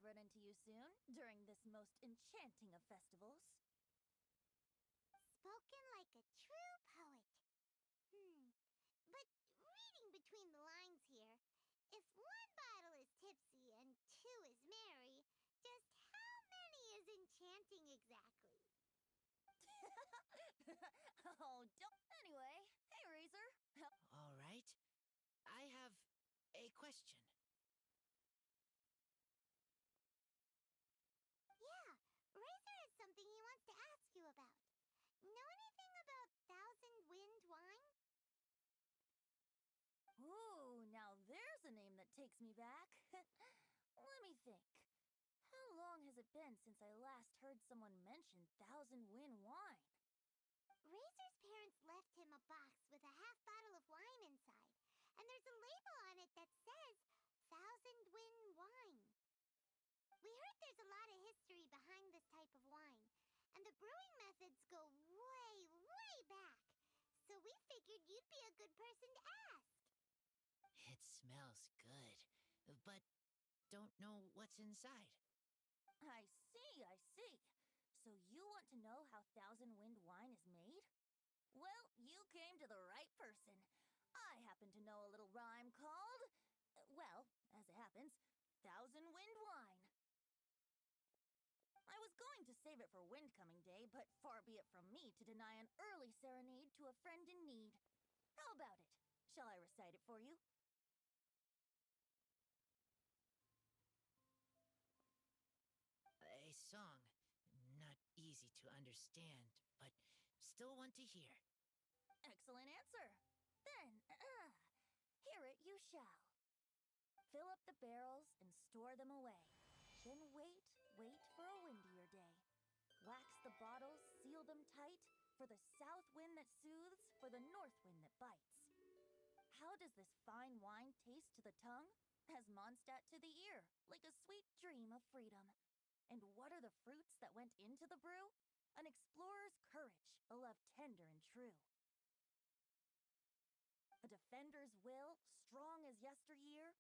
run into you soon, during this most enchanting of festivals. Spoken like a true poet. But reading between the lines here, if one bottle is tipsy and two is merry, just how many is enchanting exactly? Oh, don't. Anyway, hey, Razor. All right. I have a question. Yeah, Razor has something he wants to ask you about. Know anything about Thousand Wind wine? Ooh, now there's a name that takes me back. Let me think. How long has it been since I last heard someone mention Thousand Wind wine? Razor's parents left him a box with a half bottle of wine inside, and there's a label on it that says Thousand Wind wine. We heard there's a lot of history behind this type of wine, and the brewing methods go way, way back. So we figured you'd be a good person to ask. It smells good, but don't know what's inside. I see, I see. So you want to know how Thousand Wind wine is made? Well, you came to the right person. I happen to know a little rhyme called, well, as it happens, Thousand Wind wine. I was going to save it for Windcoming Day, but far be it from me to deny an early serenade to a friend in need. How about it? Shall I recite it for you? A song, not easy to understand, but still one to hear. Excellent answer. Then, hear it you shall. Fill up the barrels and store them away. Then wait for a windier day. Wax the bottles, seal them tight, for the south wind that soothes, for the north wind that bites. How does this fine wine taste to the tongue? As Mondstadt to the ear, like a sweet dream of freedom. And what are the fruits that went into the brew? An explorer's courage, a love tender and true. A defender's will, strong as yesteryear,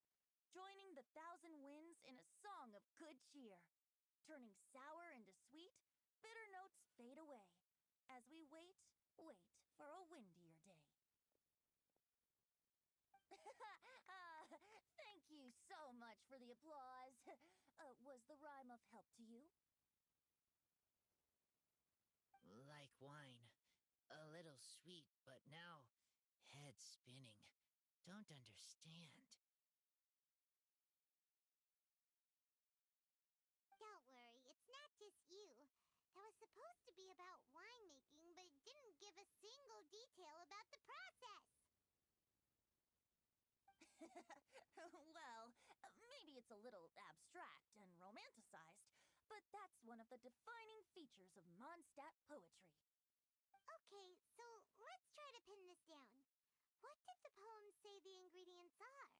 joining the thousand winds in a song of good cheer. Turning sour into sweet, bitter notes fade away, as we wait for a windier day. Thank you so much for the applause. Was the rhyme of help to you? Like wine, a little sweet, but now head spinning. Don't understand. Don't worry, it's not just you. That was supposed to be about winemaking, but it didn't give a single detail about the process. Well, maybe it's a little abstract and romanticized, but that's one of the defining features of Mondstadt poetry. Okay, so let's try to pin this down. What did the poem say the ingredients are?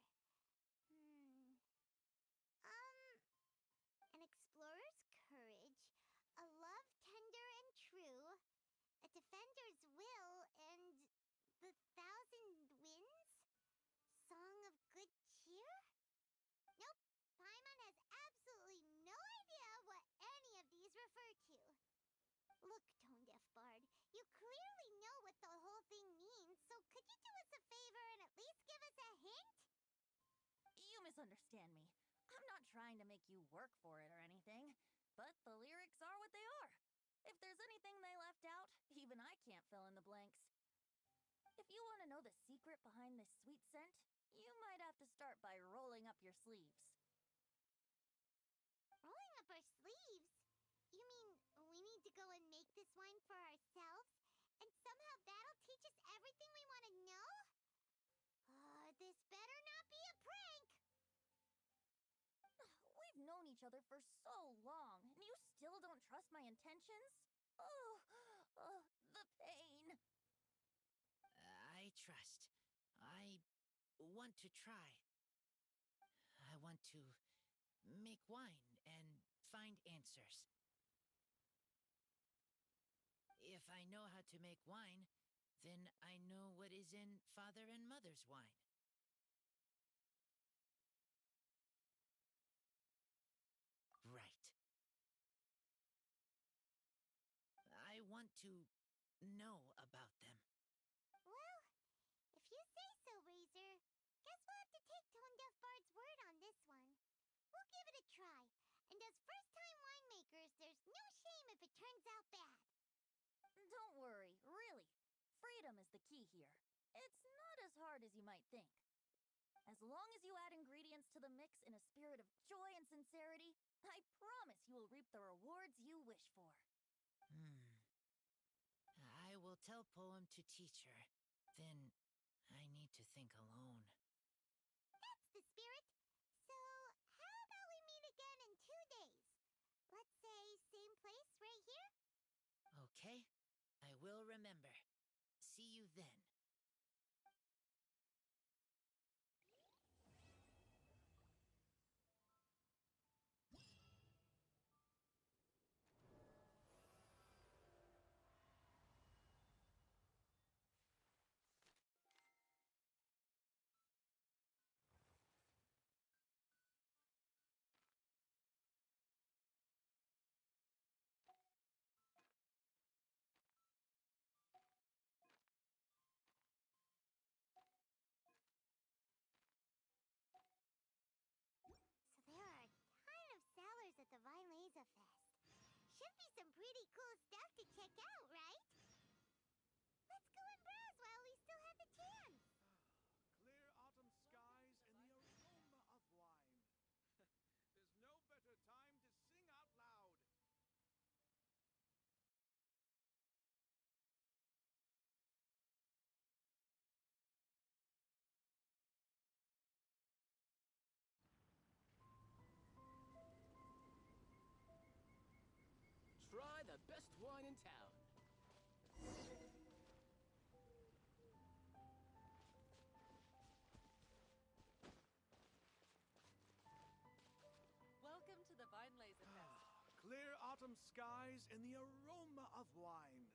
An explorer's courage, a love tender and true, a defender's will, and the thousand winds? Song of good cheer? Nope, Paimon has absolutely no idea what any of these refer to. Look, Tone Deaf Bard, you clearly know what the whole thing means, so could you do us a favor and at least give us a hint? You misunderstand me. I'm not trying to make you work for it or anything, but the lyrics are what they are. If there's anything they left out, even I can't fill in the blanks. If you want to know the secret behind this sweet scent, you might have to start by rolling up your sleeves. Rolling up our sleeves? You mean we need to go and make this wine for ourselves? And somehow that'll teach us everything we want to know? This better not be a prank! We've known each other for so long, and you still don't trust my intentions? Oh, the pain. I trust. I want to try. I want to make wine and find answers. If I know how to make wine, then I know what is in father and mother's wine. to know about them. Well, if you say so, Razor. Guess we'll have to take Tone Deaf Bard's word on this one. We'll give it a try. And as first-time winemakers, there's no shame if it turns out bad. Don't worry, really. Freedom is the key here. It's not as hard as you might think. As long as you add ingredients to the mix in a spirit of joy and sincerity, I promise you will reap the rewards you wish for. I will tell Poem to teacher. Then I need to think alone. That's the spirit. So, how about we meet again in 2 days? Let's say same place right here? Okay, I will remember. See you then. So there are a ton of sellers at the Vinelaza Fest. Should be some pretty cool stuff to check out, right? Let's go and browse while we still have the chance. Clear autumn skies and the aroma of wine. There's no better time to sing out loud. Try the best wine in town. Welcome to the Vinelaza Fest. Clear autumn skies and the aroma of wine.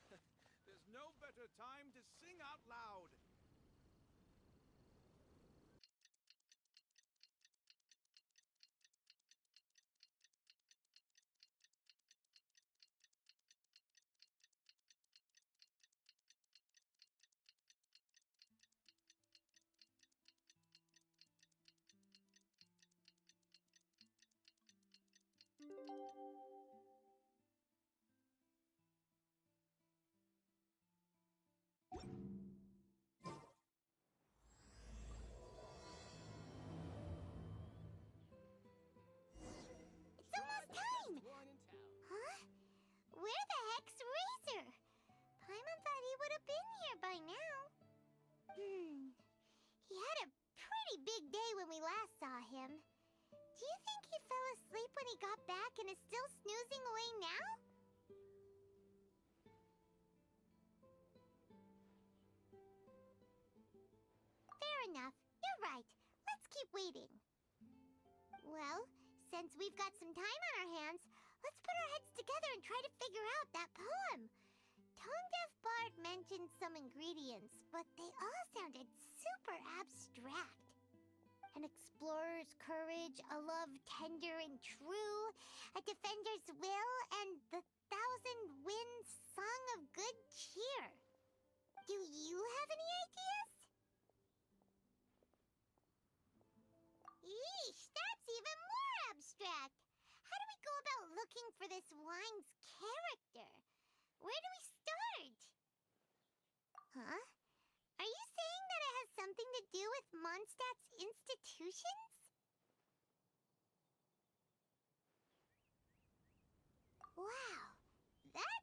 There's no better time to sing out loud. It's almost time! Wine in town. Huh? Where the heck's Razor? Paimon thought he would have been here by now. He had a pretty big day when we last saw him. Do you think he fell asleep when he got back and is still snoozing away now? Fair enough. You're right. Let's keep waiting. Well, since we've got some time on our hands, let's put our heads together and try to figure out that poem. Tone Deaf Bard mentioned some ingredients, but they all sounded super abstract. An explorer's courage, a love tender and true, a defender's will, and the 1,000 winds song of good cheer. Do you have any ideas? Yeesh, that's even more abstract. How do we go about looking for this wine's character? Where do we start? Huh? Are you saying that it has something to do with Mondstadt's institutions? Wow, that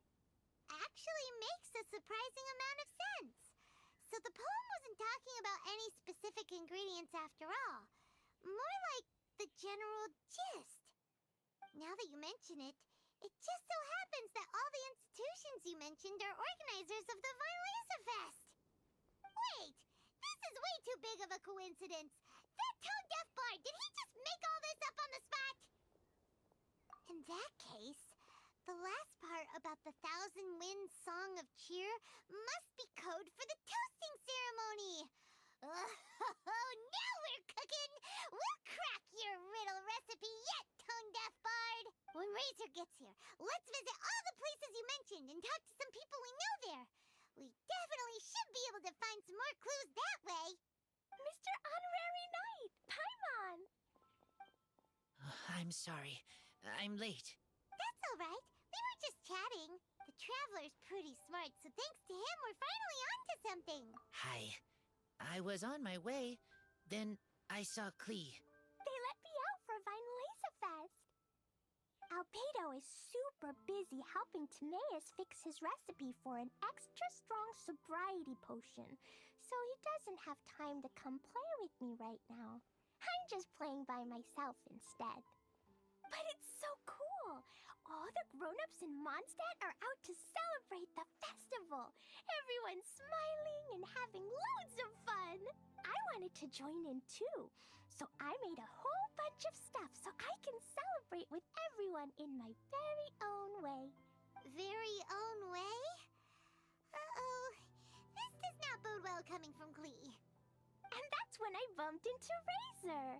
actually makes a surprising amount of sense. So the poem wasn't talking about any specific ingredients after all. More like the general gist. Now that you mention it, it just so happens that all the institutions you mentioned are organizers of the Vinelaza Fest. Wait, this is way too big of a coincidence. That Tone Deaf Bard, did he just make all this up on the spot? In that case, the last part about the 1,000 winds song of cheer must be code for the toasting ceremony. Oh, now we're cooking! We'll crack your riddle recipe yet, Tone Deaf Bard! When Razor gets here, let's visit all the places you mentioned and talk to some people we know there. We definitely should be able to find some more clues that way. Mr. Honorary Knight, Paimon! I'm sorry. I'm late. That's all right. We were just chatting. The Traveler's pretty smart, so thanks to him, we're finally onto something. Hi. I was on my way. Then I saw Klee. They let me out for Vinyl Fest. Albedo is super busy helping Timaeus fix his recipe for an extra strong sobriety potion, so he doesn't have time to come play with me right now. I'm just playing by myself instead. But it's so cool! All the grown-ups in Mondstadt are out to celebrate the festival. Everyone's smiling and having loads of fun. I wanted to join in too, so I made a whole bunch of stuff so I can celebrate with everyone in my very own way. Very own way? Uh-oh. This does not bode well coming from Klee. And that's when I bumped into Razor.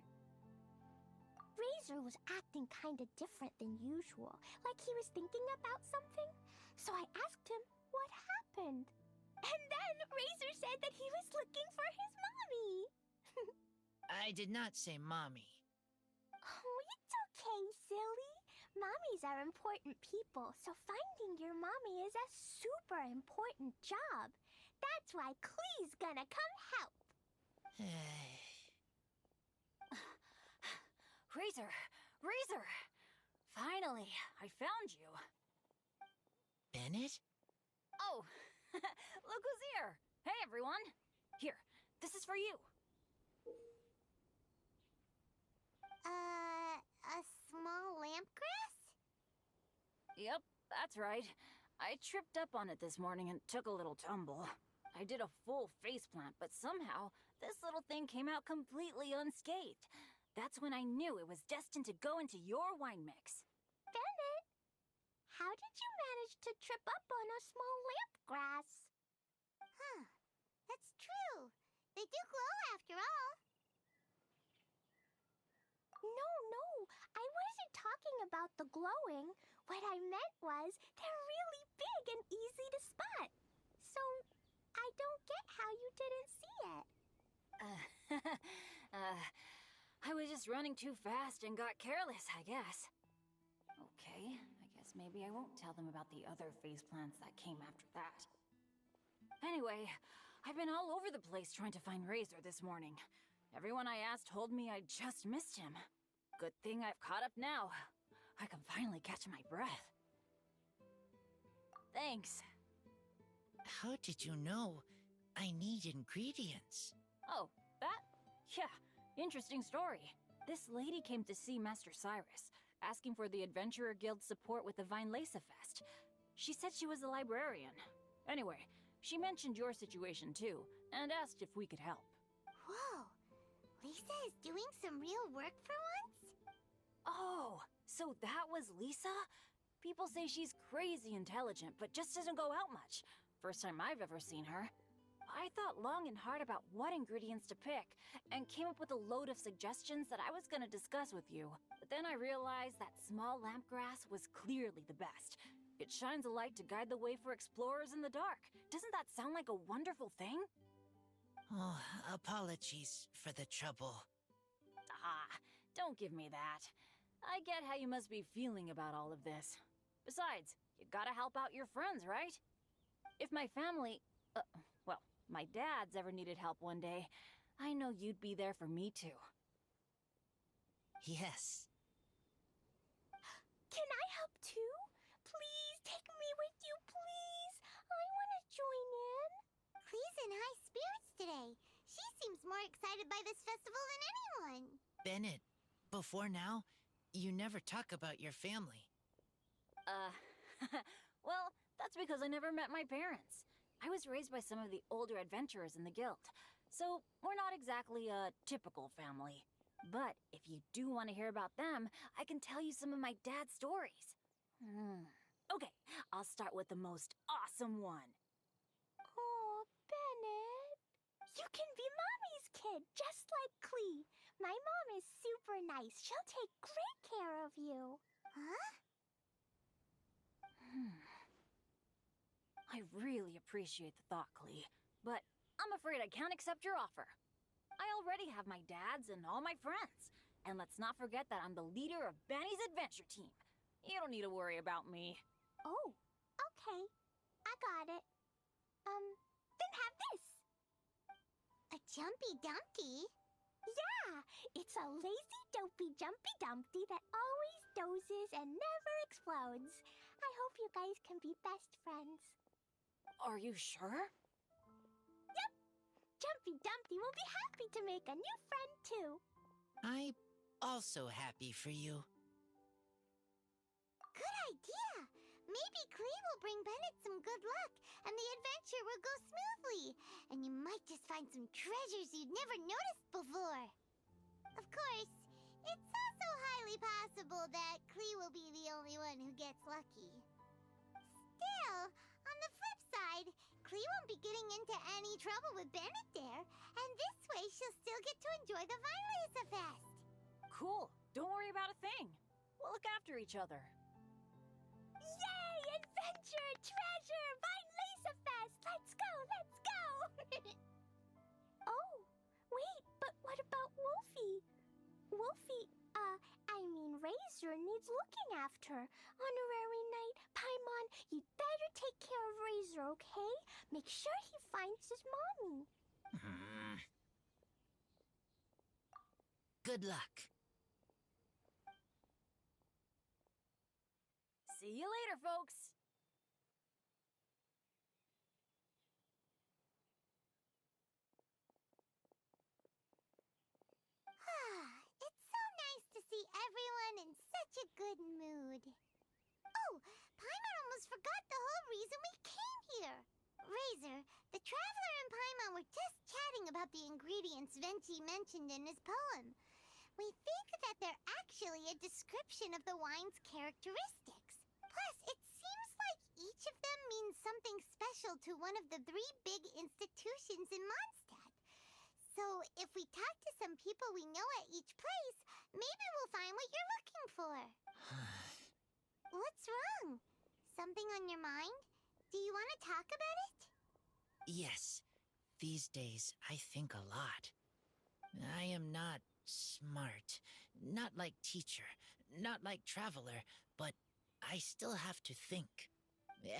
Razor was acting kinda different than usual, like he was thinking about something. So I asked him what happened. And then Razor said that he was looking for his mommy. I did not say mommy. Oh, it's okay, silly. Mommies are important people, so finding your mommy is a super important job. That's why Klee's gonna come help. Razor! Razor! Finally, I found you. Bennett? Oh, look who's here! Hey, everyone! Here, this is for you. A small lampgrass? Yep, that's right. I tripped up on it this morning and took a little tumble. I did a full faceplant, but somehow, this little thing came out completely unscathed. That's when I knew it was destined to go into your wine mix. Bennett, how did you manage to trip up on a small lampgrass? Huh. That's true. They do glow after all. No, I wasn't talking about the glowing. What I meant was they're really big and easy to spot. So, I don't get how you didn't see it. I was just running too fast and got careless, I guess. Okay, I guess maybe I won't tell them about the other faceplants that came after that. Anyway, I've been all over the place trying to find Razor this morning. Everyone I asked told me I just missed him. Good thing I've caught up now. I can finally catch my breath. Thanks. How did you know I need ingredients? Oh, that? Yeah, interesting story. This lady came to see Master Cyrus, asking for the Adventurer Guild's support with the Vinyl Fest. She said she was a librarian. Anyway, she mentioned your situation too, and asked if we could help. Whoa. Lisa is doing some real work for once? Oh, so that was Lisa? People say she's crazy intelligent, but just doesn't go out much. First time I've ever seen her. I thought long and hard about what ingredients to pick, and came up with a load of suggestions that I was gonna discuss with you. But then I realized that small lampgrass was clearly the best. It shines a light to guide the way for explorers in the dark. Doesn't that sound like a wonderful thing? Oh, apologies for the trouble. Ah, don't give me that. I get how you must be feeling about all of this. Besides, you gotta help out your friends, right? If my family, well, my dad's ever needed help one day, I know you'd be there for me too. Yes. Can I help too? Please take me with you, please. I want to join in. Klee's in high spirits today. She seems more excited by this festival than anyone. Bennett, before now, you never talk about your family. Well, that's because I never met my parents. I was raised by some of the older adventurers in the guild, so we're not exactly a typical family. But if you do want to hear about them, I can tell you some of my dad's stories. Okay, I'll start with the most awesome one. Oh, Bennett. You can be Mommy's kid, just like Klee. My mom is super nice. She'll take great care of you. Huh? I really appreciate the thought, Klee, but I'm afraid I can't accept your offer. I already have my dad's and all my friends. And let's not forget that I'm the leader of Benny's adventure team. You don't need to worry about me. Oh, okay. I got it. Then have this. A Jumpy Dumpty? Yeah, it's a lazy, dopey, jumpy dumpty that always dozes and never explodes. I hope you guys can be best friends. Are you sure? Yep. Jumpy Dumpty will be happy to make a new friend, too. I'm also happy for you. Good idea! Maybe Klee will bring Bennett some good luck, and the adventure will go smoothly. And you might just find some treasures you'd never noticed before. Of course, it's also highly possible that Klee will be the only one who gets lucky. Still, on the flip side, Klee won't be getting into any trouble with Bennett there, and this way she'll still get to enjoy the Vinelaser Fest. Cool. Don't worry about a thing. We'll look after each other. Yay! Adventure! Treasure! Vinelaser Fest! Let's go! Let's go! Oh, wait, but what about Wolfie? Wolfie, Razor needs looking after. Honorary Knight, Paimon, you'd better take care of Razor, okay? Make sure he finds his mommy. Good luck. See you later, folks. It's so nice to see everyone in such a good mood. Oh, Paimon almost forgot the whole reason we came here. Razor, the Traveler and Paimon were just chatting about the ingredients Venti mentioned in his poem. We think that they're actually a description of the wine's characteristics. Plus, it seems like each of them means something special to one of the 3 big institutions in Mondstadt. So, if we talk to some people we know at each place, maybe we'll find what you're looking for. What's wrong? Something on your mind? Do you want to talk about it? Yes, these days I think a lot. I am not smart, not like teacher, not like traveler, but I still have to think.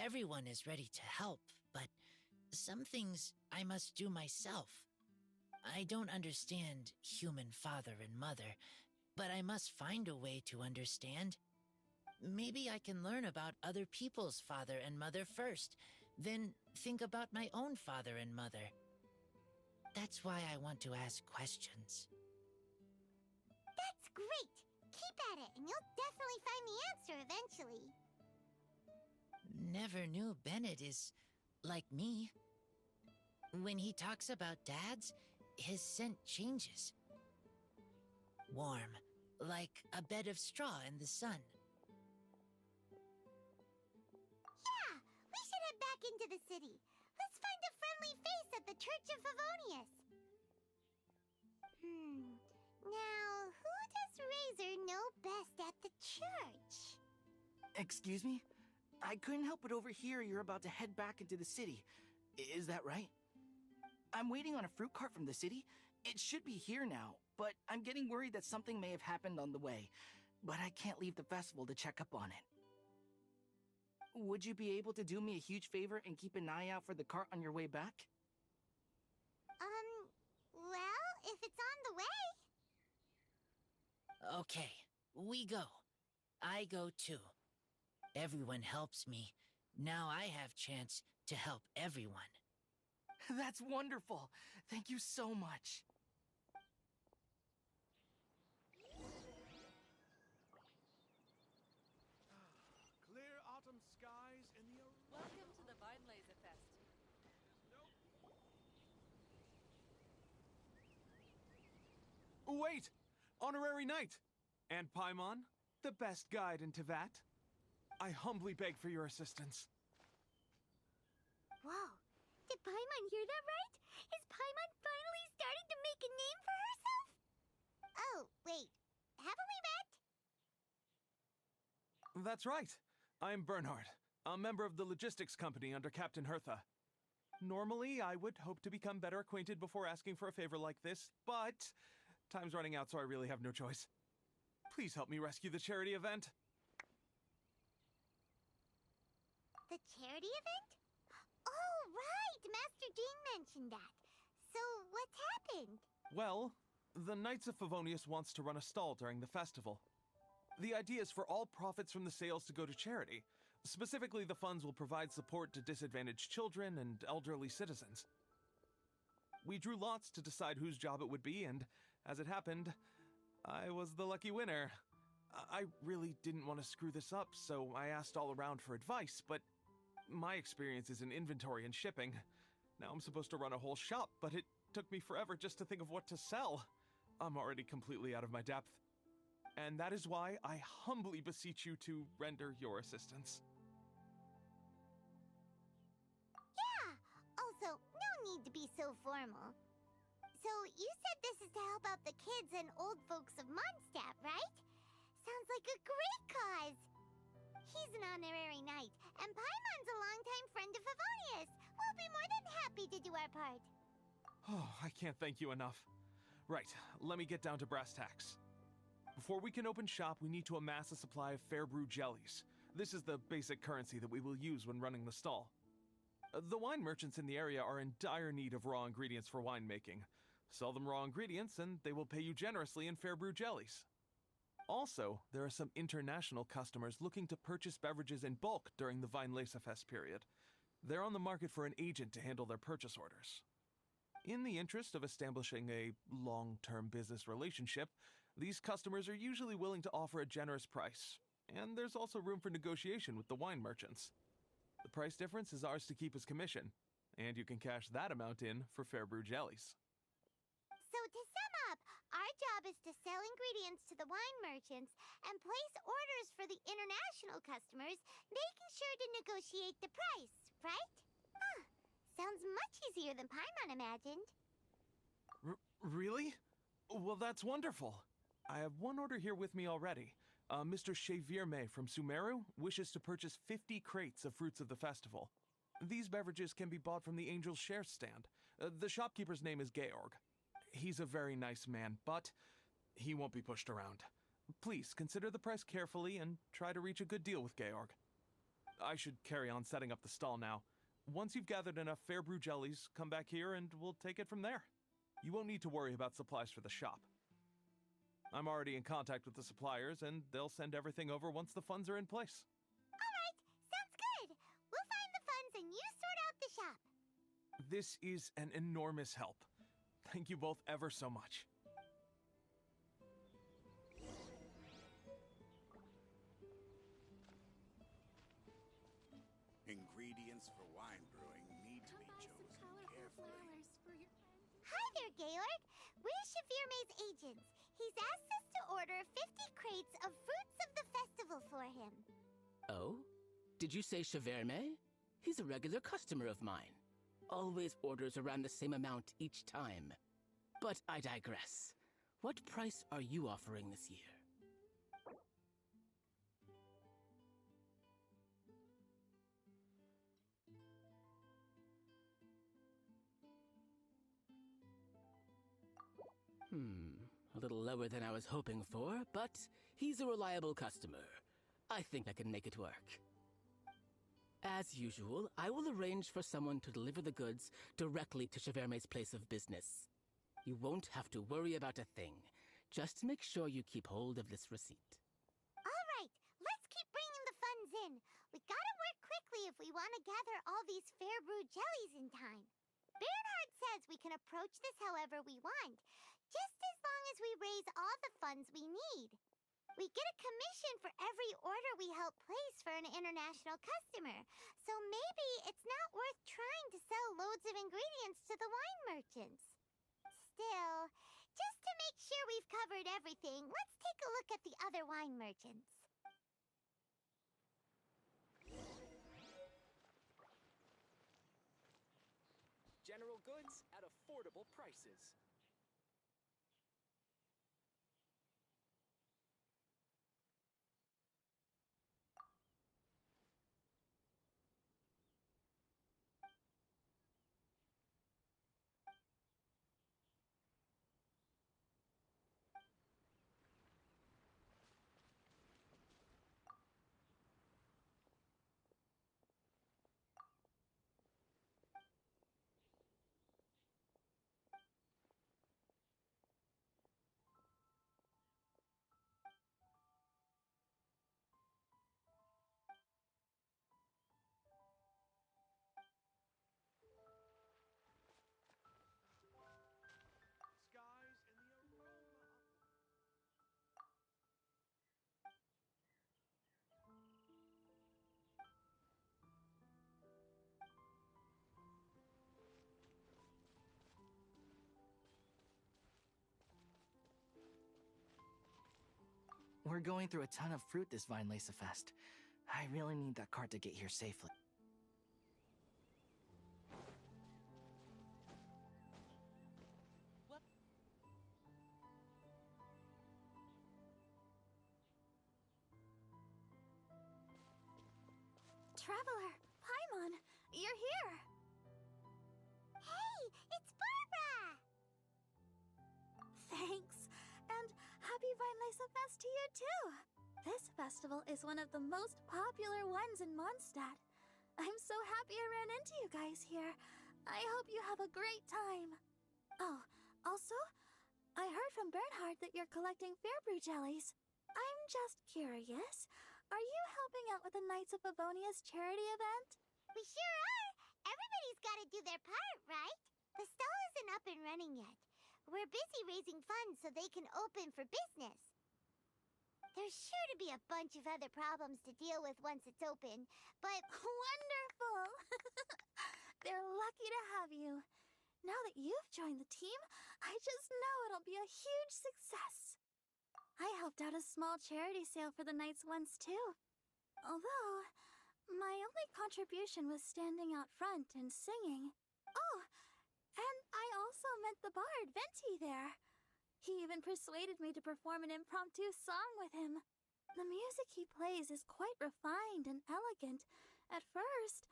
Everyone is ready to help, but some things I must do myself. I don't understand human father and mother, but I must find a way to understand. Maybe I can learn about other people's father and mother first, then think about my own father and mother. That's why I want to ask questions. That's great! Keep at it, and you'll definitely find the answer eventually. Never knew Bennett is like me. When he talks about dads, his scent changes. Warm, like a bed of straw in the sun. Yeah, we should head back into the city. Let's find a friendly face at the Church of Favonius. Now, who does Razor know best at the church? Excuse me? I couldn't help but overhear you're about to head back into the city. Is that right? I'm waiting on a fruit cart from the city. It should be here now, but I'm getting worried that something may have happened on the way. But I can't leave the festival to check up on it. Would you be able to do me a huge favor and keep an eye out for the cart on your way back? Well, if it's on the way. Okay, we go. I go too. Everyone helps me. Now I have chance to help everyone. That's wonderful. Thank you so much. Clear autumn skies in the Welcome to the Vinelaser Fest. Wait! Honorary Knight! And Paimon, the best guide in Teyvat. I humbly beg for your assistance. Whoa, did Paimon hear that right? Is Paimon finally starting to make a name for herself? Oh, wait, haven't we met? That's right. I'm Bernhard, a member of the logistics company under Captain Hertha. Normally, I would hope to become better acquainted before asking for a favor like this, but time's running out, so I really have no choice. Please help me rescue the charity event. The charity event? Oh, right! Master Jean mentioned that. So, what's happened? Well, the Knights of Favonius wants to run a stall during the festival. The idea is for all profits from the sales to go to charity. Specifically, the funds will provide support to disadvantaged children and elderly citizens. We drew lots to decide whose job it would be, and as it happened, I was the lucky winner. I really didn't want to screw this up, so I asked all around for advice, but my experience is in inventory and shipping. Now I'm supposed to run a whole shop, but it took me forever just to think of what to sell. I'm already completely out of my depth. And that is why I humbly beseech you to render your assistance. Yeah! Also, no need to be so formal. So, you said this is to help out the kids and old folks of Mondstadt, right? Sounds like a great cause! He's an honorary knight, and Paimon's a longtime friend of Favonius. We'll be more than happy to do our part. Oh, I can't thank you enough. Right, let me get down to brass tacks. Before we can open shop, we need to amass a supply of fair brew jellies. This is the basic currency that we will use when running the stall. The wine merchants in the area are in dire need of raw ingredients for winemaking. Sell them raw ingredients, and they will pay you generously in fair brew jellies. Also, there are some international customers looking to purchase beverages in bulk during the Weinlesefest period. They're on the market for an agent to handle their purchase orders. In the interest of establishing a long-term business relationship, these customers are usually willing to offer a generous price, and there's also room for negotiation with the wine merchants. The price difference is ours to keep as commission, and you can cash that amount in for fair brew jellies. So to sum up, our job is to sell ingredients to the wine merchants and place orders for the international customers, making sure to negotiate the price, right? Huh. Sounds much easier than Paimon imagined. Really? Well, that's wonderful. I have one order here with me already. Mr. Chevirme from Sumeru wishes to purchase 50 crates of fruits of the festival. These beverages can be bought from the Angel's Share stand. The shopkeeper's name is Georg. He's a very nice man, but he won't be pushed around. Please consider the price carefully and try to reach a good deal with Georg. I should carry on setting up the stall now. Once you've gathered enough fair brew jellies, come back here and we'll take it from there. You won't need to worry about supplies for the shop. I'm already in contact with the suppliers, and they'll send everything over once the funds are in place. All right, sounds good. We'll find the funds and you sort out the shop. This is an enormous help. Thank you both ever so much. Ingredients for wine brewing need to be chosen carefully. Hi there, Georg. We're Chevirme's agents. He's asked us to order 50 crates of fruits of the festival for him. Oh? Did you say Chevirme? He's a regular customer of mine. Always orders around the same amount each time. But I digress. What price are you offering this year? A little lower than I was hoping for, but he's a reliable customer. I think I can make it work. As usual, I will arrange for someone to deliver the goods directly to Chevirme's place of business. You won't have to worry about a thing. Just make sure you keep hold of this receipt. All right, let's keep bringing the funds in. We gotta work quickly if we want to gather all these fair brew jellies in time. Bernhard says we can approach this however we want, just as long as we raise all the funds we need. We get a commission for every order we help place for an international customer, so maybe it's not worth trying to sell loads of ingredients to the wine merchants. Still, just to make sure we've covered everything, let's take a look at the other wine merchants. General goods at affordable prices. We're going through a ton of fruit this Vine Lace Fest. I really need that cart to get here safely. Traveler, Paimon, you're here! Hey, it's Barbara! Thanks, and happy Vine Lace Fest to you too! This festival is one of the most popular ones in Mondstadt. I'm so happy I ran into you guys here. I hope you have a great time. Oh, also, I heard from Bernhard that you're collecting Fairbrew jellies. I'm just curious. Are you helping out with the Knights of Favonia's charity event? We sure are! Everybody's gotta do their part, right? The stall isn't up and running yet. We're busy raising funds so they can open for business. There's sure to be a bunch of other problems to deal with once it's open, but... Wonderful! They're lucky to have you. Now that you've joined the team, I just know it'll be a huge success. I helped out a small charity sale for the Knights once, too. Although, my only contribution was standing out front and singing. Oh, and I also met the bard, Venti, there. He even persuaded me to perform an impromptu song with him. The music he plays is quite refined and elegant. At first,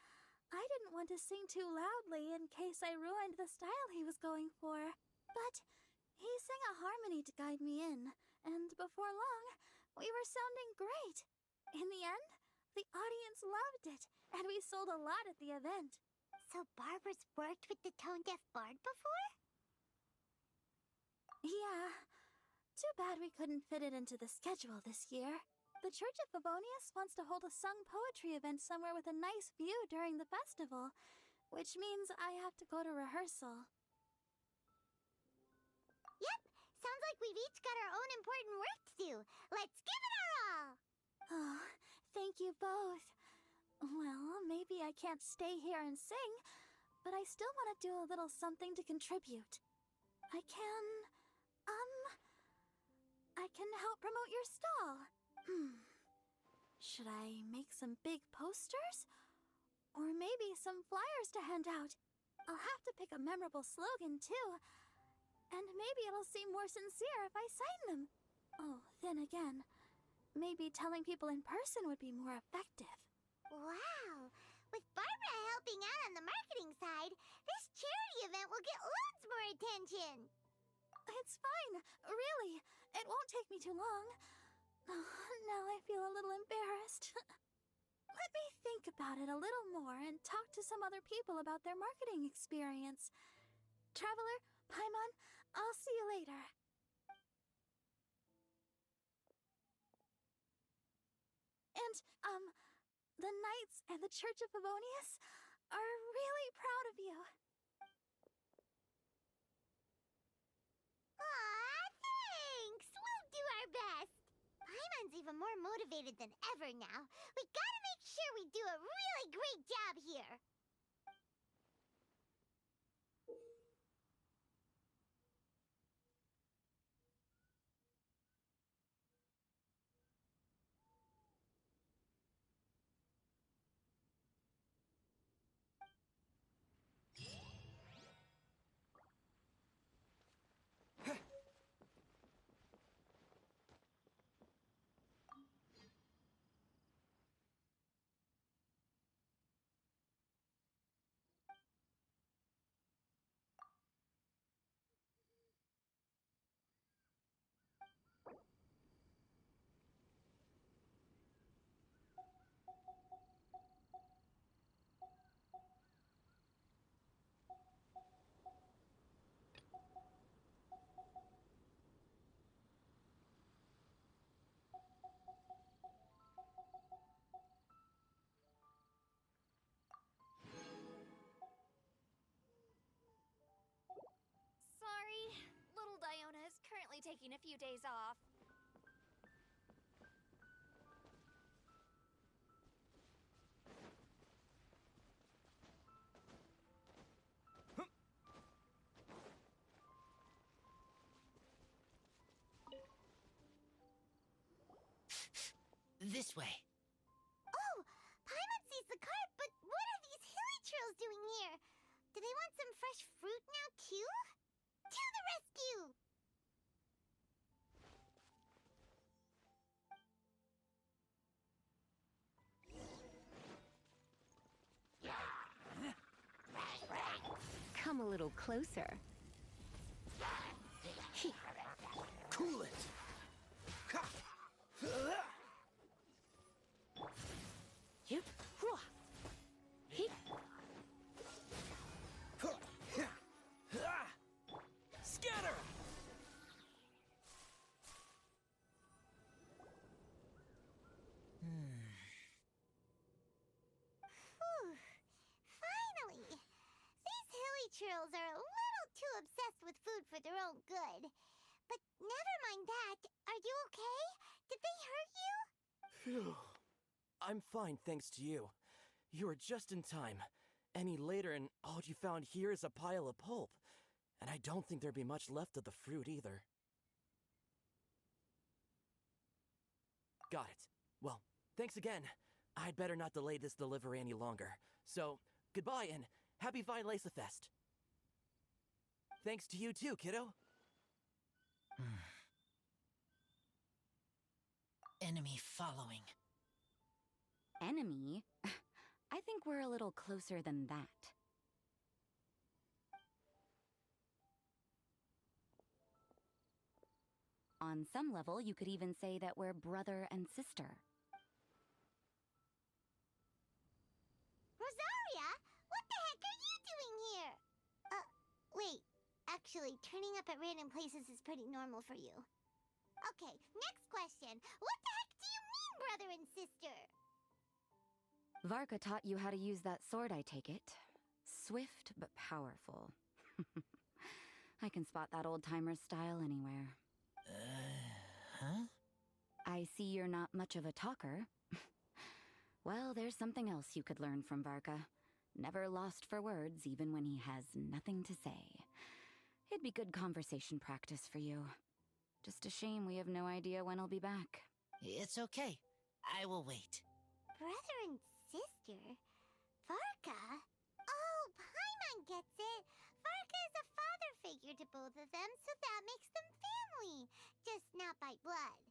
I didn't want to sing too loudly in case I ruined the style he was going for. But he sang a harmony to guide me in, and before long, we were sounding great. In the end, the audience loved it, and we sold a lot at the event. So Barbara's worked with the tone-deaf bard before? Yeah. Too bad we couldn't fit it into the schedule this year. The Church of Favonius wants to hold a sung poetry event somewhere with a nice view during the festival, which means I have to go to rehearsal. Yep, sounds like we've each got our own important work to do. Let's give it our all! Oh, thank you both. Well, maybe I can't stay here and sing, but I still want to do a little something to contribute. I can help promote your stall. Should I make some big posters? Or maybe some flyers to hand out? I'll have to pick a memorable slogan, too. And maybe it'll seem more sincere if I sign them. Oh, then again, maybe telling people in person would be more effective. Wow! With Barbara helping out on the marketing side, this charity event will get loads more attention! It's fine, really. It won't take me too long. Oh, now I feel a little embarrassed. Let me think about it a little more and talk to some other people about their marketing experience. Traveler, Paimon, I'll see you later. And, the Knights and the Church of Favonius are really proud of you. Aw, thanks! We'll do our best! Paimon's even more motivated than ever now. We gotta make sure we do a really great job here! currently taking a few days off. This way. Oh, Paimon sees the cart, but what are these hilly trills doing here? Do they want some fresh fruit now, too? To the rescue! Come a little closer. Cool it! Yep. Scatter! Whew. Finally! These hilly trills are a little too obsessed with food for their own good. But never mind that. Are you okay? Did they hurt you? Phew. I'm fine, thanks to you. You were just in time. Any later and all you found here is a pile of pulp. And I don't think there'd be much left of the fruit either. Got it. Well, thanks again. I'd better not delay this delivery any longer. So, goodbye and happy Vine Lace Fest. Thanks to you too, kiddo. Enemy following. Enemy? I think we're a little closer than that. On some level, you could even say that we're brother and sister. Rosaria? What the heck are you doing here? Wait. Actually, turning up at random places is pretty normal for you. Okay, next question. What the heck do you mean, brother and sister? Varka taught you how to use that sword, I take it. Swift but powerful. I can spot that old-timer's style anywhere. Huh? I see you're not much of a talker. Well, there's something else you could learn from Varka. Never lost for words, even when he has nothing to say. It'd be good conversation practice for you. Just a shame we have no idea when he'll be back. It's okay. I will wait. Brother and sister? Varka? Oh, Paimon gets it. Varka is a father figure to both of them, so that makes them family. Just not by blood.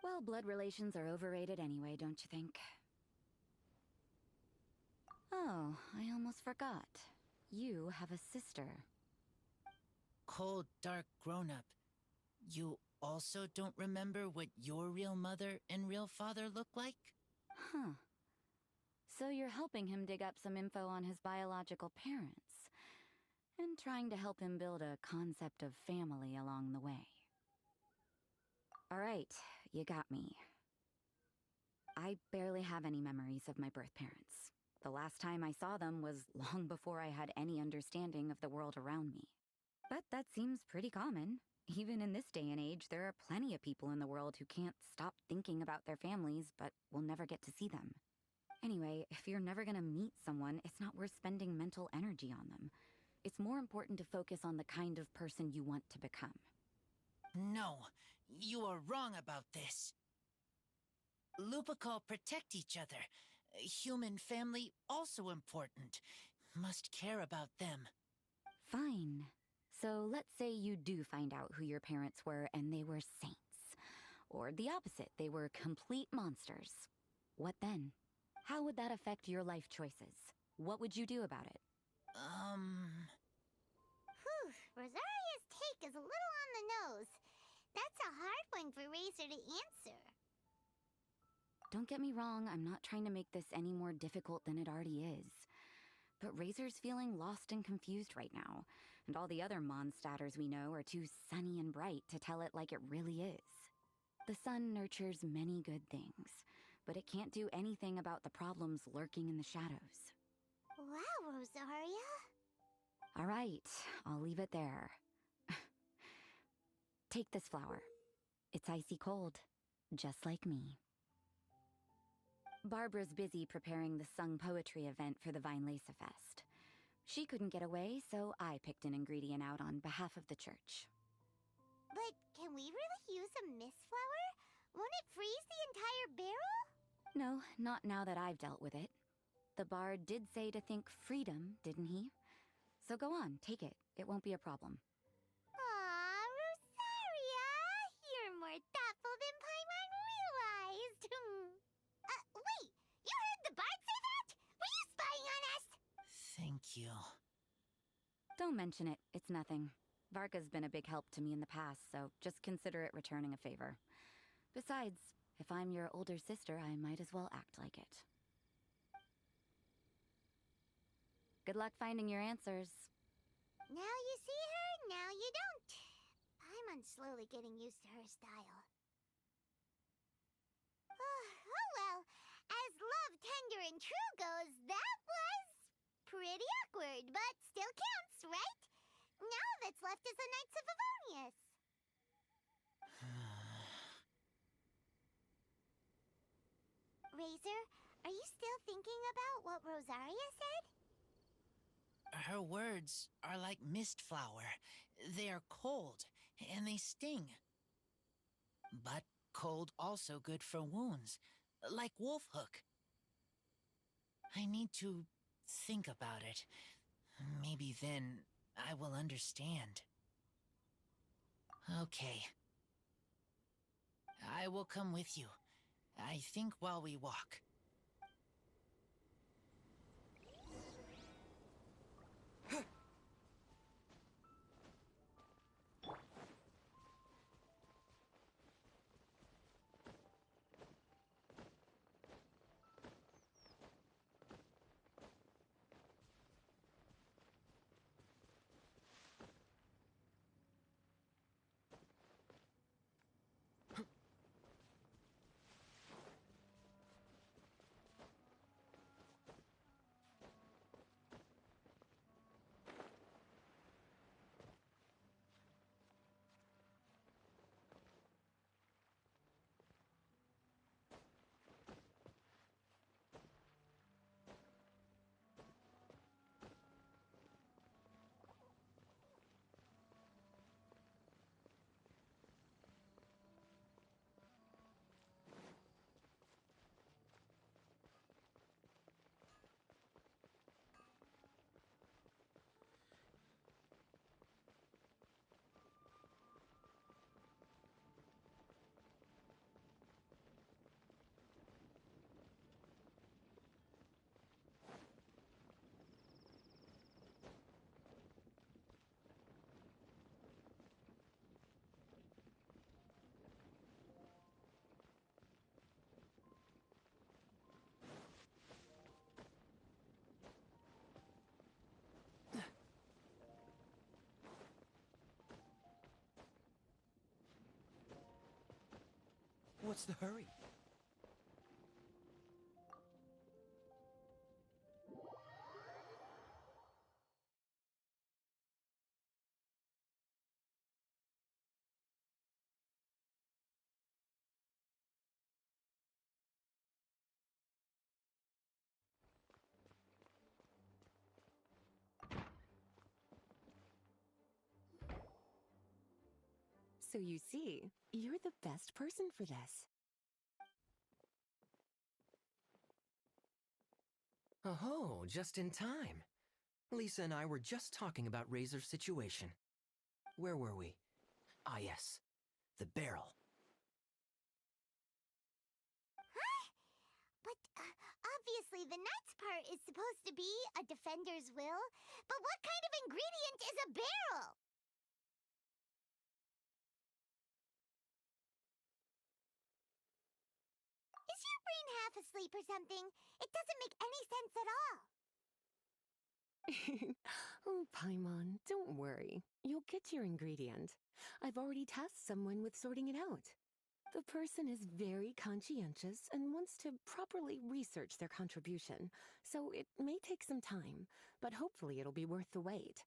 Well, blood relations are overrated anyway, don't you think? Oh, I almost forgot. You have a sister. Cold, dark grown-up. You also don't remember what your real mother and real father look like? Huh. So you're helping him dig up some info on his biological parents, and trying to help him build a concept of family along the way. Alright, you got me. I barely have any memories of my birth parents. The last time I saw them was long before I had any understanding of the world around me. But that seems pretty common. Even in this day and age, there are plenty of people in the world who can't stop thinking about their families, but will never get to see them. Anyway, if you're never gonna meet someone, it's not worth spending mental energy on them. It's more important to focus on the kind of person you want to become. No, you are wrong about this. Lupical protect each other. Human family also important. Must care about them. Fine. So let's say you do find out who your parents were and they were saints. Or the opposite, they were complete monsters. What then? How would that affect your life choices? What would you do about it? Whew, Rosaria's take is a little on the nose. That's a hard one for Razor to answer. Don't get me wrong, I'm not trying to make this any more difficult than it already is. But Razor's feeling lost and confused right now, and all the other monsters we know are too sunny and bright to tell it like it really is. The sun nurtures many good things, but it can't do anything about the problems lurking in the shadows. Wow, Rosaria. All right, I'll leave it there. Take this flower. It's icy cold, just like me. Barbara's busy preparing the sung poetry event for the Vine Lace Fest. She couldn't get away, so I picked an ingredient out on behalf of the church. But can we really use a mist flower? Won't it freeze the entire barrel? No, not now that I've dealt with it. The bard did say to think freedom, didn't he? So go on, take it. It won't be a problem. Aw, Rosaria! You're more thoughtful than Paimon realized. Wait! You heard the bard say that? Were you spying on us? Thank you. Don't mention it. It's nothing. Varka's been a big help to me in the past, so just consider it returning a favor. Besides, if I'm your older sister, I might as well act like it. Good luck finding your answers. Now you see her, now you don't. Paimon's slowly getting used to her style. Oh well, as love, tender, and true goes, that was pretty awkward, but still counts, right? Now all that's left is the Knights of Favonius. Razor, are you still thinking about what Rosaria said? Her words are like mist flower. They are cold, and they sting. But cold also good for wounds, like Wolfhook. I need to think about it. Maybe then I will understand. Okay. I will come with you. I think while we walk. What's the hurry? So you see, you're the best person for this. Oh, just in time. Lisa and I were just talking about Razor's situation. Where were we? Ah, yes. The barrel. Huh? But obviously the Knight's part is supposed to be a defender's will. But what kind of ingredient is a barrel? Is your brain half asleep or something? It doesn't make any sense at all. Oh, Paimon, don't worry. You'll get your ingredient. I've already tasked someone with sorting it out. The person is very conscientious and wants to properly research their contribution, so it may take some time, but hopefully it'll be worth the wait.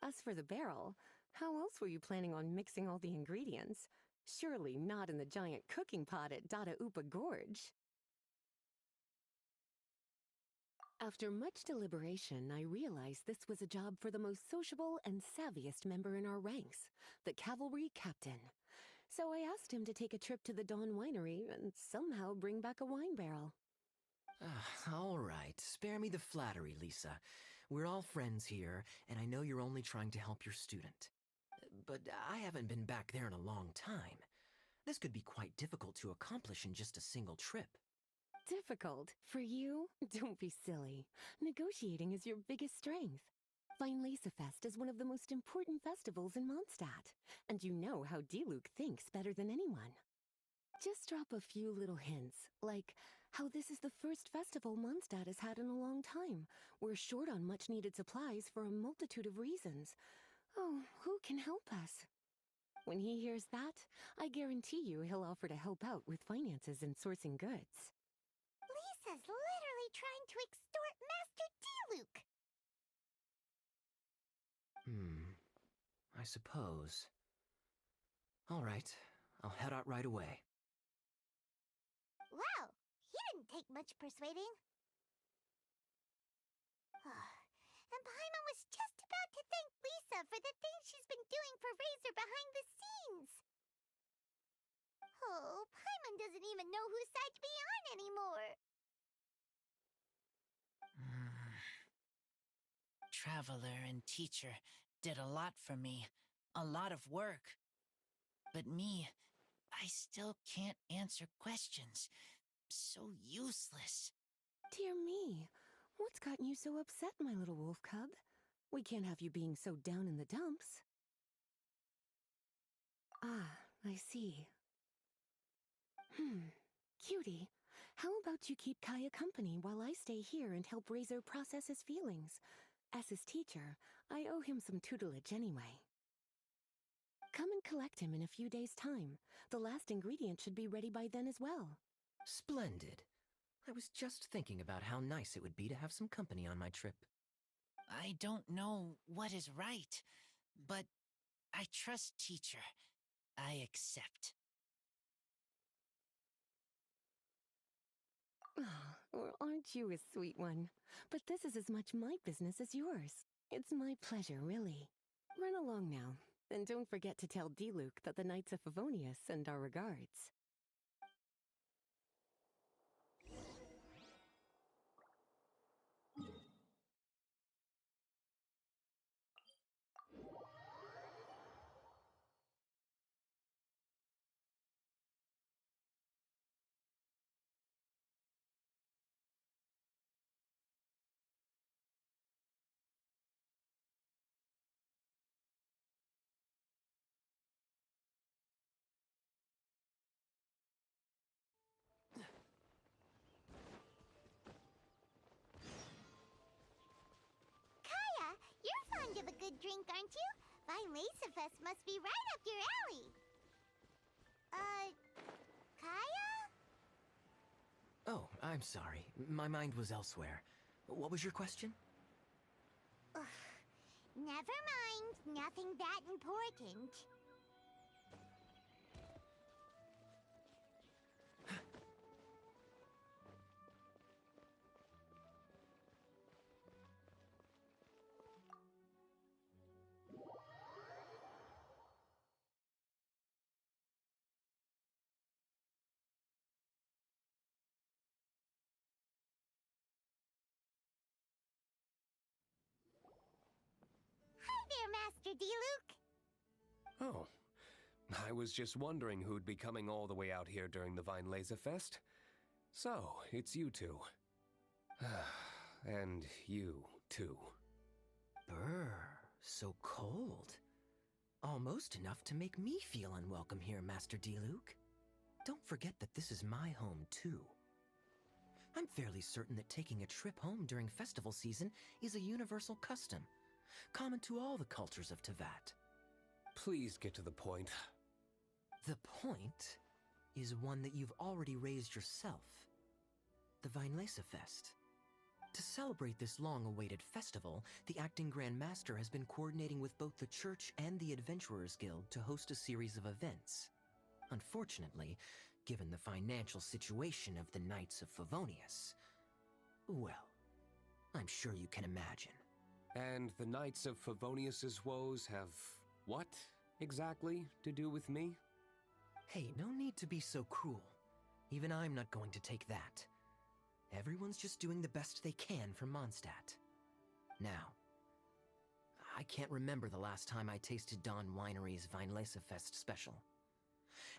As for the barrel, how else were you planning on mixing all the ingredients? Surely not in the giant cooking pot at Dada Upa Gorge. After much deliberation, I realized this was a job for the most sociable and savviest member in our ranks, the cavalry captain. So I asked him to take a trip to the Dawn Winery and somehow bring back a wine barrel. All right, spare me the flattery, Lisa. We're all friends here, and I know you're only trying to help your student. But I haven't been back there in a long time. This could be quite difficult to accomplish in just a single trip. Difficult? For you? Don't be silly. Negotiating is your biggest strength. Fest is one of the most important festivals in Mondstadt, and you know how Diluc thinks better than anyone. Just drop a few little hints, like how this is the first festival Mondstadt has had in a long time. We're short on much-needed supplies for a multitude of reasons. Oh, who can help us? When he hears that, I guarantee you he'll offer to help out with finances and sourcing goods. Lisa's literally trying to extort Master Diluc! I suppose. All right, I'll head out right away. Wow, he didn't take much persuading. And Paimon was just about to thank Lisa for the things she's been doing for Razor behind the scenes. Oh, Paimon doesn't even know whose side to be on anymore. Traveler and teacher did a lot for me. A lot of work. But me, I still can't answer questions. So useless. Dear me, what's gotten you so upset, my little wolf cub? We can't have you being so down in the dumps. Ah, I see. Cutie, how about you keep Kaya company while I stay here and help Razor process his feelings? As his teacher, I owe him some tutelage anyway. Come and collect him in a few days' time. The last ingredient should be ready by then as well. Splendid. I was just thinking about how nice it would be to have some company on my trip. I don't know what is right, but I trust teacher. I accept. Well, aren't you a sweet one? But this is as much my business as yours. It's my pleasure, really. Run along now, and don't forget to tell Diluc that the Knights of Favonius send our regards. Kaya, you're fond of a good drink, aren't you? Fest must be right up your alley. Kaya? Oh, I'm sorry. My mind was elsewhere. What was your question? Ugh. Never mind. Nothing that important. Hi there, Master Diluc. Oh, I was just wondering who'd be coming all the way out here during the Vinelayza Fest. So, it's you two. And you, too. Brr, so cold. Almost enough to make me feel unwelcome here, Master Diluc. Don't forget that this is my home, too. I'm fairly certain that taking a trip home during festival season is a universal custom, common to all the cultures of Teyvat. Please get to the point. The point is one that you've already raised yourself. The Vinelayza Fest. To celebrate this long-awaited festival, the Acting Grand Master has been coordinating with both the Church and the Adventurers Guild to host a series of events. Unfortunately, given the financial situation of the Knights of Favonius, well, I'm sure you can imagine. And the Knights of Favonius's woes have what, exactly, to do with me? Hey, no need to be so cruel. Even I'm not going to take that. Everyone's just doing the best they can for Mondstadt. Now, I can't remember the last time I tasted Dawn Winery's Weinlesefest special.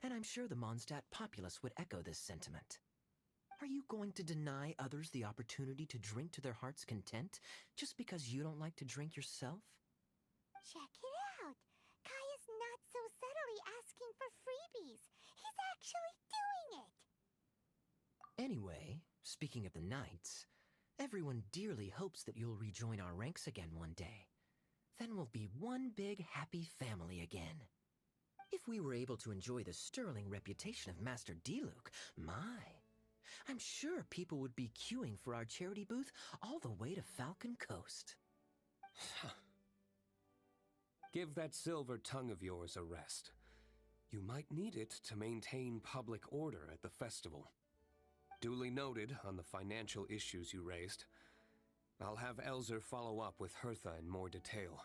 And I'm sure the Mondstadt populace would echo this sentiment. Are you going to deny others the opportunity to drink to their heart's content just because you don't like to drink yourself? Check it out! Kaya's not so subtly asking for freebies. He's actually doing it! Anyway, speaking of the Knights, everyone dearly hopes that you'll rejoin our ranks again one day. Then we'll be one big happy family again. If we were able to enjoy the sterling reputation of Master Diluc, my, I'm sure people would be queuing for our charity booth all the way to Falcon Coast. Give that silver tongue of yours a rest. You might need it to maintain public order at the festival. Duly noted on the financial issues you raised. I'll have Elzer follow up with Hertha in more detail.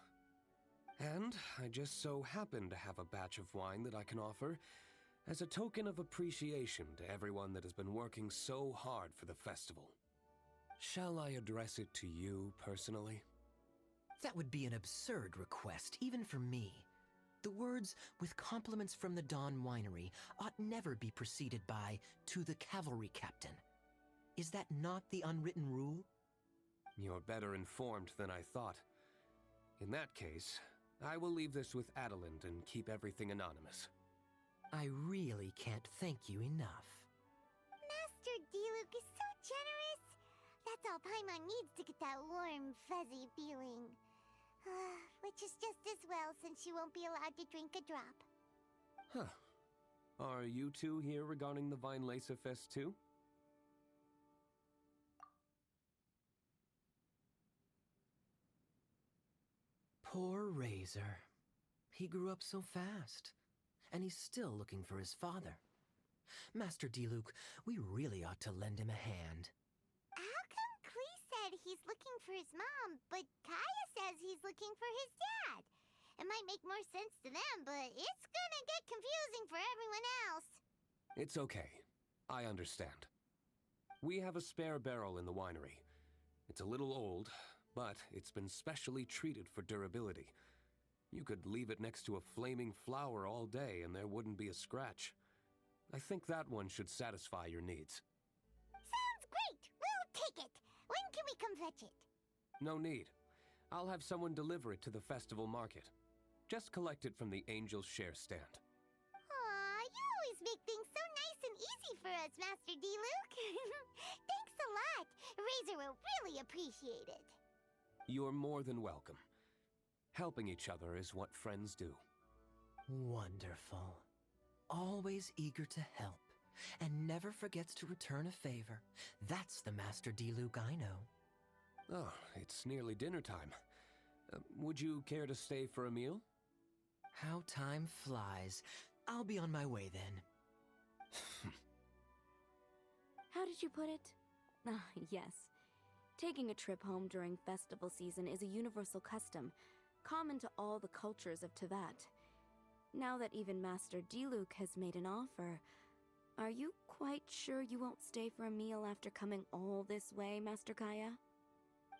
And I just so happen to have a batch of wine that I can offer as a token of appreciation to everyone that has been working so hard for the festival. Shall I address it to you personally? That would be an absurd request, even for me. The words, "with compliments from the Dawn Winery," ought never be preceded by, "to the cavalry captain." Is that not the unwritten rule? You're better informed than I thought. In that case, I will leave this with Adelind and keep everything anonymous. I really can't thank you enough. Master Diluc is so generous! That's all Paimon needs to get that warm, fuzzy feeling. Which is just as well since she won't be allowed to drink a drop. Huh. Are you two here regarding the Weinlesefest too? Poor Razor. He grew up so fast, and he's still looking for his father. Master Diluc, we really ought to lend him a hand. How come Klee said he's looking for his mom, but Kaya says he's looking for his dad? It might make more sense to them, but it's gonna get confusing for everyone else. It's okay. I understand. We have a spare barrel in the winery. It's a little old, but it's been specially treated for durability. You could leave it next to a flaming flower all day and there wouldn't be a scratch. I think that one should satisfy your needs. Sounds great! We'll take it! When can we come fetch it? No need. I'll have someone deliver it to the festival market. Just collect it from the Angel's Share stand. Aw, you always make things so nice and easy for us, Master Diluc. Thanks a lot. Razor will really appreciate it. You're more than welcome. Helping each other is what friends do. Wonderful. Always eager to help, and never forgets to return a favor. That's the Master Diluc I know. Oh, it's nearly dinner time. Would you care to stay for a meal? How time flies. I'll be on my way then. How did you put it? Ah, yes. Taking a trip home during festival season is a universal custom, common to all the cultures of Teyvat. Now that even Master Diluc has made an offer, are you quite sure you won't stay for a meal after coming all this way, Master Kaya?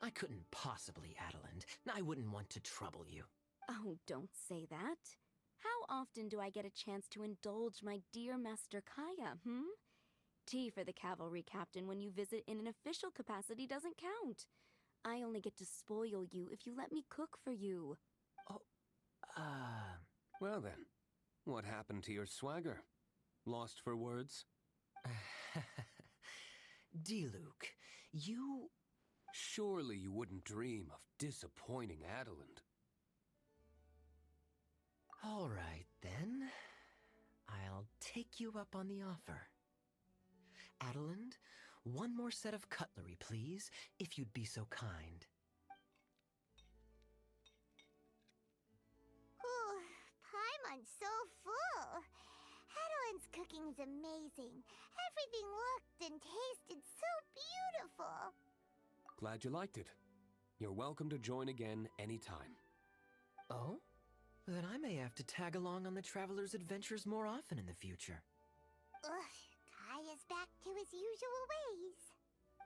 I couldn't possibly, Adelind. I wouldn't want to trouble you. Oh, don't say that. How often do I get a chance to indulge my dear Master Kaya, Tea for the cavalry captain when you visit in an official capacity doesn't count. I only get to spoil you if you let me cook for you. Well then, what happened to your swagger? Lost for words? Diluc, you... Surely you wouldn't dream of disappointing Adelind. All right, then. I'll take you up on the offer. Adelind, one more set of cutlery, please, if you'd be so kind. Ooh, Paimon's so full. Adelind's cooking's amazing. Everything looked and tasted so beautiful. Glad you liked it. You're welcome to join again anytime. Oh? Then I may have to tag along on the traveler's adventures more often in the future. Ugh, Kaya's back to his usual ways.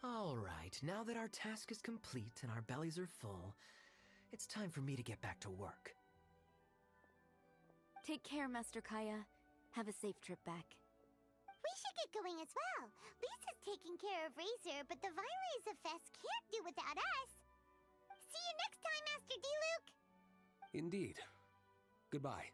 Alright, now that our task is complete and our bellies are full, it's time for me to get back to work. Take care, Master Kaya. Have a safe trip back. We should get going as well. Lisa's taking care of Razor, but the Vinelaser Fest can't do without us. See you next time, Master D-Luke! Indeed. Goodbye.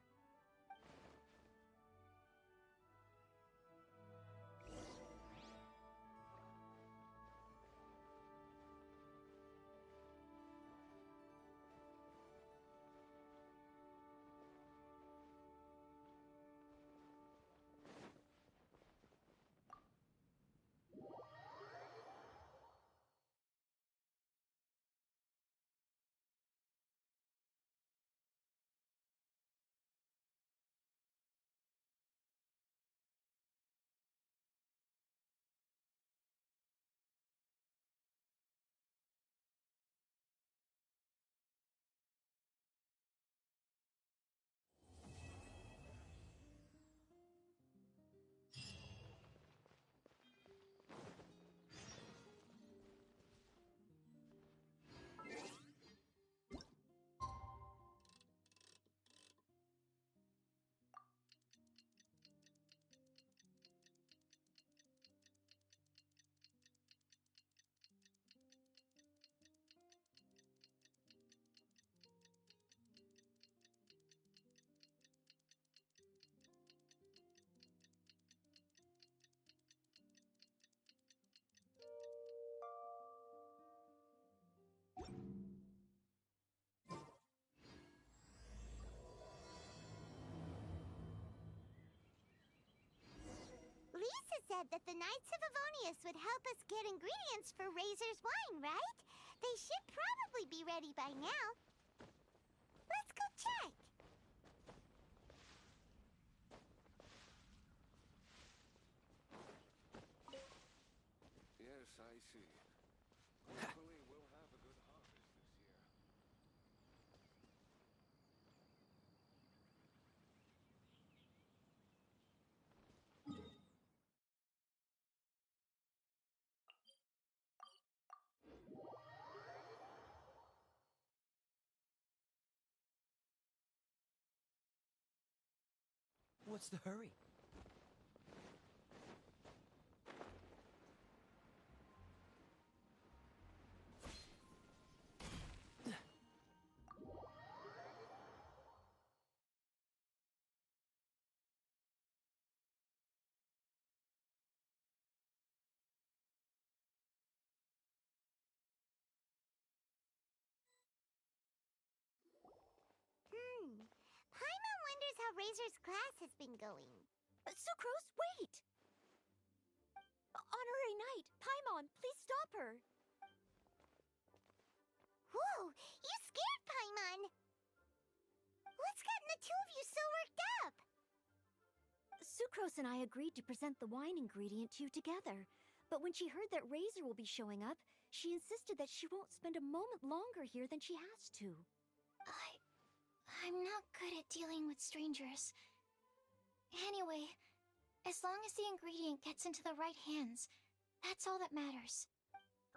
Lisa said that the Knights of Avonius would help us get ingredients for Razor's wine, right? They should probably be ready by now. Let's go check. Yes, I see. Hopefully we'll have a good harvest this year. What's the hurry? Paimon wonders how Razor's class has been going. Sucrose, wait! Honorary Knight, Paimon, please stop her! Whoa, you scared Paimon! What's gotten the two of you so worked up? Sucrose and I agreed to present the wine ingredient to you together. But when she heard that Razor will be showing up, she insisted that she won't spend a moment longer here than she has to. I'm not good at dealing with strangers. Anyway, as long as the ingredient gets into the right hands, that's all that matters.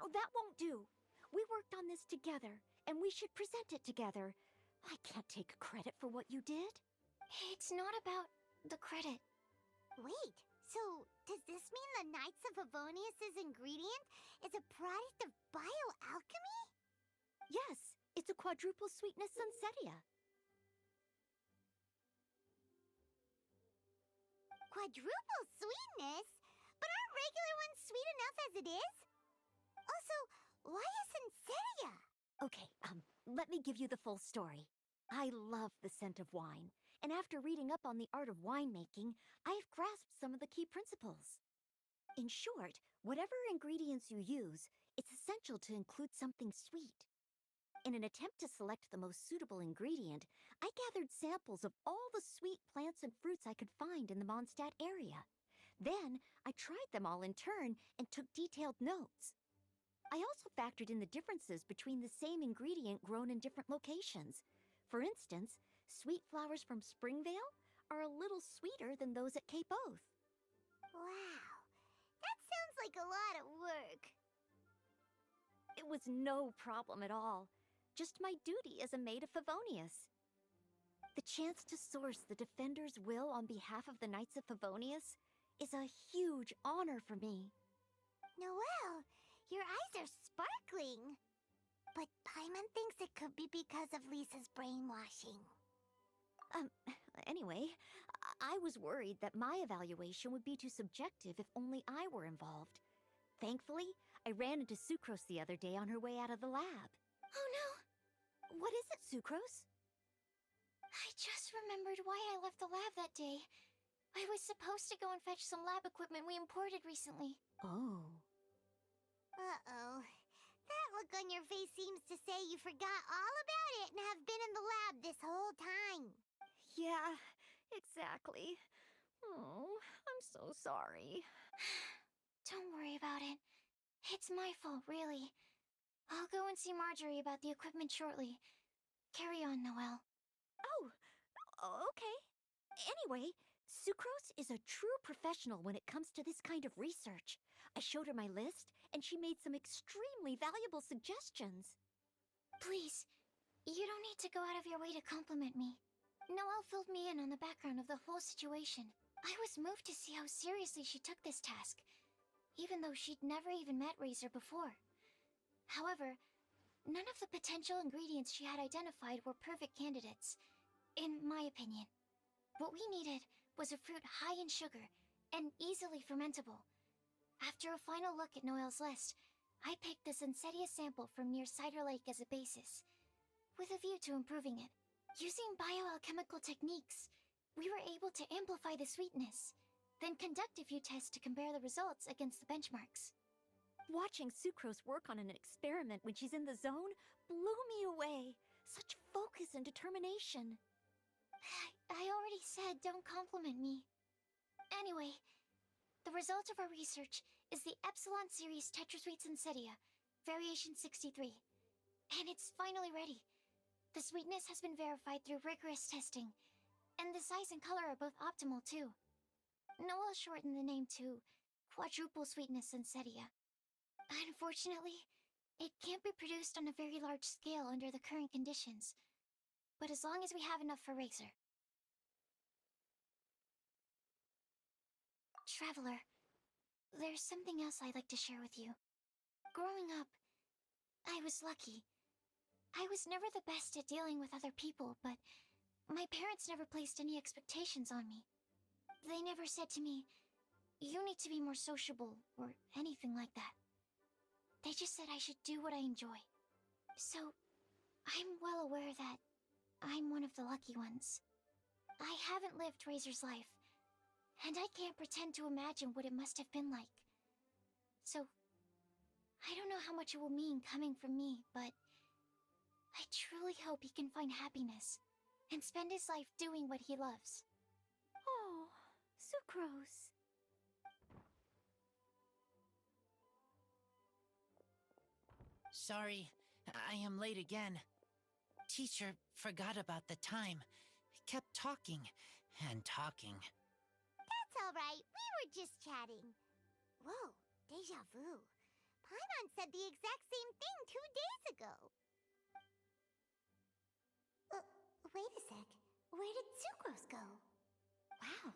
Oh, that won't do. We worked on this together, and we should present it together. I can't take credit for what you did. It's not about the credit. Wait, so does this mean the Knights of Avonius' ingredient is a product of bioalchemy? Yes, it's a quadruple sweetness sunsetia. Quadruple sweetness? But aren't regular ones sweet enough as it is? Also, why a sunsetia? Okay, let me give you the full story. I love the scent of wine, and after reading up on the art of winemaking, I've grasped some of the key principles. In short, whatever ingredients you use, it's essential to include something sweet. In an attempt to select the most suitable ingredient, I gathered samples of all the sweet plants and fruits I could find in the Mondstadt area. Then, I tried them all in turn and took detailed notes. I also factored in the differences between the same ingredient grown in different locations. For instance, sweet flowers from Springvale are a little sweeter than those at Cape Oath. Wow, that sounds like a lot of work. It was no problem at all. Just my duty as a maid of Favonius. The chance to source the Defender's will on behalf of the Knights of Favonius is a huge honor for me. Noelle, your eyes are sparkling. But Paimon thinks it could be because of Lisa's brainwashing. Anyway, I was worried that my evaluation would be too subjective if only I were involved. Thankfully, I ran into Sucrose the other day on her way out of the lab. Oh no! What is it, Sucrose? I just remembered why I left the lab that day. I was supposed to go and fetch some lab equipment we imported recently. Oh. Uh-oh. That look on your face seems to say you forgot all about it and have been in the lab this whole time. Yeah, exactly. Oh, I'm so sorry. Don't worry about it. It's my fault, really. I'll go and see Marjorie about the equipment shortly. Carry on, Noelle. Oh, okay. Anyway, Sucrose is a true professional when it comes to this kind of research. I showed her my list, and she made some extremely valuable suggestions. Please, you don't need to go out of your way to compliment me. Noelle filled me in on the background of the whole situation. I was moved to see how seriously she took this task, even though she'd never even met Razor before. However, none of the potential ingredients she had identified were perfect candidates, in my opinion. What we needed was a fruit high in sugar and easily fermentable. After a final look at Noelle's list, I picked the Sensetia sample from near Cider Lake as a basis, with a view to improving it. Using bioalchemical techniques, we were able to amplify the sweetness, then conduct a few tests to compare the results against the benchmarks. Watching Sucrose work on an experiment when she's in the zone blew me away. Such focus and determination. I already said don't compliment me. Anyway, the result of our research is the Epsilon Series Tetrasweet Sensetia, Variation 63. And it's finally ready. The sweetness has been verified through rigorous testing, and the size and color are both optimal too. Noelle shortened the name to Quadruple Sweetness Sensetia. Unfortunately, it can't be produced on a very large scale under the current conditions, but as long as we have enough for Razor. Traveler, there's something else I'd like to share with you. Growing up, I was lucky. I was never the best at dealing with other people, but my parents never placed any expectations on me. They never said to me, "You need to be more sociable," or anything like that. They just said I should do what I enjoy. So, I'm well aware that I'm one of the lucky ones. I haven't lived Razor's life, and I can't pretend to imagine what it must have been like. So, I don't know how much it will mean coming from me, but I truly hope he can find happiness and spend his life doing what he loves. Oh, Sucrose. Sorry, I am late again. Teacher forgot about the time. Kept talking and talking. That's alright, we were just chatting. Whoa, deja vu. Paimon said the exact same thing 2 days ago. Wait a sec. Where did Sucrose go? Wow,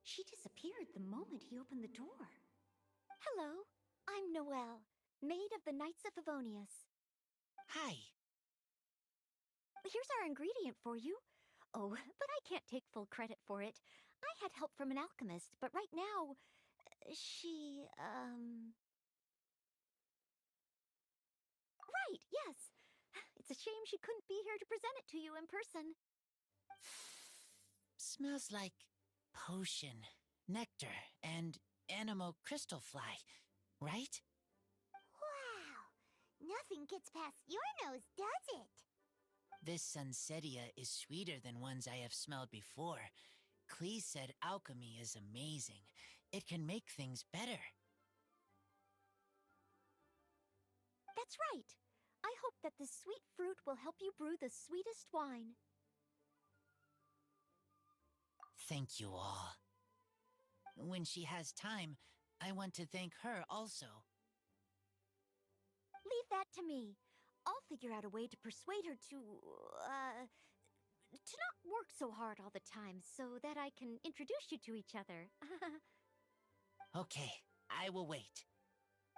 she disappeared the moment he opened the door. Hello, I'm Noelle, maid of the Knights of Favonius. Hi. Here's our ingredient for you. Oh, but I can't take full credit for it. I had help from an alchemist, but right now, she, Right, yes. It's a shame she couldn't be here to present it to you in person. Smells like potion, nectar, and anemo crystal fly, right? Wow! Nothing gets past your nose, does it? This Sensetia is sweeter than ones I have smelled before. Clee said alchemy is amazing. It can make things better. That's right. I hope that this sweet fruit will help you brew the sweetest wine. thank you all. When she has time, I want to thank her also. Leave that to me. I'll figure out a way to persuade her to not work so hard all the time so that I can introduce you to each other. Okay, I will wait.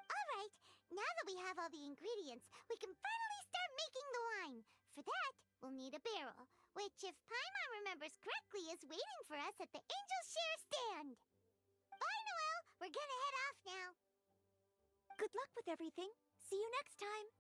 Alright, now that we have all the ingredients, we can finally start making the wine. For that, we'll need a barrel, which, if Paimon remembers correctly, is waiting for us at the Angel Share stand. Bye, Noelle! We're gonna head off now. Good luck with everything. See you next time.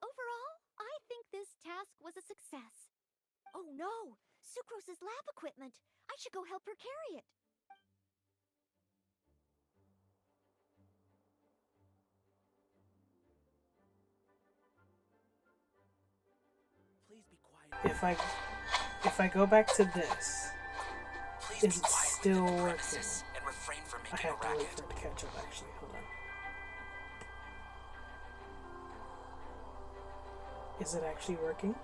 Overall, I think this task was a success. Oh no! Sucrose's lab equipment! I should go help her carry it. Please be quiet. If I go back to this, Please is it still working? And refrain from I making have a to wait racket. for it to catch up, actually. Hold on. Is it actually working?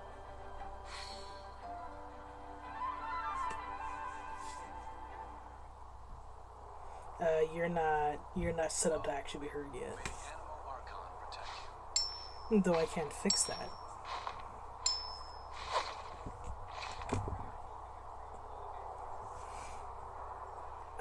You're not set up to actually be heard yet. Though I can't fix that.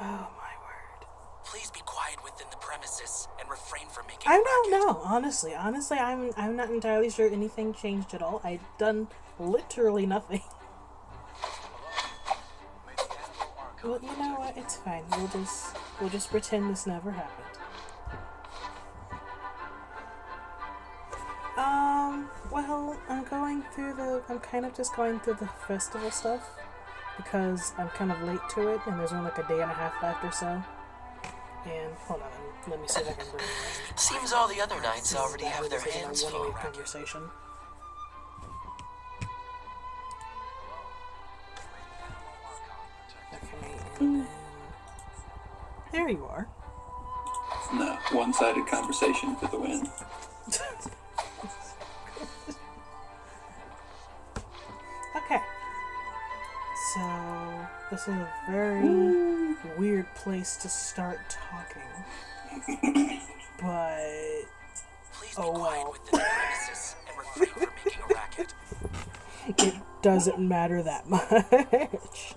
Oh my word. Please be quiet within the premises and refrain from making I don't know, honestly. Honestly, I'm not entirely sure anything changed at all. I've done literally nothing. Well, you know what? It's fine. We'll just pretend this never happened. Well, I'm kind of just going through the festival stuff because I'm kind of late to it, and there's only like a day and a half left or so. And hold on, let me see if I can bring it. Seems all the other knights already have their hands full. full. Conversation. Okay, and then there you are. No, one-sided conversation for the win. Okay. So, this is a very weird place to start talking. But, oh well. It doesn't matter that much.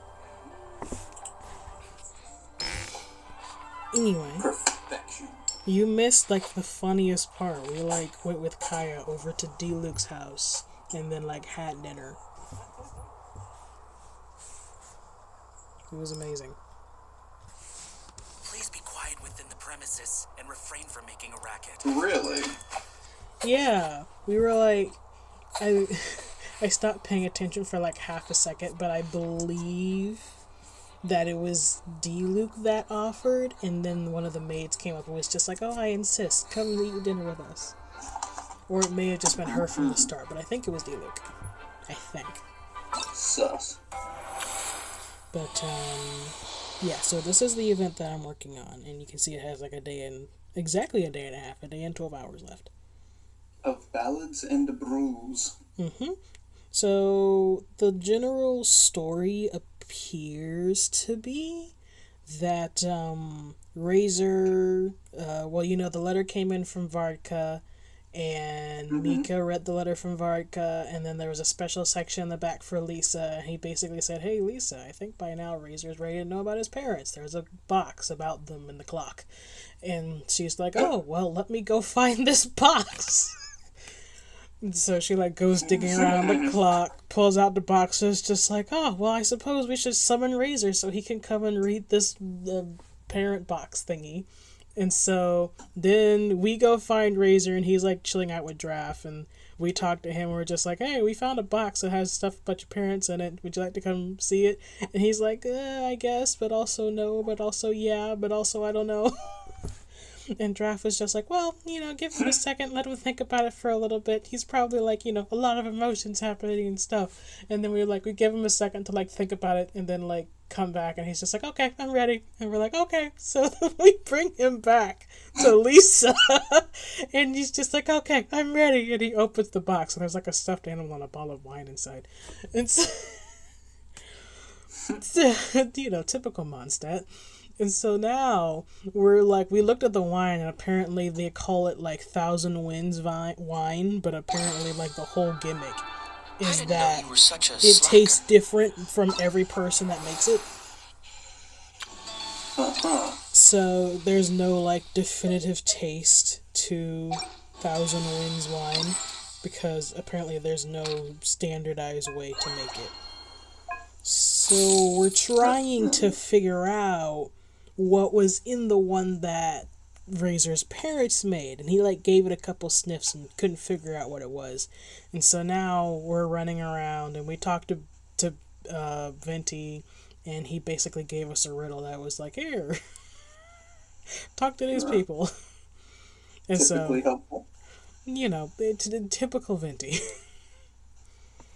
Anyway, you missed like the funniest part. We like went with Kaya over to D. Luke's house and then like had dinner. It was amazing. Please be quiet within the premises and refrain from making a racket. Really? Yeah, we were like, I stopped paying attention for like half a second, but I believe that it was D. Luke that offered, and then one of the maids came up and was just like, oh, I insist, come and eat dinner with us. Or it may have just been her from the start, but I think it was D. Luke. I think. Sus. But, yeah, so this is the event that I'm working on, and you can see it has like exactly a day and a half, a day and 12 hours left. Of ballads and brews. Mm-hmm. So, the general story appears to be that, Razor, the letter came in from Vardka, and Mika read the letter from Vardka, and then there was a special section in the back for Lisa, and he basically said, hey, Lisa, I think by now Razor's ready to know about his parents. There's a box about them in the clock. And she's like, oh, well, let me go find this box. So she like goes digging around the clock, pulls out the boxes, just like, oh, well, I suppose we should summon Razor so he can come and read this parent box thingy. And so then we go find Razor, and he's like chilling out with Draft, and we talk to him, and we're just like, hey, we found a box that has stuff about your parents in it. Would you like to come see it? And he's like, I guess, but also no, but also yeah, but also I don't know. And Draft was just like, well, give him a second, let him think about it for a little bit. He's probably like, a lot of emotions happening and stuff. And then we give him a second to think about it and then come back, and he's just like, okay, I'm ready. And we're like, okay. So then we bring him back to Lisa, and he's just like, okay, I'm ready. And he opens the box, and there's a stuffed animal and a bottle of wine inside. And so, typical Mondstadt. And so now we're we looked at the wine, and apparently they call it Thousand Winds wine, but apparently the whole gimmick is that it tastes different from every person that makes it. So there's no definitive taste to Thousand Winds wine because apparently there's no standardized way to make it. So we're trying to figure out what was in the one that Razor's parents made, and he gave it a couple sniffs and couldn't figure out what it was. And so now we're running around, and we talked to Venti, and he basically gave us a riddle that was here, talk to these people. And typically so helpful. It's typical Venti.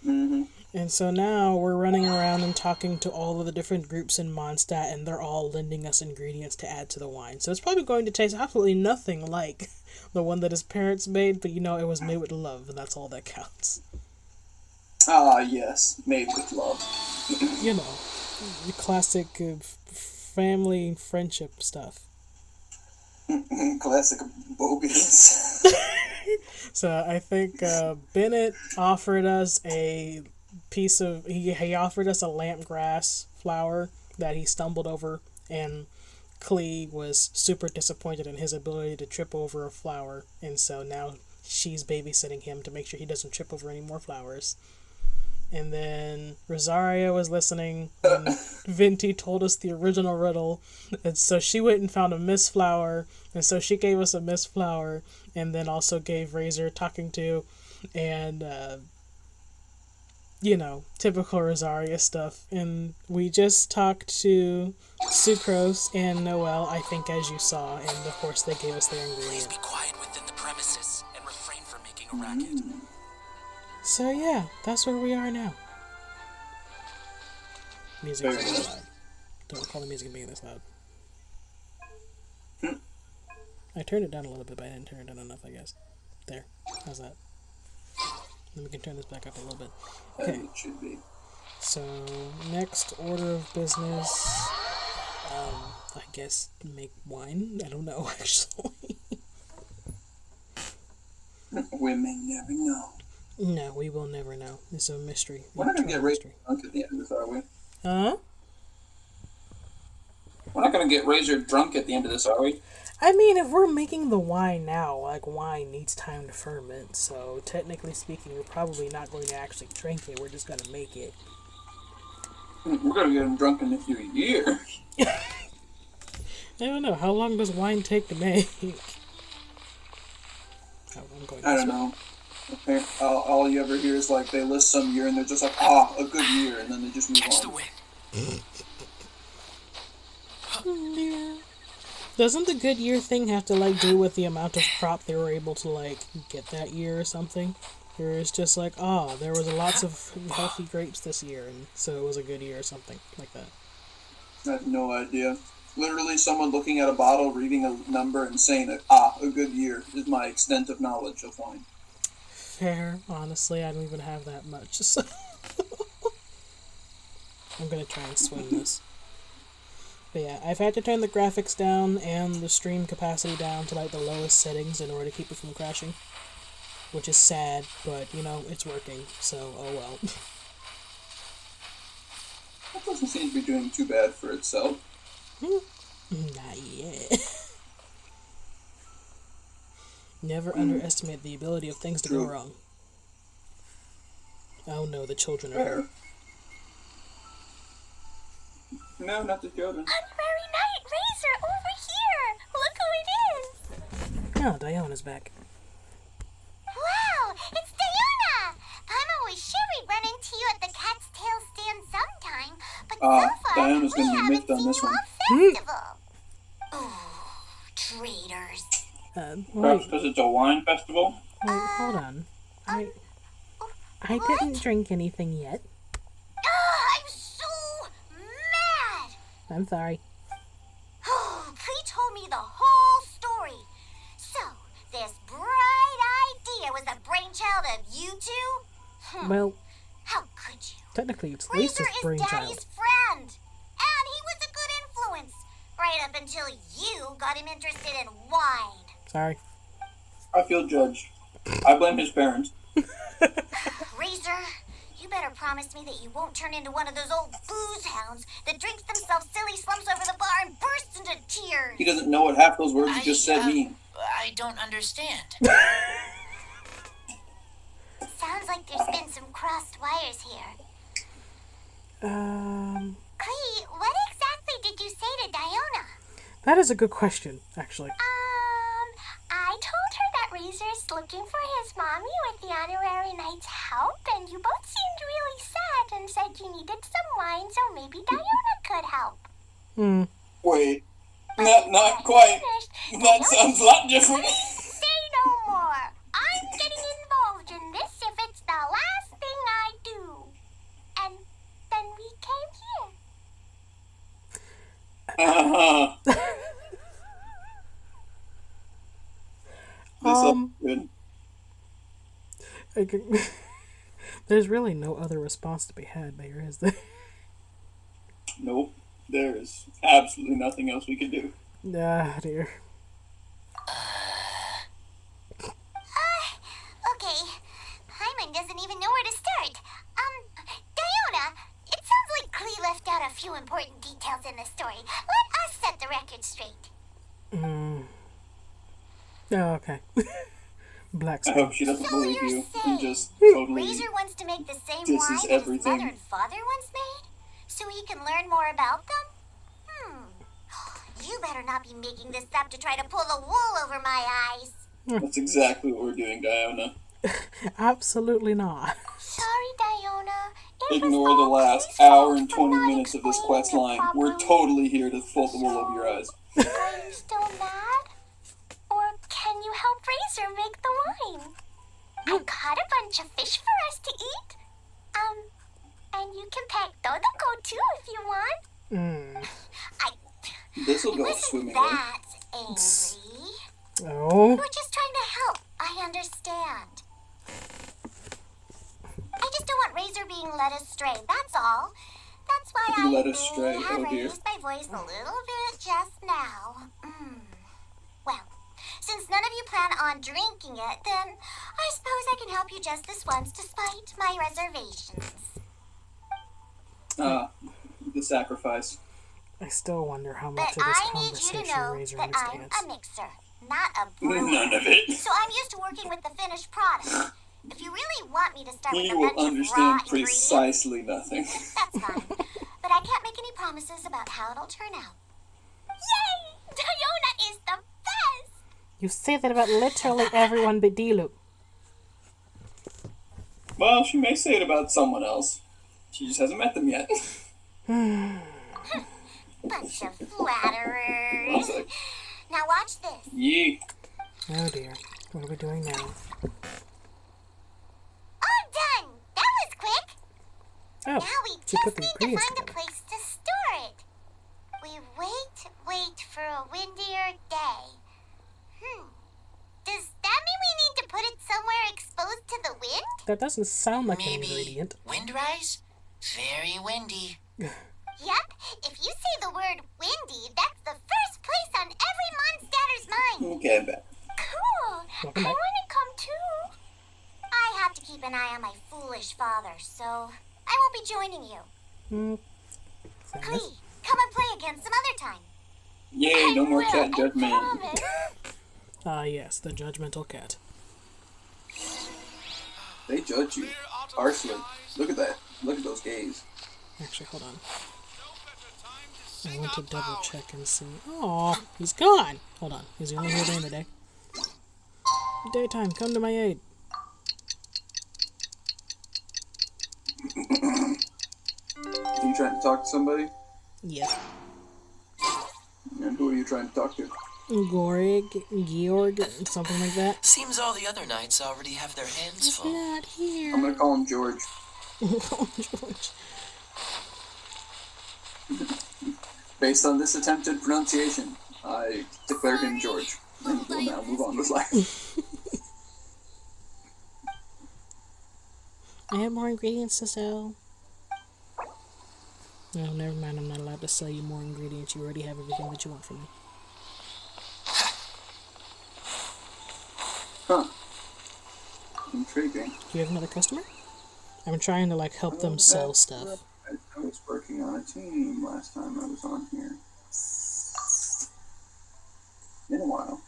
Mm-hmm. And so now we're running around and talking to all of the different groups in Mondstadt, and they're all lending us ingredients to add to the wine. So it's probably going to taste absolutely nothing like the one that his parents made, but it was made with love, and that's all that counts. Ah, yes, made with love. The classic family and friendship stuff. Classic bogus. So I think Bennett offered us a piece of he offered us a lampgrass flower that he stumbled over, and Klee was super disappointed in his ability to trip over a flower, and so now she's babysitting him to make sure he doesn't trip over any more flowers. And then Rosaria was listening when Venti told us the original riddle, and so she went and found a mist flower, and so she gave us a mist flower, and then also gave Razor talking to, and typical Rosaria stuff. And we just talked to Sucrose and Noelle, I think, as you saw, and of course they gave us their ingredients. Please be quiet within the premises and refrain from making a racket. So yeah, that's where we are now. Music is this loud. Don't recall the music being this loud. I turned it down a little bit, but I didn't turn it down enough, I guess. There. How's that? Then we can turn this back up a little bit. Okay. It should be. So, next order of business, I guess make wine? I don't know, actually. We may never know. No, we will never know. It's a mystery. We're not going to get Razor drunk at the end of this, are we? Huh? We're not going to get Razor drunk at the end of this, are we? I mean, if we're making the wine now, wine needs time to ferment, so technically speaking, we're probably not going to actually drink it, we're just going to make it. We're going to get him drunk in a few years. I don't know, how long does wine take to make? I don't know. Okay. All you ever hear is they list some year and they're just a good year, and then they just move on. The win. Doesn't the good year thing have to do with the amount of crop they were able to get that year or something? Or it's just there was lots of healthy grapes this year, and so it was a good year or something like that. I have no idea. Literally someone looking at a bottle, reading a number, and saying that, a good year is my extent of knowledge of wine. Fair. Honestly, I don't even have that much, so I'm gonna try and swing this. But yeah, I've had to turn the graphics down and the stream capacity down to the lowest settings in order to keep it from crashing. Which is sad, but it's working, so oh well. That doesn't seem to be doing too bad for itself. Not yet. Never underestimate the ability of things to go wrong. Oh no, the children are here. No, not the children. Unwary Knight, Razor, over here! Look who it is! Oh, Diona's back. Wow, it's Diona! I'm always sure we'd run into you at the Cat's Tail stand sometime, but so far, Diona's we gonna be haven't missed on seen this you one. all festival. Oh, traitors. Perhaps because it's a wine festival? Wait, hold on. I didn't drink anything yet. I'm so mad! I'm sorry. Klee told me the whole story. So, this bright idea was the brainchild of you two? Well, how could you? Technically, it's Razor Lisa's is brainchild. Daddy's friend. And he was a good influence. Right up until you got him interested in wine. Sorry. I feel judged. I blame his parents. Razor, you better promise me that you won't turn into one of those old booze hounds that drinks themselves silly, slumps over the bar, and bursts into tears. He doesn't know what half those words you just said mean. I don't understand. Sounds like there's been some crossed wires here. Klee, what exactly did you say to Diona? That is a good question, actually. I told her that Razor's looking for his mommy with the honorary knight's help, and you both seemed really sad and said you needed some wine, so maybe Diona could help. Wait. Not quite. That sounds a lot different. Say no more. I'm getting involved in this if it's the last thing I do. And then we came here. Good. There's really no other response to be had there, is there? Nope. There is absolutely nothing else we can do. Ah, dear. Okay. Hyman doesn't even know where to start. Diona, it sounds like Klee left out a few important details in the story. Let us set the record straight. Oh, okay. Black I hope she doesn't believe you and just totally Razor wants to make the same disses wine that his everything. mother and father once made? So he can learn more about them? You better not be making this up to try to pull the wool over my eyes. That's exactly what we're doing, Diona. Absolutely not. Sorry, Diona. Ignore the last hour and 20 minutes of this quest line. We're totally here to pull the wool over your eyes. Are you still mad? Or can you help Razor make the wine? I caught a bunch of fish for us to eat. And you can pack Dodoko too if you want. This'll go swimmingly. That's angry. Oh. We're just trying to help. I understand. I just don't want Razor being led astray, that's all. That's why I Led astray, have oh dear. raised my voice a little bit just now. Well, since none of you plan on drinking it, then I suppose I can help you just this once despite my reservations. The sacrifice. I still wonder how But much of this I need you to conversation know Razor that I'm understands. a mixer, not a brewer. None of it. So I'm used to working with the finished product. If you really want me to start with He a will bunch of raw understand ingredients, precisely nothing. that's fine. But I can't make any promises about how it'll turn out. Yay! Diona is the best! You say that about literally everyone but Diluc. Well, she may say it about someone else. She just hasn't met them yet. Bunch of flatterers. Now watch this. Yee. Oh dear. What are we doing now? All done. That was quick. Oh, Now we she just put the need to ingredients find a together. place to store it. We wait for a windier day. Does that mean we need to put it somewhere exposed to the wind? That doesn't sound like an Maybe ingredient. Windrise? Very windy. Yep. If you say the word windy, that's the first place on every monster's mind. Okay, I bet. Cool. Welcome I back. want to come too. I have to keep an eye on my foolish father, so I won't be joining you. Klee, come and play again some other time. Yay, no more cat judgment. Ah, yes, the judgmental cat. They judge you harshly. Look at that. Look at those gays. Actually, hold on. I want to double check and see. Oh, he's gone! Hold on. Is he only here during the day? Daytime, come to my aid. Are you trying to talk to somebody? Yes. And who are you trying to talk to? Georg, something like that. Seems all the other knights already have their hands full. Not here. I'm gonna call him George. George. Based on this attempted pronunciation, I declare him George, and will now move on with life. I have more ingredients to sell. No, never mind. I'm not allowed to sell you more ingredients. You already have everything that you want from me. Huh. Intriguing. Do you have another customer? I'm trying to like help them sell stuff. I was working on a team last time I was on here. In a while.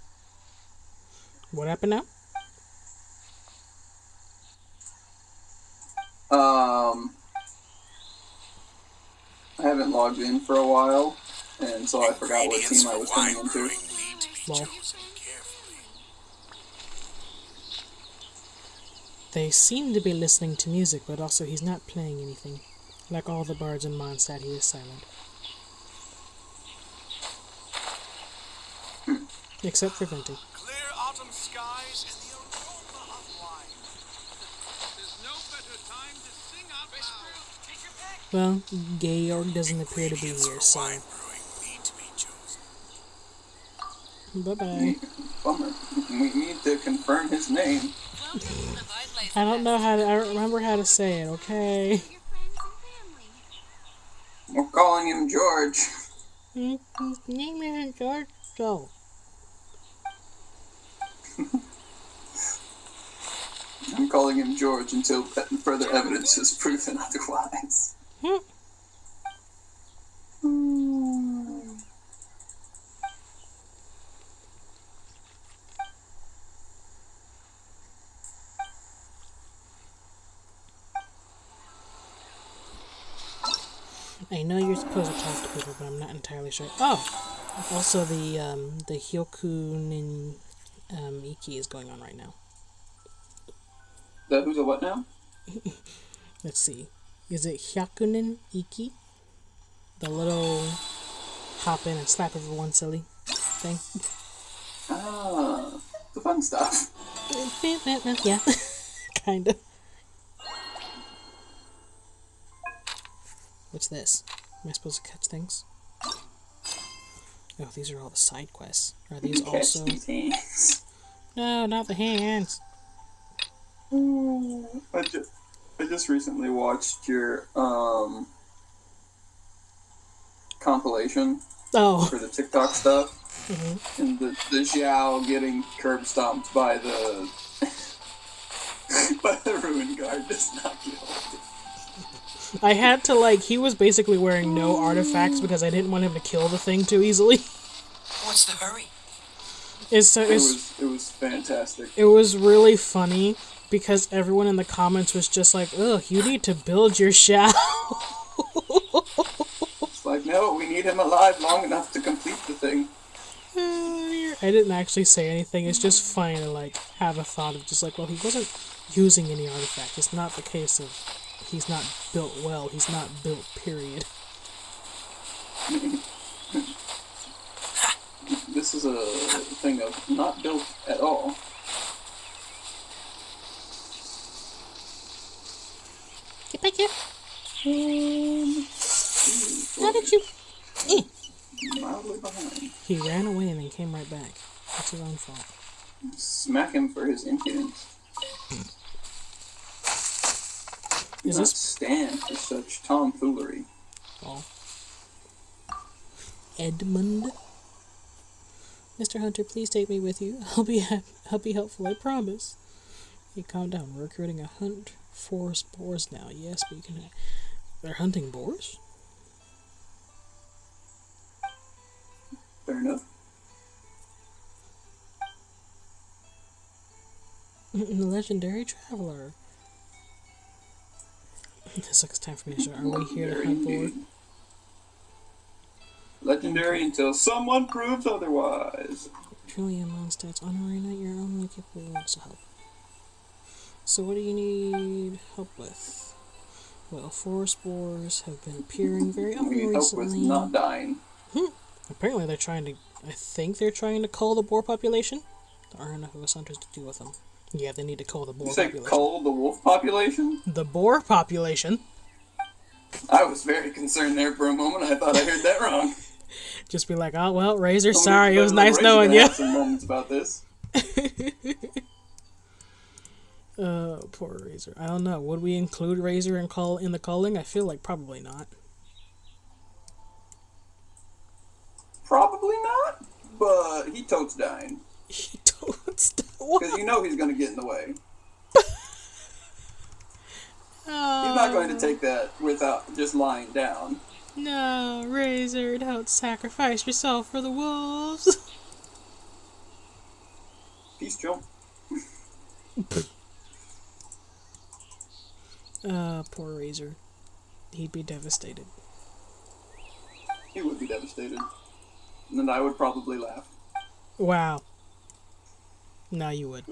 What happened now? I haven't logged in for a while, and so I forgot what team I was coming into. Well, they seem to be listening to music, but also he's not playing anything. Like all the bards in Mondstadt, he is silent. Except for Venti. Clear autumn skies and the aroma of wine. There's no better time to sing out loud. Well, Georg doesn't appear to be here, so... Bye-bye. Bummer. We need to confirm his name. I don't know how to... I don't remember how to say it, okay? We're calling him George. His name isn't George, so... I'm calling him George until further evidence is proven otherwise. I know you're supposed to talk to people, but I'm not entirely sure. Oh! Also, the Hyokunin Iki is going on right now. Who's a what now? Let's see. Is it Hyakunin Iki? The little hop in and slap everyone silly thing? Ah, the fun stuff. Yeah, kinda. What's this? Am I supposed to catch things? Oh, these are all the side quests. Are these also... No, not the hands. I just recently watched your compilation for the TikTok stuff, and the Xiao getting curb stomped by the by the ruined guard does not get old. I had to like he was basically wearing no artifacts because I didn't want him to kill the thing too easily. What's the hurry? It was fantastic. It was really funny because everyone in the comments was just like, "Ugh, you need to build your Xiao." It's like, no, we need him alive long enough to complete the thing. I didn't actually say anything. It's just funny to like have a thought of just like, well, he wasn't using any artifact. It's not the case of he's not built well. He's not built, period. This is a thing of not built at all. Get back here. How did you... Mildly behind. He ran away and then came right back. That's his own fault. Smack him for his impudence. Do not stand for such tomfoolery. Oh. Edmund? Mr. Hunter, please take me with you. I'll be helpful, I promise. Hey, calm down. We're recruiting a hunt for boars now. Yes, but you can... They're hunting boars? Fair enough. The legendary traveler. It's like it's time for me to show. Are we here to hunt boar? Legendary until someone proves otherwise. Truly a Mondstadt's honorary knight, your only capable will also help. So what do you need help with? Well, forest boars have been appearing very often We need help recently. with not dying. Apparently they're trying to I think they're trying to cull the boar population. There aren't enough of us hunters to deal with them. Yeah, they need to cull the boar population. Cull the wolf population? The boar population? I was very concerned there for a moment. I thought I heard that wrong. Just be like, oh, well, Razor, sorry, it was nice knowing you. Some moments about this. Poor Razor. I don't know. Would we include Razor in the culling? I feel like probably not. Probably not, but he totes dying. He totes dying? Because you know he's going to get in the way. He's not going to take that without just lying down. No, Razor, don't sacrifice yourself for the wolves. Peace, Joe. Poor Razor. He'd be devastated. He would be devastated. And I would probably laugh. Wow. No, you would.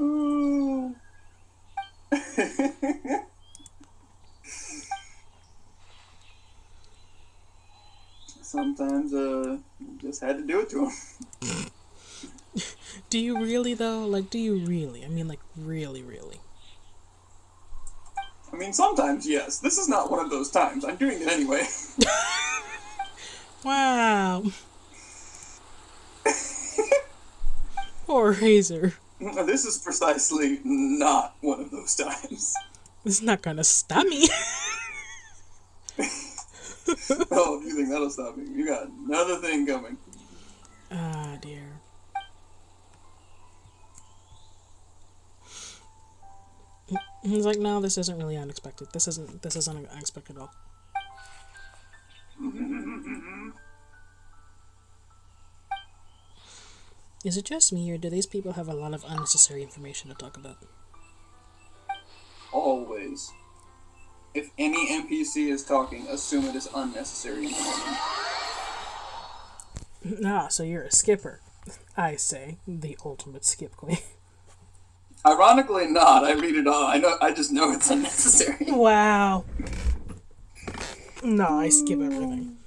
Sometimes, just had to do it to him. Do you really, though? Like, do you really? I mean, like, really, really? I mean, sometimes, yes. This is not one of those times. I'm doing it anyway. Wow. Poor Razor. This is precisely not one of those times. It's not gonna stop me. Oh, if you think that'll stop me, you got another thing coming. Ah, dear. He's like, no, this isn't really unexpected. This isn't unexpected at all. Is it just me, or do these people have a lot of unnecessary information to talk about? Always. If any NPC is talking, assume it is unnecessary information. Ah, so you're a skipper. I say, the ultimate skip queen. Ironically not. I read it all. I just know it's unnecessary. Wow. No, I skip everything.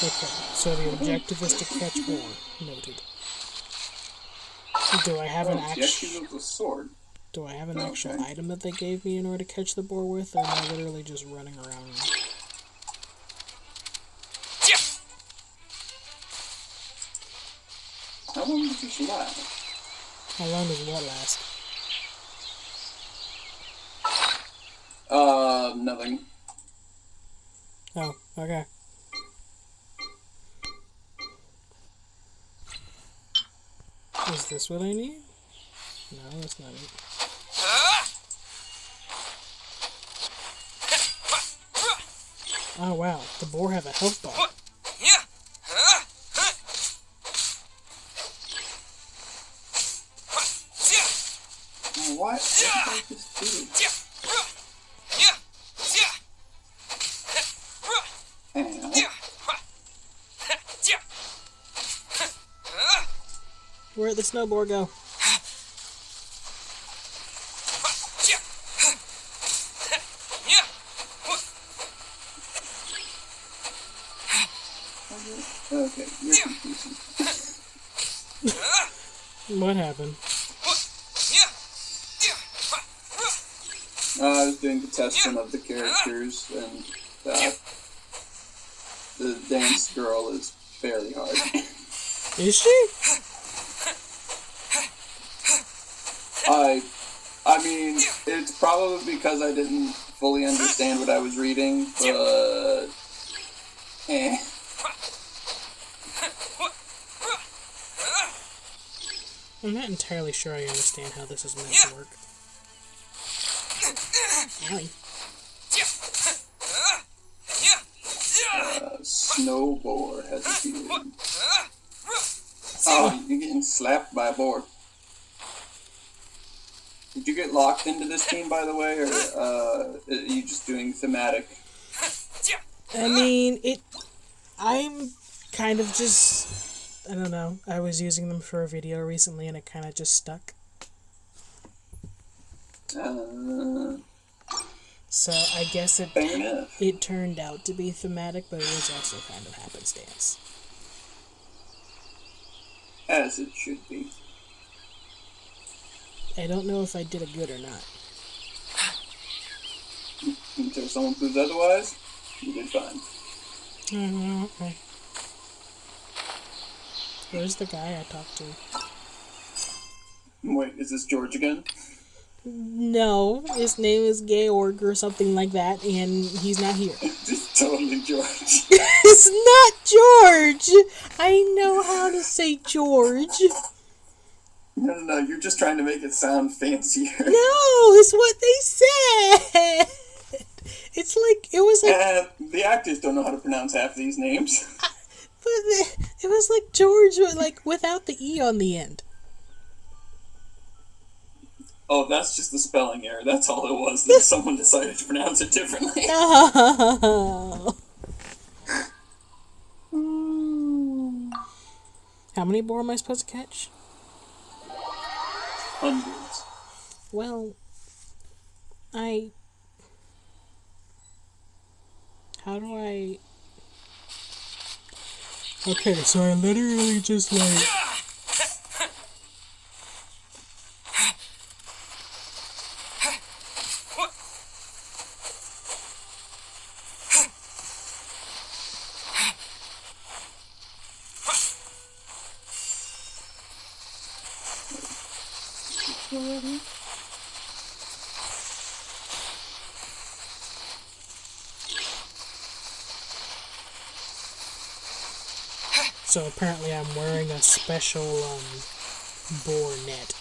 Okay, so the objective is to catch boar. Noted. Do I have an actual sword? Do I have an actual item that they gave me in order to catch the boar with, or am I literally just running around? How long does this last? How long does what last? Nothing. Oh, okay. Is this what I need? No, that's not it. Oh wow, the boar have a health bar. What did I just do? Where'd the snowboard go? Okay, you're confusing. What happened? I was doing the testing of the characters, and the dance girl is fairly hard. Is she? I mean, it's probably because I didn't fully understand what I was reading, but... I'm not entirely sure I understand how this is meant to work. Snow boar has appeared. Oh, you're getting slapped by a boar. Did you get locked into this team, by the way, or are you just doing thematic? I mean, I'm kind of just I don't know. I was using them for a video recently and it kind of just stuck. So I guess it turned out to be thematic, but it was also kind of happenstance. As it should be. I don't know if I did it good or not. Until someone proves otherwise, you did fine. Okay. Where's the guy I talked to? Wait, is this George again? No, his name is Georg or something like that, and he's not here. Just totally George. It's not George! I know how to say George. No, you're just trying to make it sound fancier. No, it's what they said! It's like, it was like... the actors don't know how to pronounce half these names. But it was like George, like, without the E on the end. Oh, that's just the spelling error. That's all it was. That someone decided to pronounce it differently. Oh. How many more am I supposed to catch? Hundreds. Well, how do I... Okay, so I literally just like... So apparently I'm wearing a special, boar net.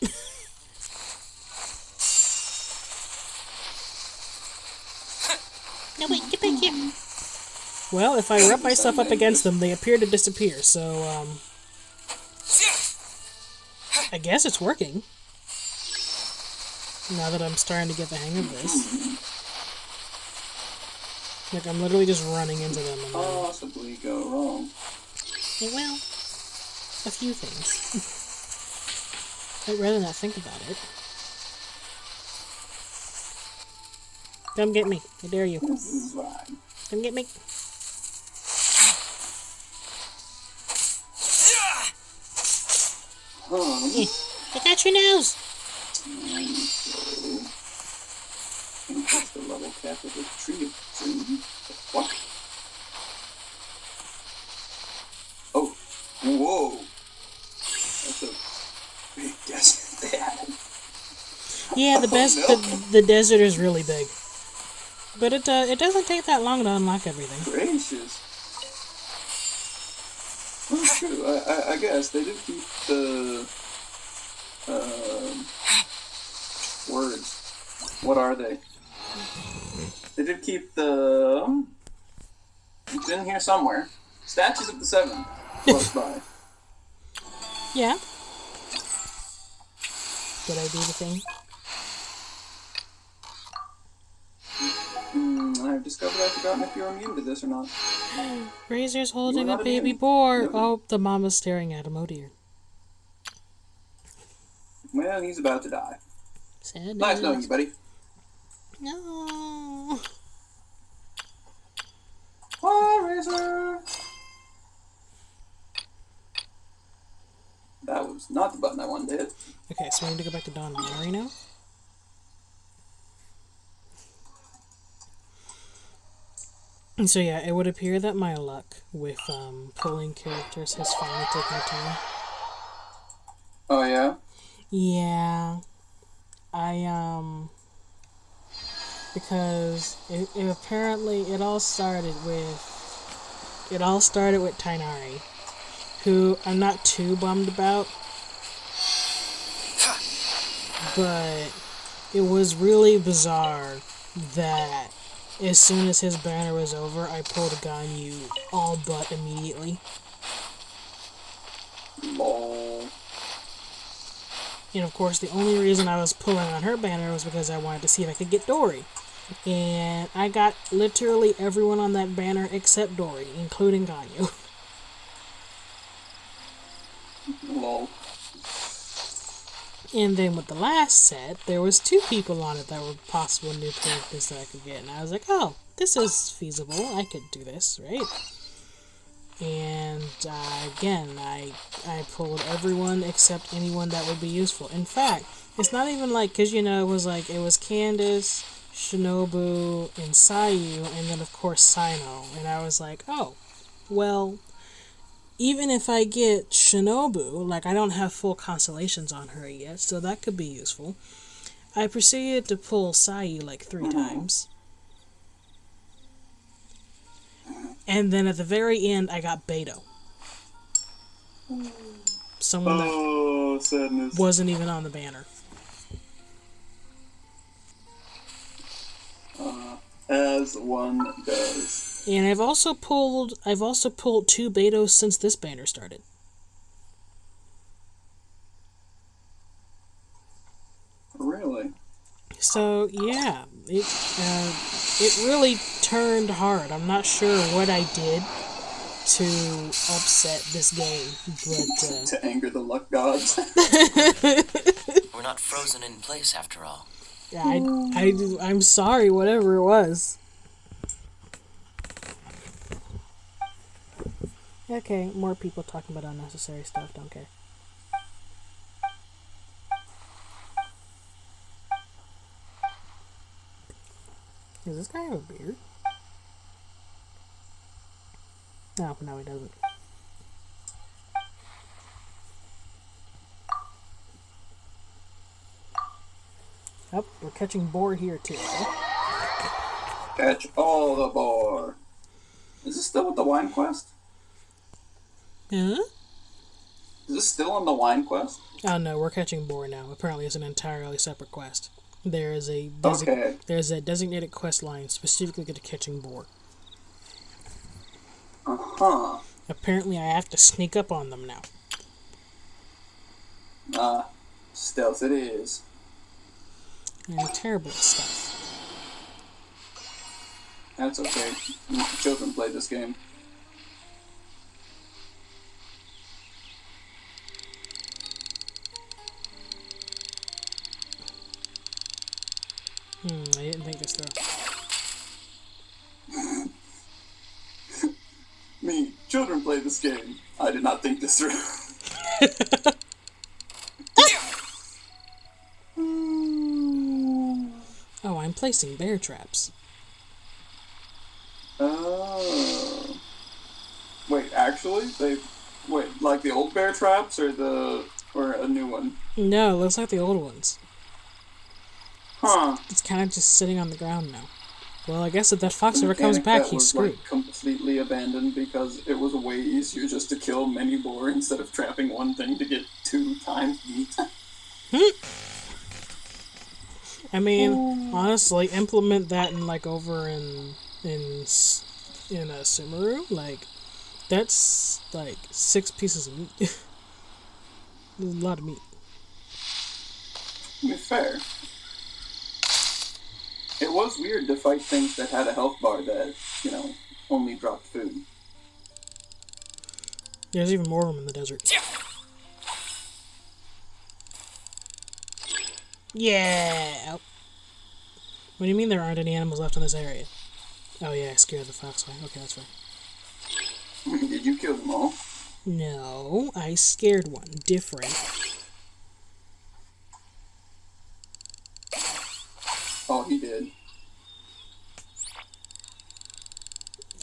No, wait, get back here. Well, if I rub myself up against them, they appear to disappear, so, I guess it's working. Now that I'm starting to get the hang of this. Like, I'm literally just running into them and then... Possibly go wrong. Well, a few things. I'd rather not think about it. Come get me. I dare you. Come get me. I got your nose. Increase the level cap of the tree. What? Oh, whoa! That's a big desert they had. Yeah, the desert is really big, but it doesn't take that long to unlock everything. Gracious. Well, it's true. I guess they did keep the words. What are they? They did keep the. It's in here somewhere. Statues of the Seven. Close by. Yeah. Did I do the thing? I've discovered I've forgotten if you're immune to this or not. Razor's holding a baby boar. Yep. Oh, the mama's staring at him. Oh dear. Well, he's about to die. Sad. Nice knowing you, buddy. No. Bye, Razor. That was not the button I wanted to hit. Okay, so we need to go back to Don Mary now. And so yeah, it would appear that my luck with pulling characters has finally taken a turn. Oh yeah? Yeah. Because it apparently it all started with Tainari, who I'm not too bummed about, but it was really bizarre that as soon as his banner was over, I pulled a Ganyu all but immediately. Lol. And of course, the only reason I was pulling on her banner was because I wanted to see if I could get Dory. And I got literally everyone on that banner except Dory, including Ganyu. And then with the last set, there was 2 people on it that were possible new characters that I could get. And I was like, oh, this is feasible. I could do this, right? And again, I pulled everyone except anyone that would be useful. In fact, it's not even like, because, you know, it was Candace, Shinobu, and Sayu, and then, of course, Sino. And I was like, oh, well, even if I get Shinobu, like, I don't have full constellations on her yet, so that could be useful. I proceeded to pull Sayu, like, 3 times. And then at the very end, I got Beto. Someone that sadness. wasn't even on the banner. As one does. And I've also pulled 2 Betos since this banner started. Really? So yeah, it really turned hard. I'm not sure what I did to upset this game, but to anger the luck gods. We're not frozen in place after all. Yeah, I'm sorry, whatever it was. Okay, more people talking about unnecessary stuff. Don't care. Does this guy have a beard? No, he doesn't. Oh, we're catching boar here too. Okay? Catch all the boar. Is this still with the wine quest? Huh? Is this still on the wine quest? Oh no, we're catching boar now. Apparently it's an entirely separate quest. There is a there's a designated quest line specifically to catching boar. Uh-huh. Apparently I have to sneak up on them now. Stealth it is. And terrible stuff. That's okay. Children play this game. I didn't think this through. Me, children play this game. I did not think this through. Oh, I'm placing bear traps. Oh. Wait, actually? Wait, like the old bear traps or a new one? No, it looks like the old ones. Huh. It's kind of just sitting on the ground now. Well, I guess if that fox ever comes back, he's screwed. Like, completely abandoned because it was way easier just to kill many boar instead of trapping one thing to get 2 times meat. I mean, honestly, implement that in like over in Sumeru. Like, that's like 6 pieces of meat. There's a lot of meat. To be fair. It was weird to fight things that had a health bar that, only dropped food. There's even more of them in the desert. Yeah! Oh. What do you mean there aren't any animals left in this area? Oh yeah, I scared the fox away. Okay, that's fine. Did you kill them all? No, I scared one. Different. Oh, he did.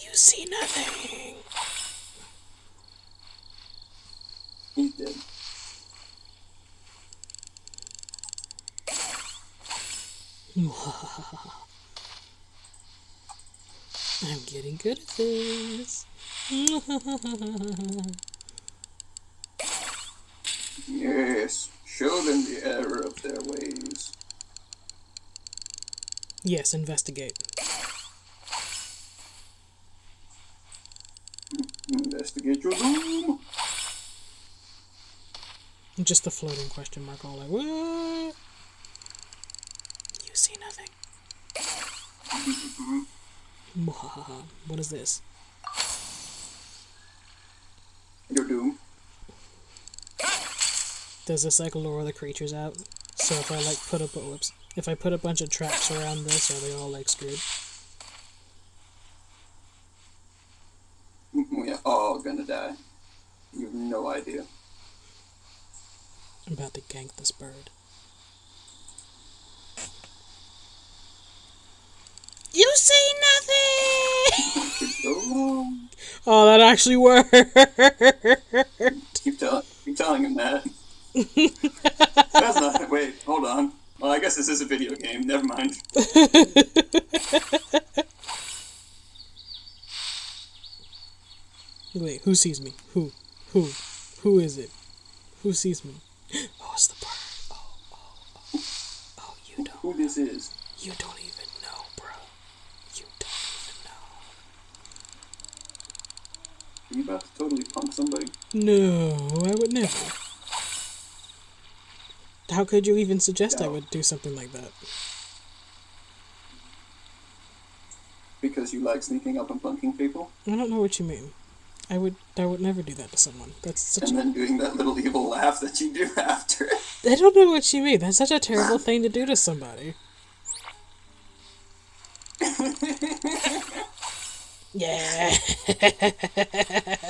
You see nothing. He did. I'm getting good at this. Yes, show them the error of their ways. Yes, investigate. Investigate your doom. Just the floating question mark, all like, what? You see nothing. What is this? Your doom. Does this like lure the creatures out? So if I like put up if I put a bunch of traps around this, are they all like screwed? We're all gonna die. You have no idea. I'm about to gank this bird. You see nothing! Oh, that actually worked! Keep telling him that. That's not... Wait, hold on. Well, I guess this is a video game. Never mind. Wait, who sees me? Who is it? Who sees me? Oh, it's the bird. Oh, you don't. Who this is? You don't even know, bro. You don't even know. Are you about to totally punk somebody? No, I would never. How could you even suggest I would do something like that? Because you like sneaking up and punking people? I don't know what you mean. I would never do that to someone. That's such and then doing that little evil laugh that you do after. I don't know what you mean. That's such a terrible thing to do to somebody. Yeah.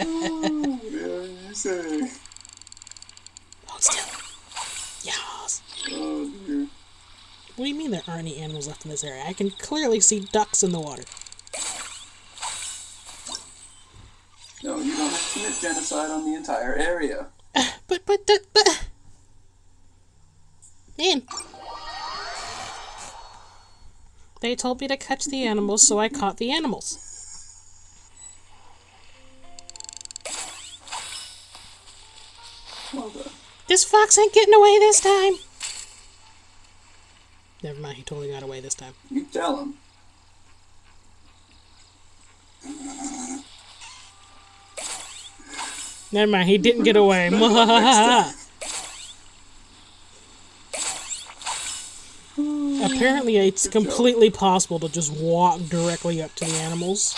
Oh, yeah, you say. Hold still. Yes. Oh, dear. What do you mean there aren't any animals left in this area? I can clearly see ducks in the water. No, you don't have to commit genocide on the entire area. But. Man. They told me to catch the animals, so I caught the animals. Well done. This fox ain't getting away this time. Never mind, he totally got away this time. You tell him. Never mind, he didn't get away. Apparently, it's completely possible to just walk directly up to the animals.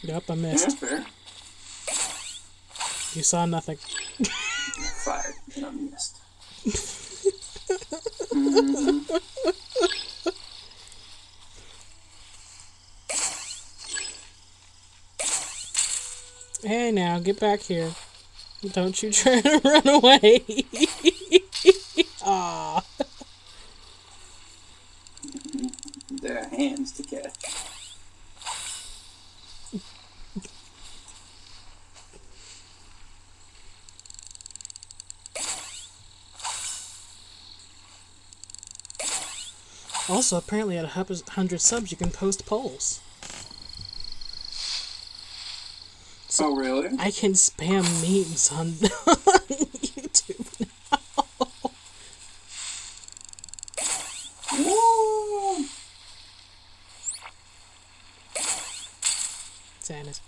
Yep, I missed. Yeah, fair. You saw nothing. Fired, and I missed. Hey now, get back here. Don't you try to run away. Aww. There are hands to catch. Also, apparently at 100 subs, you can post polls. So oh, really? I can spam memes on YouTube now. Woo! Sadness.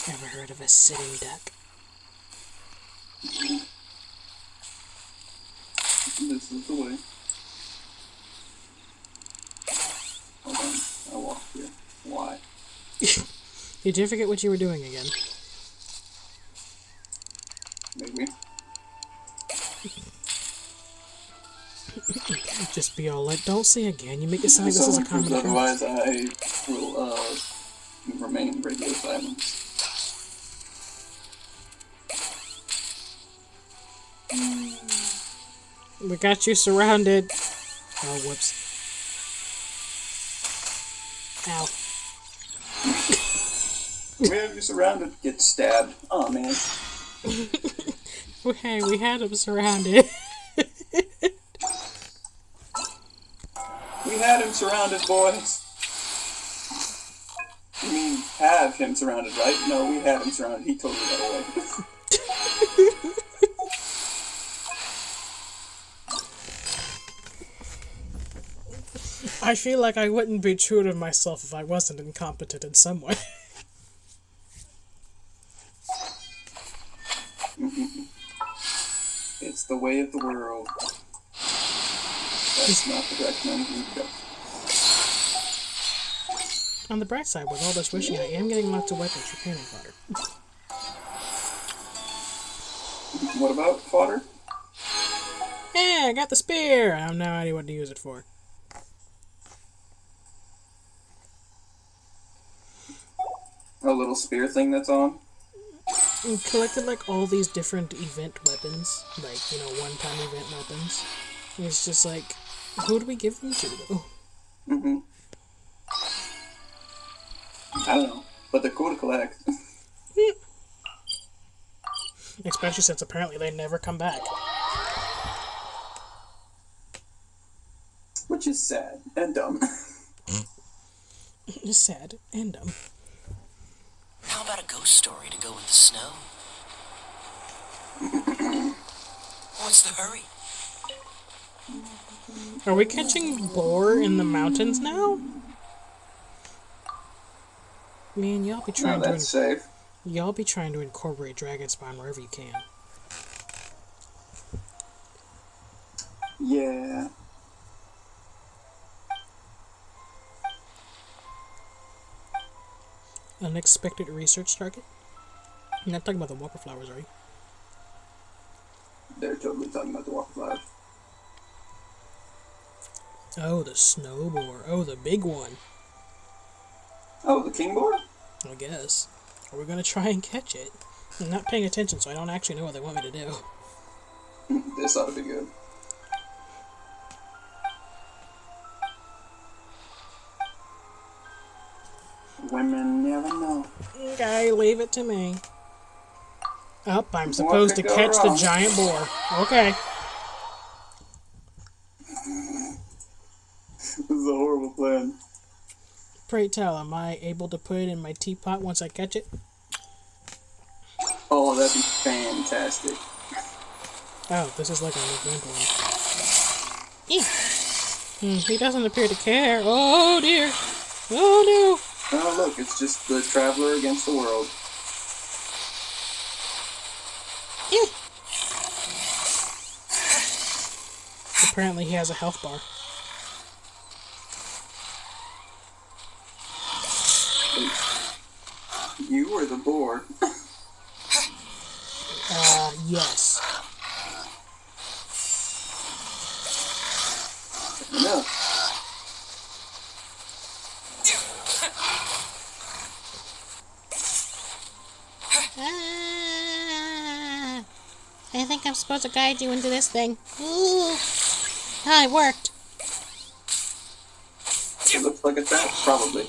Ever heard of a sitting duck? This is the way. Hold on, I walked here. Why? Did you forget what you were doing again? Maybe. Just be all like, don't say again. You make it sound like this is a common occurrence. Otherwise, I will remain radio silence. We got you surrounded. Oh, whoops. Ow. We have you surrounded. Get stabbed. Oh, man. Hey, we had him surrounded. We had him surrounded, boys. You mean have him surrounded, right? No, we had him surrounded. He totally got away. I feel like I wouldn't be true to myself if I wasn't incompetent in some way. It's the way of the world. That's not the direction I'm going to go. On the bright side, with all this wishing, I am getting lots of weapons for cannon fodder. What about fodder? Hey, I got the spear! I have no idea what to use it for. A little spear thing that's on? We collected like all these different event weapons, like, you know, one-time event weapons. And it's just like, who do we give them to, though? Mm-hmm. I don't know, but they're cool to collect. Especially since apparently they never come back. Which is sad and dumb. It's sad and dumb. How about a ghost story to go with the snow? What's the hurry? Are we catching boar in the mountains now? Man, y'all be trying safe. Y'all be trying to incorporate dragon spawn wherever you can. Yeah. Unexpected research target? You're not talking about the walker flowers, are you? They're totally talking about the walker flowers. Oh, the snow boar. Oh, the big one. Oh, the king boar? I guess. Are we gonna try and catch it? I'm not paying attention, so I don't actually know what they want me to do. This ought to be good. Women never know. Okay, leave it to me. Oh, I'm supposed to catch the giant boar. Okay. This is a horrible plan. Pray tell, am I able to put it in my teapot once I catch it? Oh, that'd be fantastic. Oh, this is like an event one. He doesn't appear to care. Oh dear. Oh no. Oh look, it's just the traveler against the world. Apparently he has a health bar. You were the boar. Yes. No. I think I'm supposed to guide you into this thing. Ooh. Ah, it worked. It looks like a trap, probably.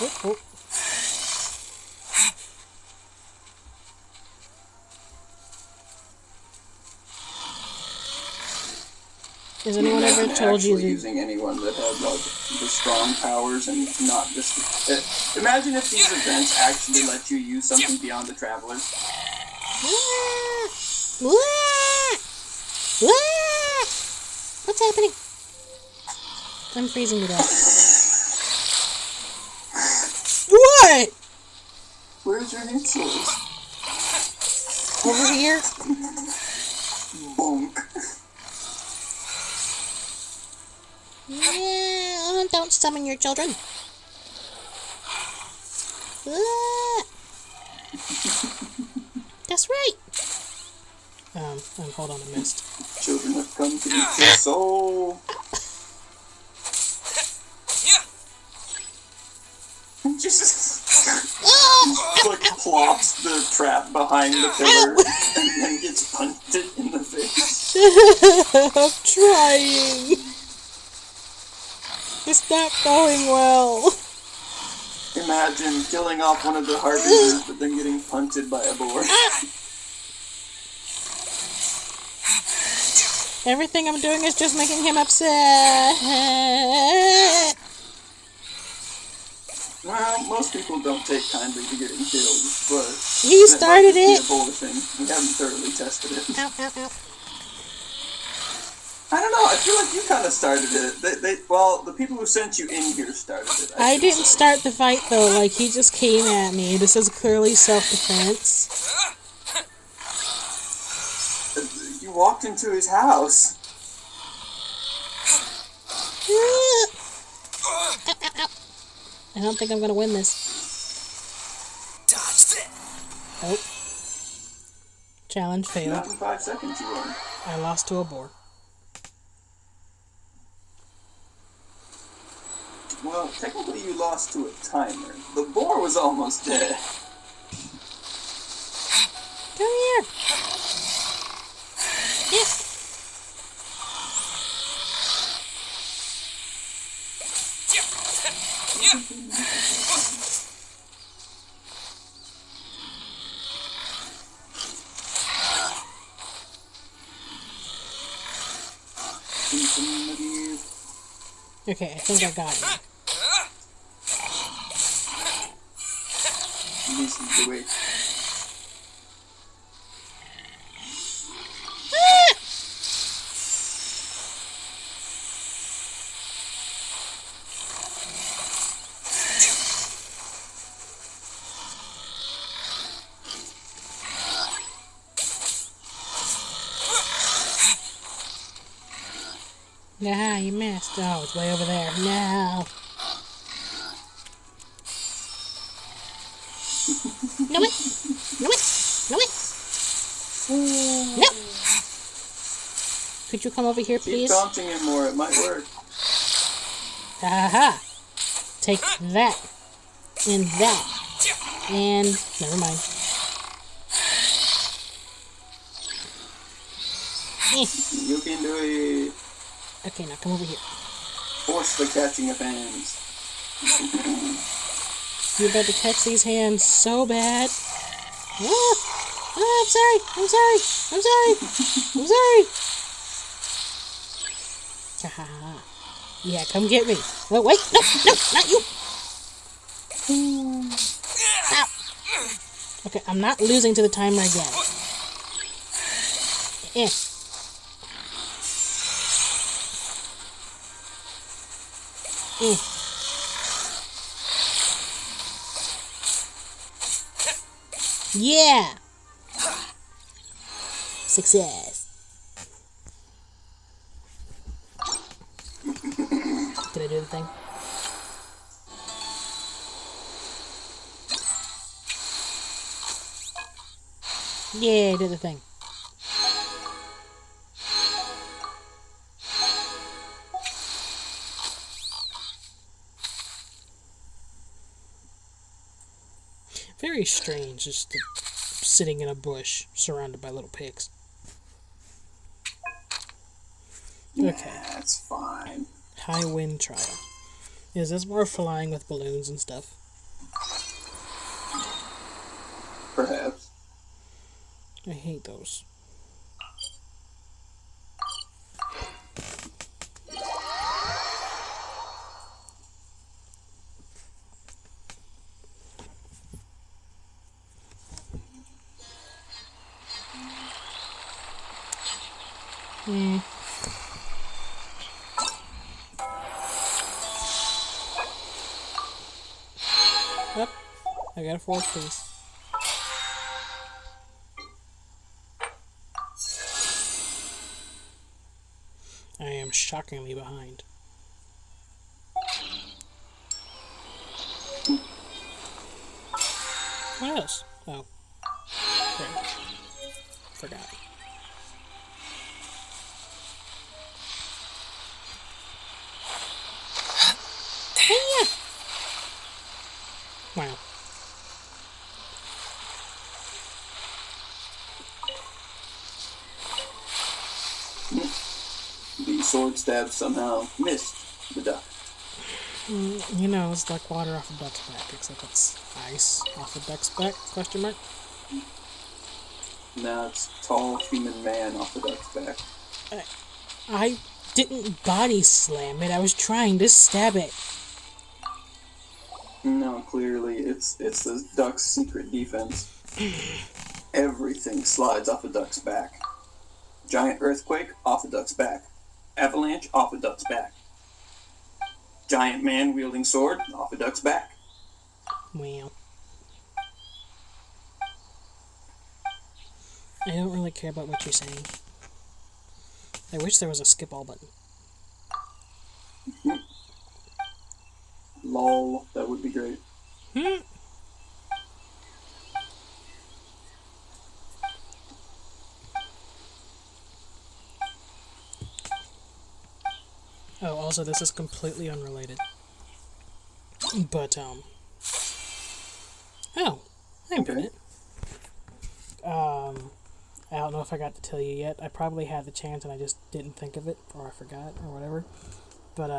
Oh. Has anyone ever told you that... using anyone that had like the strong powers and not just... imagine if these events actually let you use something beyond the travelers. What's happening? I'm freezing to death. What? Where's your hit source? Over here? Bonk. Don't summon your children. That's right. Hold on, I missed. Children have come to eat your soul. Jesus. Like plops the trap behind the pillar and then gets punted in the face. I'm trying. It's not going well. Imagine killing off one of the harbingers but then getting punted by a boar. Everything I'm doing is just making him upset. Well, most people don't take kindly to getting killed, but... He started it! We haven't thoroughly tested it. Ow, ow, ow. I don't know, I feel like you kind of started it. Well, the people who sent you in here started it. I didn't start the fight, though. Like, he just came at me. This is clearly self-defense. You walked into his house. I don't think I'm gonna win this. Dodge it. Oh. Challenge failed. Not in 5 seconds you won. I lost to a boar. Well, technically you lost to a timer. The boar was almost dead. Come here. Yeah. Okay, I think I got it. This is the way. Nah, you missed. Oh, it's way over there. No. No it. No it. No it. No. Could you come over here, please? Keep taunting it more. It might work. Aha. Take that. And that. And never mind. You can do it. Okay, now come over here. Force the catching of hands. You're about to catch these hands so bad. Ah, I'm sorry. I'm sorry. I'm sorry. I'm sorry. Haha. Yeah, come get me. Oh, wait. No, no, not you. Ow. Okay, I'm not losing to the timer again. Eh. Yeah! Success. Did I do the thing? Yeah, I did the thing. Very strange, just sitting in a bush surrounded by little pigs. Okay. That's fine. High wind trial. Is this more flying with balloons and stuff? Perhaps. I hate those. Yep. I got a 4, please. I am shockingly behind. What else? Oh. Great. Forgot. Yeah. Wow. The sword stab somehow missed the duck. You know, it's like water off a duck's back, except it's ice off a duck's back, question mark? Now it's tall human man off the duck's back. I didn't body slam it, I was trying to stab it. No, clearly it's the duck's secret defense. Everything slides off a duck's back. Giant earthquake, off a duck's back. Avalanche, off a duck's back. Giant man wielding sword, off a duck's back. Wow. I don't really care about what you're saying. I wish there was a skip all button. Lol, that would be great. Oh, also, this is completely unrelated. But, Oh, hi, Bennett. I don't know if I got to tell you yet. I probably had the chance and I just didn't think of it, or I forgot, or whatever. But,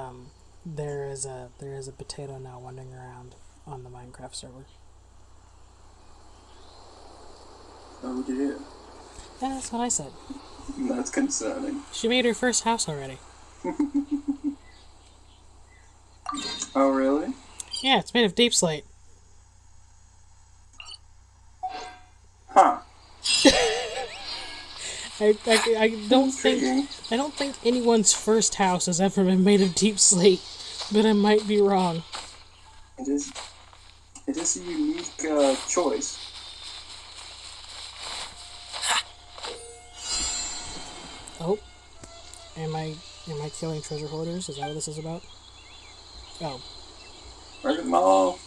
there is a potato now wandering around on the Minecraft server. Oh dear. Yeah, that's what I said. That's concerning. She made her first house already. Oh, really? Yeah, it's made of deep slate. Huh. I don't think anyone's first house has ever been made of deep slate, but I might be wrong. It is a unique choice. Oh, am I killing treasure hoarders? Is that what this is about? Oh. Break them all.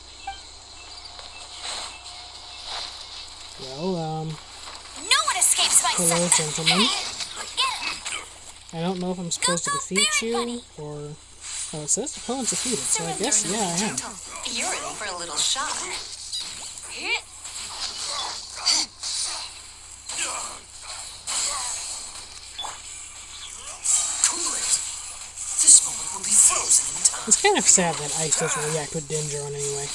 Well, No one escapes my hello, sight. gentlemen. I don't know if I'm supposed to defeat you, or... Oh, it says opponent's defeated, so I guess, yeah, I am. You're in for a little shock. This moment will be frozen in time. It's kind of sad that ice doesn't react with danger on anyway.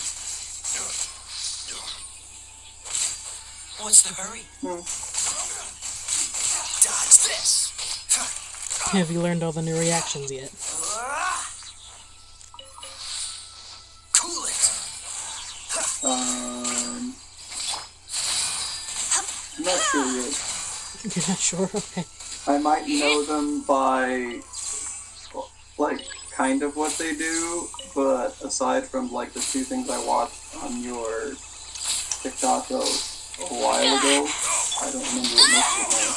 What's the hurry? Dodge this. Have you learned all the new reactions yet? Cool it. Not sure yet. You're not sure? Okay. I might know them by, like, kind of what they do, but aside from, like, the two things I watched on your TikTok a while ago, I don't remember what most of them are.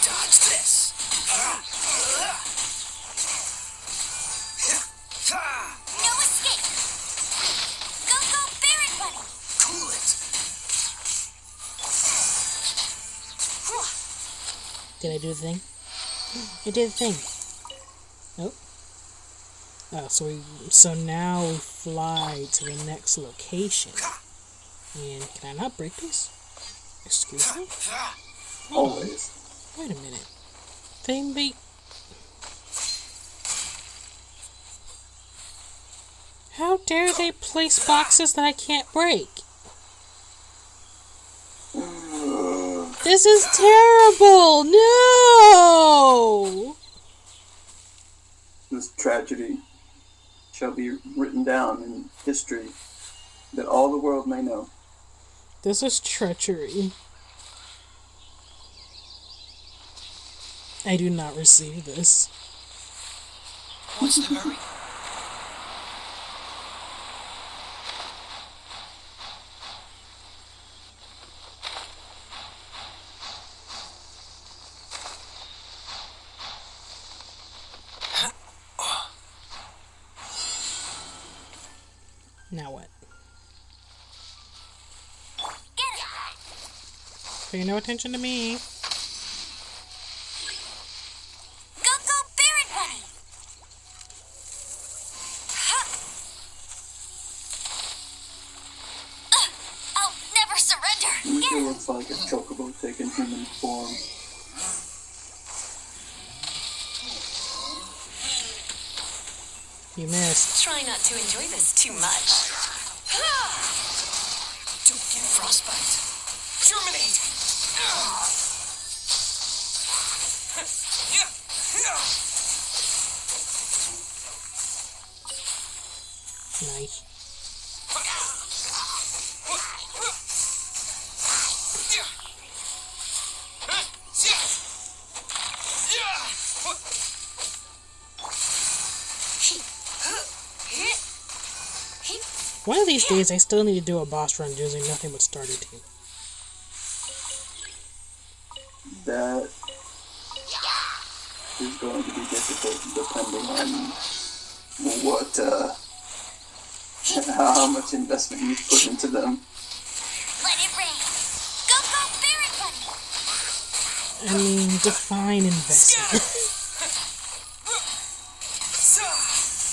Dodge this. No escape. Go, Baron Bunny. Cool it. Did I do the thing? I did the thing. Nope. Oh, so now we fly to the next location. And can I not break this? Excuse me? Always. Wait a minute. They... How dare they place boxes that I can't break? This is terrible! No! This tragedy shall be written down in history that all the world may know. This is treachery. I do not receive this. What's the hurry? Now what? Pay no attention to me. Go, Baron Bunny. I'll never surrender. It looks like a chocobo taking human form. You missed. Try not to enjoy this too much. Don't get frostbite. Germinate. Nice. One of these days, I still need to do a boss run using nothing but starter team. that is going to be difficult depending on what, how much investment you put into them. Let it rain. Go, go, Barret Bunny. I mean, define investment.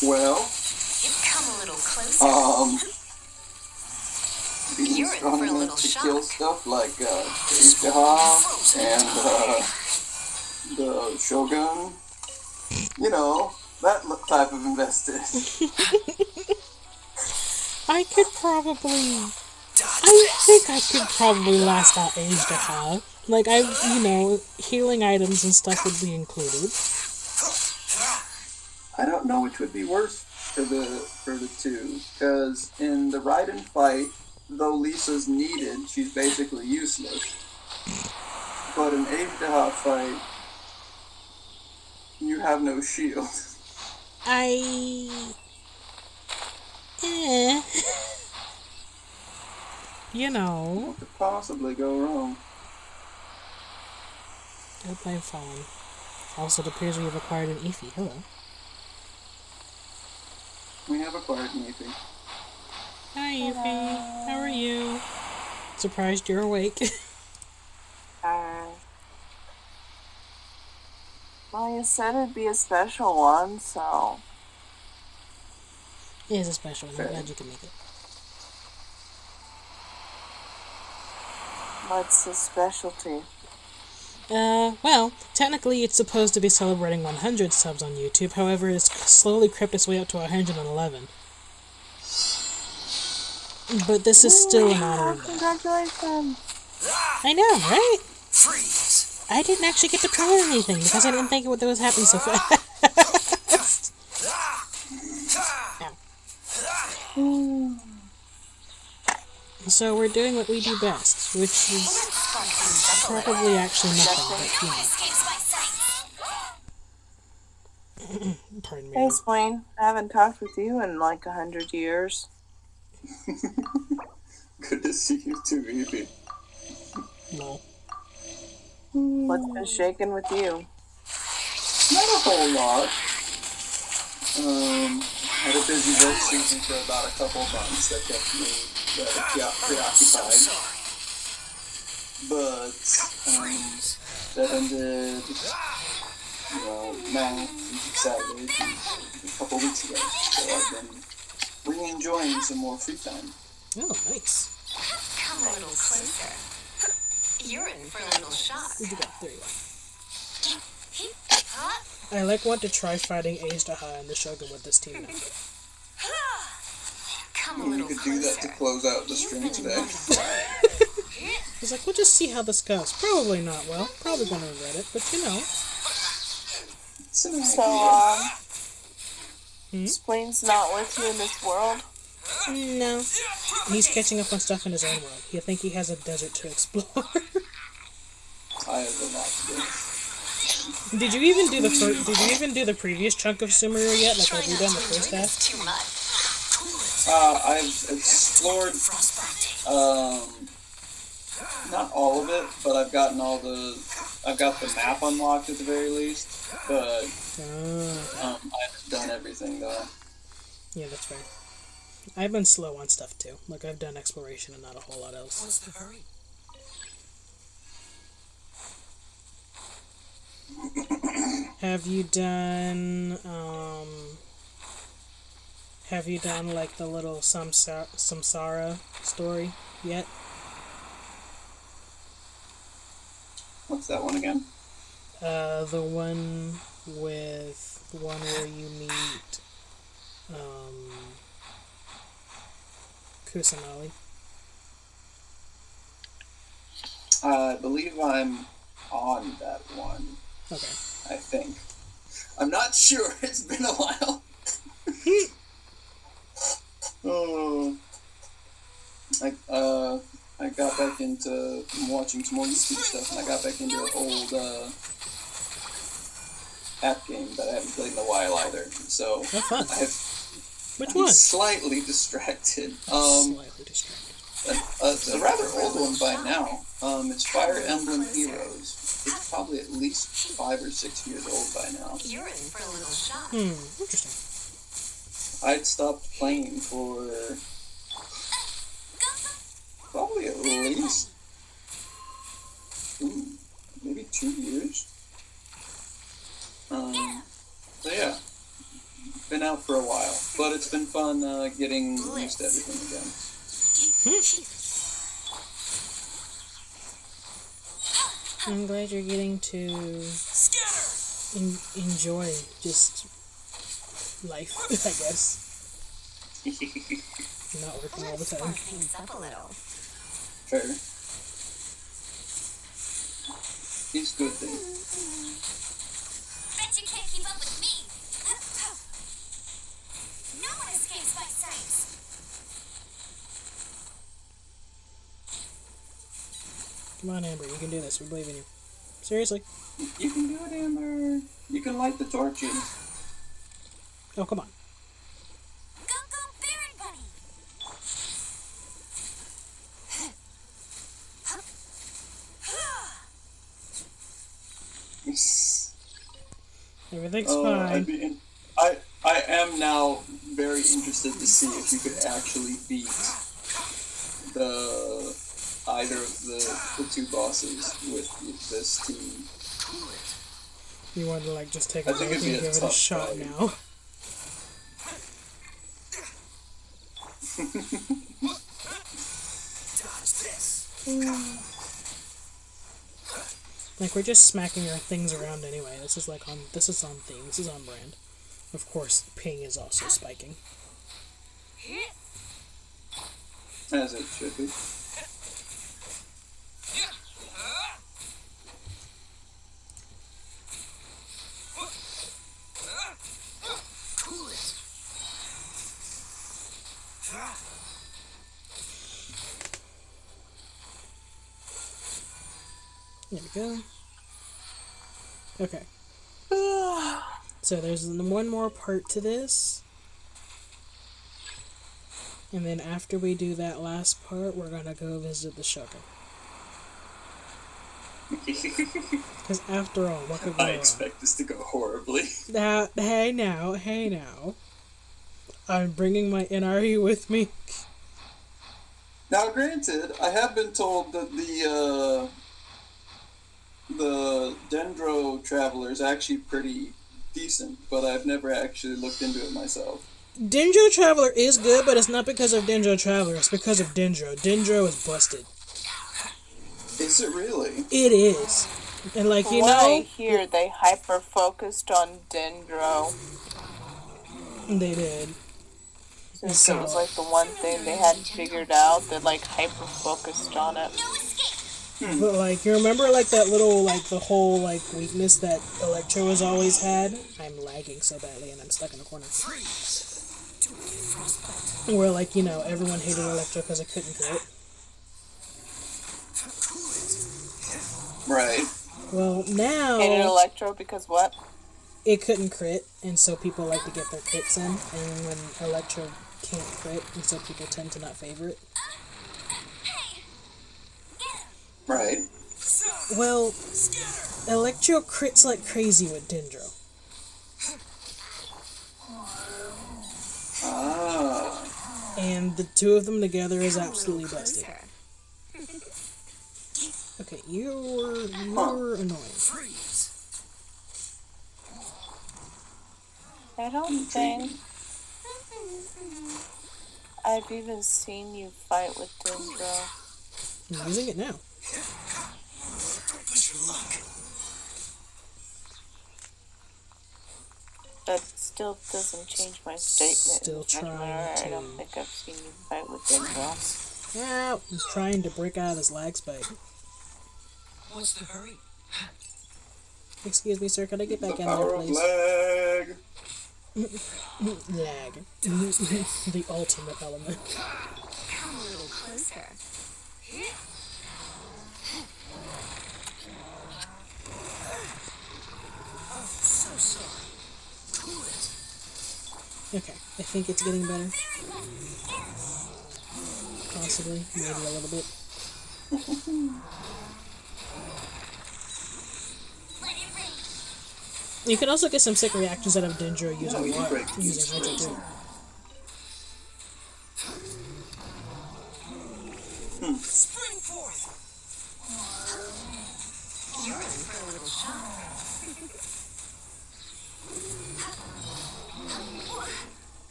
Well, Come a little closer. being You're in strong for a enough little to shock. kill stuff like Zylfar and the Shogun. You know, that type of invested. I think I could probably last out Age to Have. Like, healing items and stuff would be included. I don't know which would be worse for the two, because in the Raiden fight, though Lisa's needed, she's basically useless. But in Age to Have fight, you have no shield. What could possibly go wrong? Airplane falling. Also, it appears we have acquired an Eefy. Hello. We have acquired an Eefy. Hi, Eefy. How are you? Surprised you're awake. Well, you said it'd be a special one, so... It is a special one. I'm glad you can make it. What's the specialty? Well, technically it's supposed to be celebrating 100 subs on YouTube, however, it's slowly crept its way up to 111. But this is still an honor. Congratulations! I know, right? Freeze! I didn't actually get to plan anything, because I didn't think it was happening so fast. So we're doing what we do best, which is probably actually nothing, but pardon me. Hey, Swain. I haven't talked with you in like 100 years. Good to see you too, Eevee. No. What's been shaking with you? Not a whole lot. Had a busy work season for about a couple of months that kept me preoccupied. But, that ended, now, Saturday, a couple weeks ago. So I've been really enjoying some more free time. Oh, nice. Come a little closer. You're in for a little shock. Where'd you go? There you are. I want to try fighting Age to High and the Shogun with this team now. Come a You little could do that to close out the stream today. I was like, we'll just see how this goes. Probably not well. Probably gonna regret it, but you know. So, Swain's not with you in this world? No. He's catching up on stuff in his own world. You think he has a desert to explore? I have a lot to do. Did you even do the previous chunk of Sumeru yet? Like, have you done the first half? I've explored, not all of it, but I've got the map unlocked at the very least, but, I haven't done everything, though. Yeah, that's fair. I've been slow on stuff, too. Like, I've done exploration and not a whole lot else. What's the hurry? Have you done, like, the little Samsara story yet? What's that one again? The one where you meet, Kusanali. I believe I'm on that one. Okay. I think. I'm not sure. It's been a while. I got back into watching some more YouTube stuff, and I got back into an old app game that I haven't played in a while either. So Which one? Slightly distracted. A rather old one by now. It's Fire Emblem Heroes. It's least 5 or 6 years old by now. You're in for a little shock. Interesting. I'd stopped playing for probably at least maybe 2 years. So yeah, been out for a while, but it's been fun getting used to everything again. I'm glad you're getting to enjoy just life, I guess. Not working all the time. Fair. He's good then. Bet you can't keep up with me. No one escapes my sight. Come on, Amber, you can do this. We believe in you. Seriously. You can do it, Amber. You can light the torches. Oh, come on. Everything's fine. I am now very interested to see if you could actually beat either of the two bosses with this team. You want to like just take a break and give it a shot now. Like we're just smacking our things around anyway. This is on theme. This is on brand. Of course, ping is also spiking. As it should be. There we go. Okay. So there's one more part to this. And then after we do that last part, we're gonna go visit the sugar. Because after all, what could go wrong? I expect this to go horribly. Now, hey now. I'm bringing my NRE with me. Now, granted, I have been told that the Dendro Traveler is actually pretty decent, but I've never actually looked into it myself. Dendro Traveler is good, but it's not because of Dendro Traveler, it's because of Dendro. Dendro is busted. Is it really? It is. And like, you know... I hear they hyper-focused on Dendro. They did. Since it was like the one thing they hadn't figured out, they like hyper-focused on it. But like, you remember like that little, like the whole like weakness that Electro has always had? I'm lagging so badly and I'm stuck in a corner. Where like, you know, everyone hated Electro because it couldn't crit. Right. Well, now... Hated Electro because what? It couldn't crit, and so people like to get their crits in, and when Electro can't crit, and so people tend to not favor it. Right. Well, Electro crits like crazy with Dendro. Ah. And the two of them together is absolutely busted. Okay, you're annoying. I don't think I've even seen you fight with Dendro. I'm using it now. Don't push your luck. That still doesn't change my statement. Still trying to... I don't think I've seen you fight with Dendro. Yeah, I'm trying to break out of this lag spike. What's the hurry? Excuse me, sir, can I get back the in there, please? Lag. Lag. The ultimate element. Come a little closer. Oh, so sorry. Cool it. Okay, I think it's getting better. Possibly, maybe a little bit. You can also get some sick reactions out of Dendro using Hydro too. Spring forth. You're in for a little shock.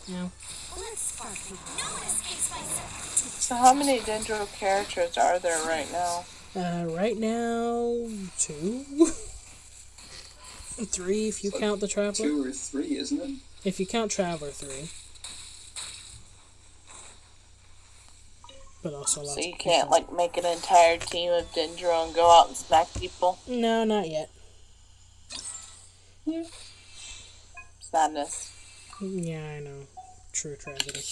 Yeah. So how many Dendro characters are there right now? Right now, 2? 3 if you count the Traveler. 2 or 3, isn't it? If you count Traveler, 3. But also lots So you of can't, people. like, make an entire team of Dendro and go out and smack people? No, not yet. Sadness. Yeah, I know. True tragedy.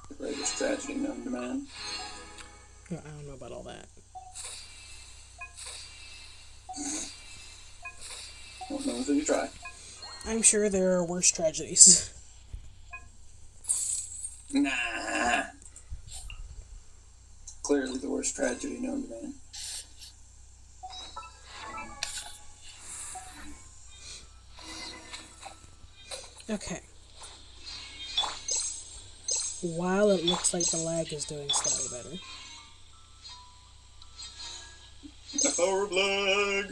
The greatest tragedy known to man. I don't know about all that. Don't know until you try. I'm sure there are worse tragedies. Nah. Clearly the worst tragedy known to man. Okay. While it looks like the lag is doing slightly better,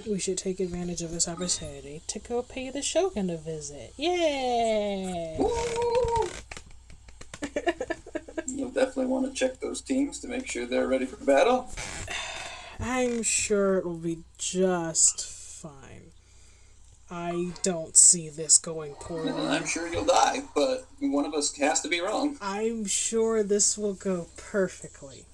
we should take advantage of this opportunity to go pay the Shogun a visit. Yay! You'll definitely want to check those teams to make sure they're ready for battle. I'm sure it will be just fine. I don't see this going poorly. Well, I'm sure you'll die, but one of us has to be wrong. I'm sure this will go perfectly.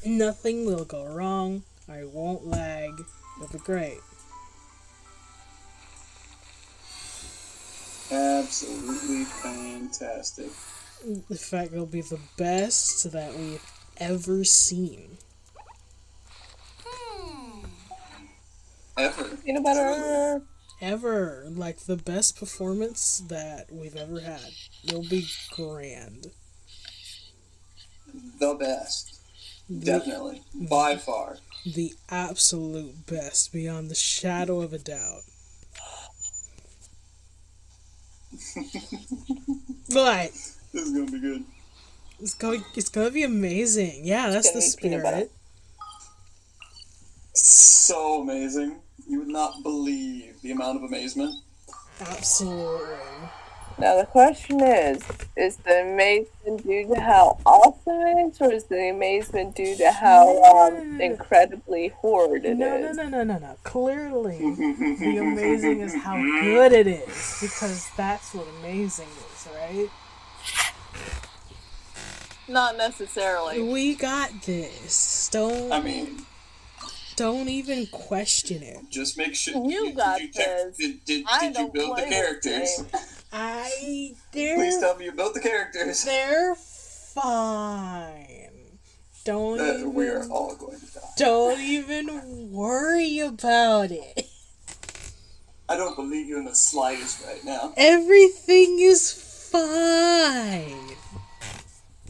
Nothing will go wrong. I won't lag. It'll be great. Absolutely fantastic. In fact, it'll be the best that we've ever seen. Ever. Peanut butter. Ever. Like, the best performance that we've ever had. It'll be grand. The best. Definitely. By far. The absolute best, beyond the shadow of a doubt. What? This is gonna be good. It's gonna be amazing. Yeah, that's the spirit. So amazing. You would not believe the amount of amazement. Absolutely. Now the question is the amazement due to how awesome it is, or is the amazement due to how incredibly horrid it is? No. Clearly, the amazing is how good it is, because that's what amazing is, right? Not necessarily. We got this. Don't even question it. Just make sure you got this. Did you build the characters? Please tell me you built the characters. They're fine. We are all going to die. Don't even worry about it. I don't believe you in the slightest right now. Everything is fine.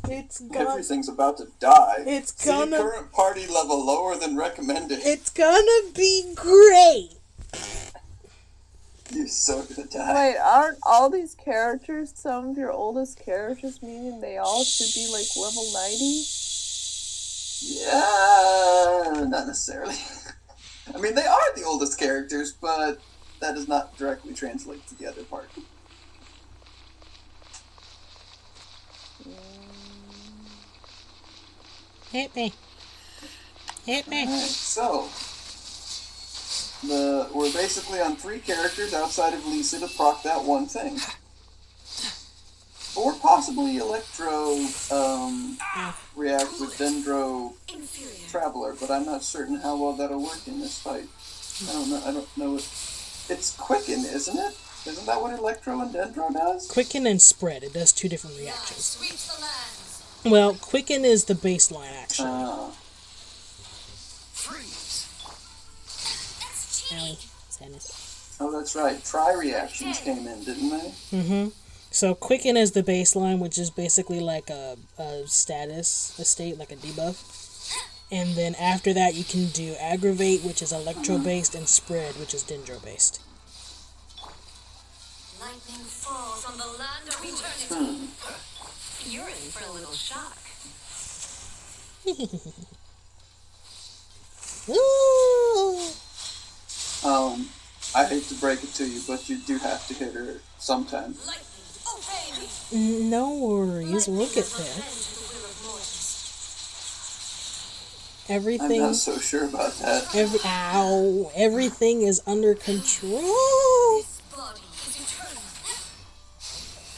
Everything's about to die. It's gonna... current party level lower than recommended. It's gonna be great. You're so gonna die. Wait, aren't all these characters some of your oldest characters, meaning they all should be like level 90? Yeah, not necessarily. I mean, they are the oldest characters, but that does not directly translate to the other part. Hit me. Right, so, we're basically on 3 characters outside of Lisa to proc that one thing. Or possibly Electro react with Dendro Traveler, but I'm not certain how well that'll work in this fight. I don't know. It's Quicken, isn't it? Isn't that what Electro and Dendro does? Quicken and Spread. It does 2 different reactions. Well, Quicken is the baseline, actually. Owie. Sadness. Oh, that's right. Tri-reactions came in, didn't they? Mm-hmm. So Quicken is the baseline, which is basically like a status, a state, like a debuff. And then after that, you can do Aggravate, which is electro-based, and Spread, which is dendro-based. Lightning falls on the land of eternity. You're in for a little shock. I hate to break it to you, but you do have to hit her sometime. No worries, we'll get there. Everything. I'm not so sure about that. Everything is under control.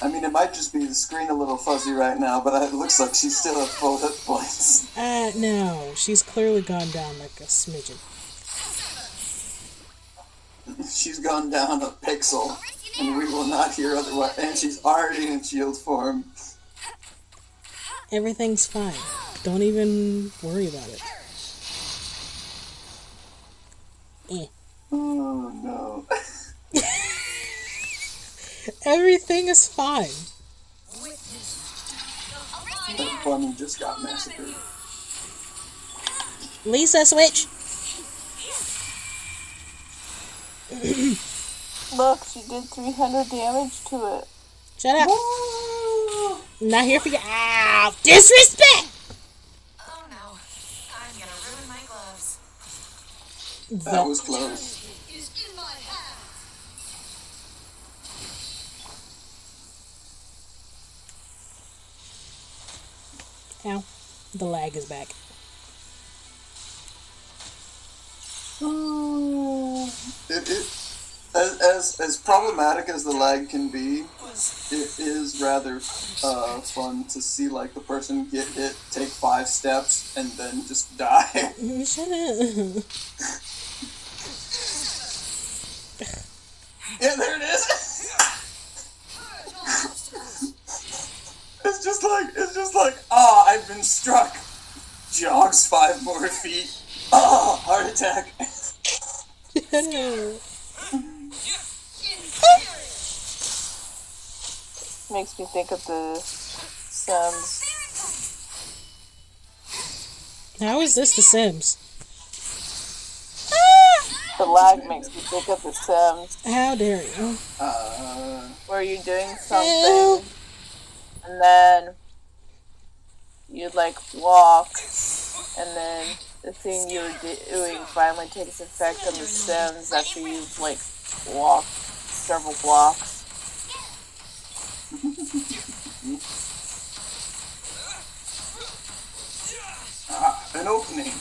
I mean, it might just be the screen a little fuzzy right now, but it looks like she's still at full hit points. No, she's clearly gone down like a smidgen. She's gone down a pixel, and we will not hear otherwise. And she's already in shield form. Everything's fine. Don't even worry about it. Oh no. Everything is fine. That bunny just got massacred. Lisa, switch! Look, she did 300 damage to it. Shut up. Not here for you. Ow! Disrespect! Oh no. I'm gonna ruin my gloves. That was close. Ow. The lag is back. As problematic as the lag can be, it is rather fun to see like the person get hit, take 5 steps, and then just die. Shut up. Yeah, there it is. It's just like, I've been struck. Jogs 5 more feet. Heart attack. Makes me think of the Sims. How is this The Sims? The lag makes me think of the Sims. How dare you? Where you're doing something, and then you'd like walk, and then the thing you were doing finally takes effect on the Sims after you've like walked several blocks. An opening.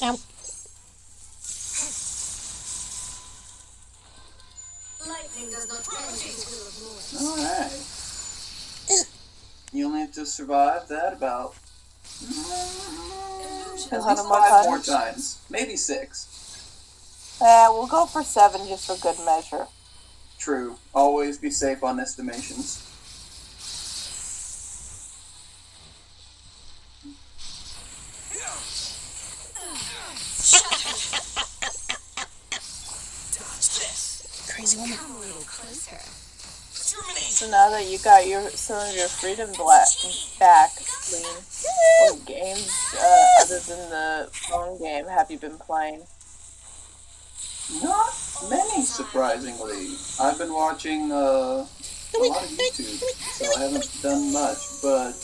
Ow. Lightning does not Alright. You only have to survive that about at least 5 more times. Maybe 6. We'll go for 7 just for good measure. True. Always be safe on estimations. Crazy woman. So now that you got some of your freedom back, Queen, what games other than the phone game have you been playing? Not many, surprisingly. I've been watching a lot of YouTube, so I haven't done much, but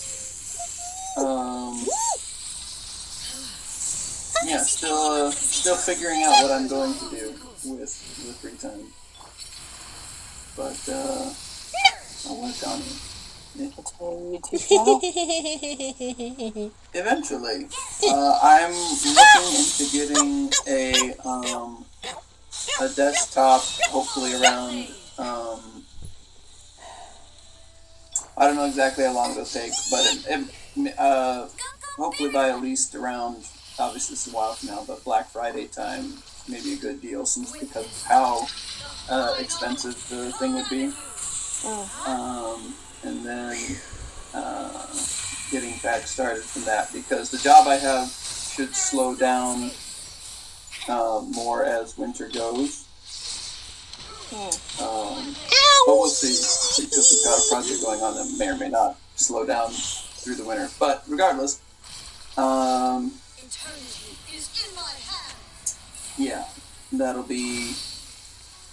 yeah, still figuring out what I'm going to do with the free time. But I'll work on it. YouTube channel? Eventually, I'm looking into getting a desktop, hopefully around, I don't know exactly how long it'll take, but hopefully by at least around, obviously this is a while from now, but Black Friday time, maybe a good deal, since because of how expensive the thing would be. And then getting back started from that, because the job I have should slow down more as winter goes. But we'll see, because we've got a project going on that may or may not slow down through the winter. But regardless, yeah, that'll be,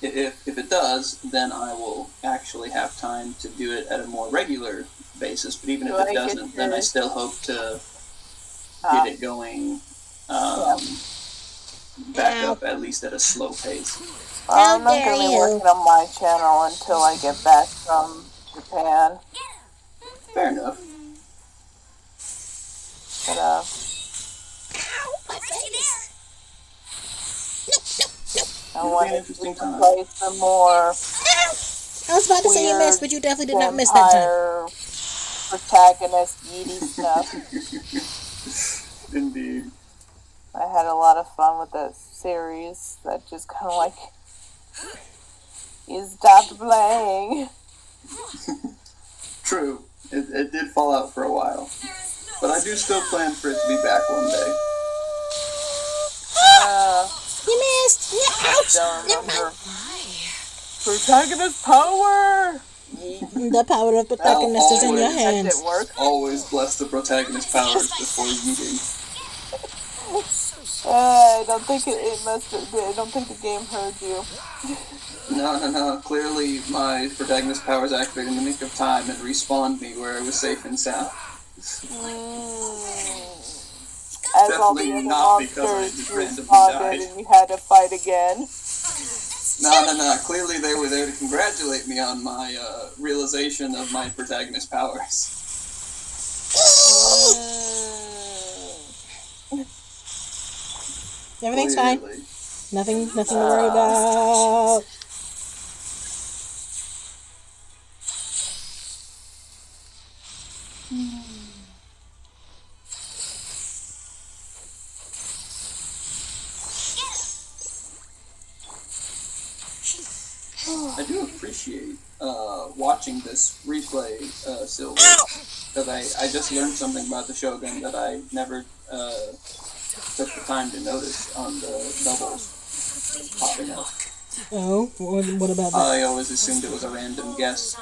if it does, then I will actually have time to do it at a more regular basis. But even if it doesn't, then I still hope to get it going back up, at least at a slow pace. I'm not going to be working on my channel until I get back from Japan. Fair enough. But, I want to play some more. I was about to say you missed, but you definitely did not miss that time. Protagonist Yeety stuff. Indeed. I had a lot of fun with that series. That just kind of like, you stopped playing. True. It did fall out for a while. But I do still plan for it to be back one day. You missed! Ouch! Don't remember. Protagonist power! The power of protagonist is in your hands. Always bless the protagonist powers before eating. I don't think I don't think the game heard you. No. Clearly, my protagonist powers activated in the nick of time and respawned me where I was safe and sound. As all the other monsters responded and you had to fight again. No. Clearly, they were there to congratulate me on my realization of my protagonist powers. Everything's fine. Nothing to worry about. I do appreciate watching this replay, Silver, because I just learned something about the Shogun that I never took the time to notice on the doubles popping up. Oh, what about that? I always assumed it was a random guess.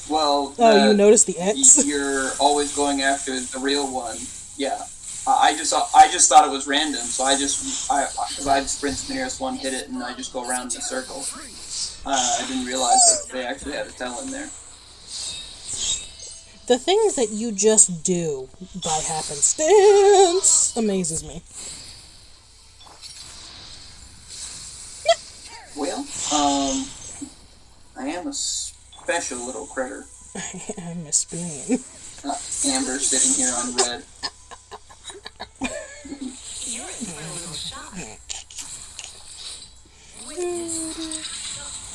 Well, you noticed the X? You're always going after the real one. Yeah. I just thought it was random, so I sprint to the nearest one, hit it, and I just go around in a circle. I didn't realize that they actually had a tell in there. The things that you just do by happenstance amazes me. Well, I am a special little critter. I'm a spoon. Amber sitting here on red.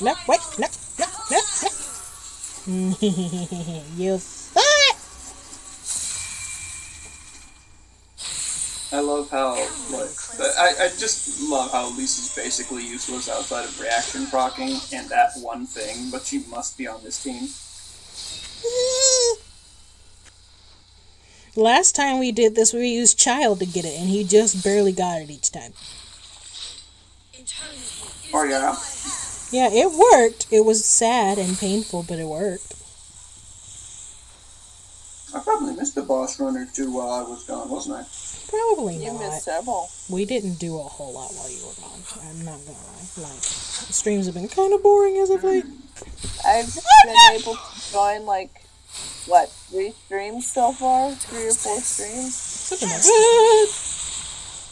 No, wait, no. You thought! I love how, I just love how Lisa's basically useless outside of reaction proccing and that one thing, but she must be on this team. Last time we did this, we used Child to get it, and he just barely got it each time. Oh, yeah? Yeah, it worked. It was sad and painful, but it worked. I probably missed a boss run or two while I was gone, wasn't I? Probably not. You missed several. We didn't do a whole lot while you were gone. I'm not gonna lie. Like, the streams have been kind of boring as of late. I've been able to join, 3 streams so far? 3 or 4 streams? Something like that.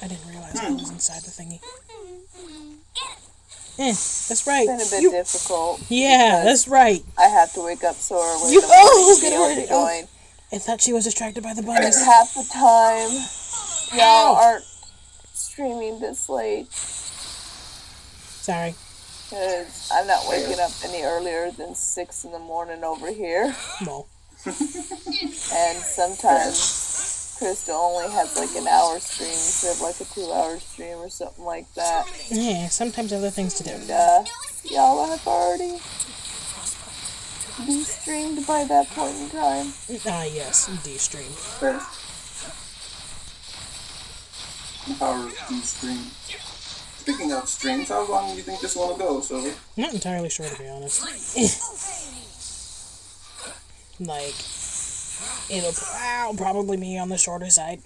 I didn't realize I was inside the thingy. That's right. It's been a bit difficult. Yeah, that's right. I have to wake up so early. Join. I thought she was distracted by the bunnies. And half the time, y'all aren't streaming this late. Sorry. Because I'm not waking up any earlier than 6 in the morning over here. No. And sometimes Krista only has an hour stream instead of a 2-hour stream or something like that. Yeah, sometimes other things to do. And y'all have already de-streamed by that point in time. Yes, de-streamed. The power of de-stream. Speaking of streams, how long do you think this one will go, Silver? Not entirely sure, to be honest. Like, it'll probably be on the shorter side.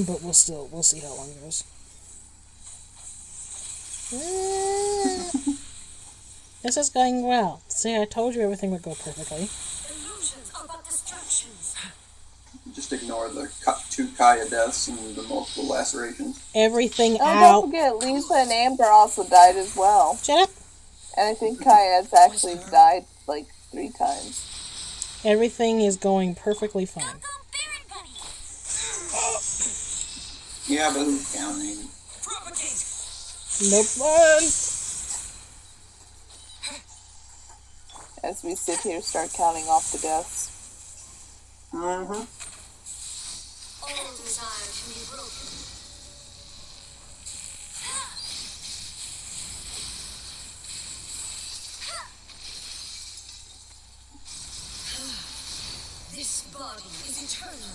But we'll see how long it goes. This is going well. See, I told you everything would go perfectly. Just ignore the 2 Kaya deaths and the multiple lacerations. Everything oh, out. Don't forget, Lisa and Amber also died as well. Shut up. And I think Kaya's actually died like 3 times. Everything is going perfectly fine. Yeah, but who's counting? Nope. One. As we sit here, start counting off the deaths. Mm-hmm. All desire can be broken. This body is eternal.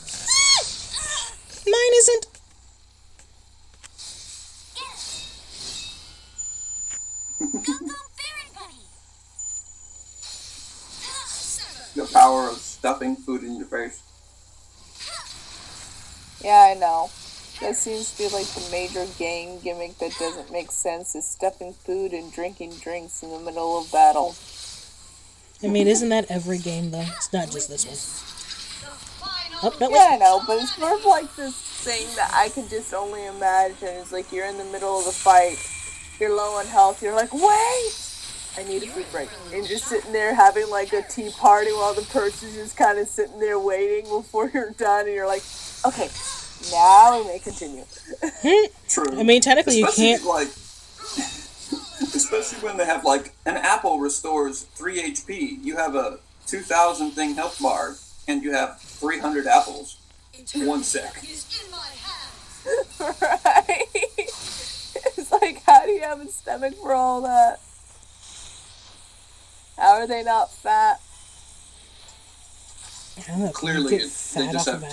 Mine isn't. The power of stuffing food in your face. Yeah, I know. That seems to be like the major game gimmick that doesn't make sense, is stuffing food and drinking drinks in the middle of battle. I mean, isn't that every game, though? It's not just this one. Oh, no, yeah, I know, but it's sort of like this thing that I can just only imagine. It's like you're in the middle of the fight, you're low on health, you're like, wait! I need a food break. And just sitting there having like a tea party while the person's just kind of sitting there waiting before you're done, and you're like, okay, now we may continue. True. I mean, technically especially, you can't... like, especially when they have, like, an apple restores 3 HP. You have a 2,000 thing health bar, and you have 300 apples. 1 sec. Right? It's like, how do you have a stomach for all that? How are they not fat? I don't know, Clearly, they just have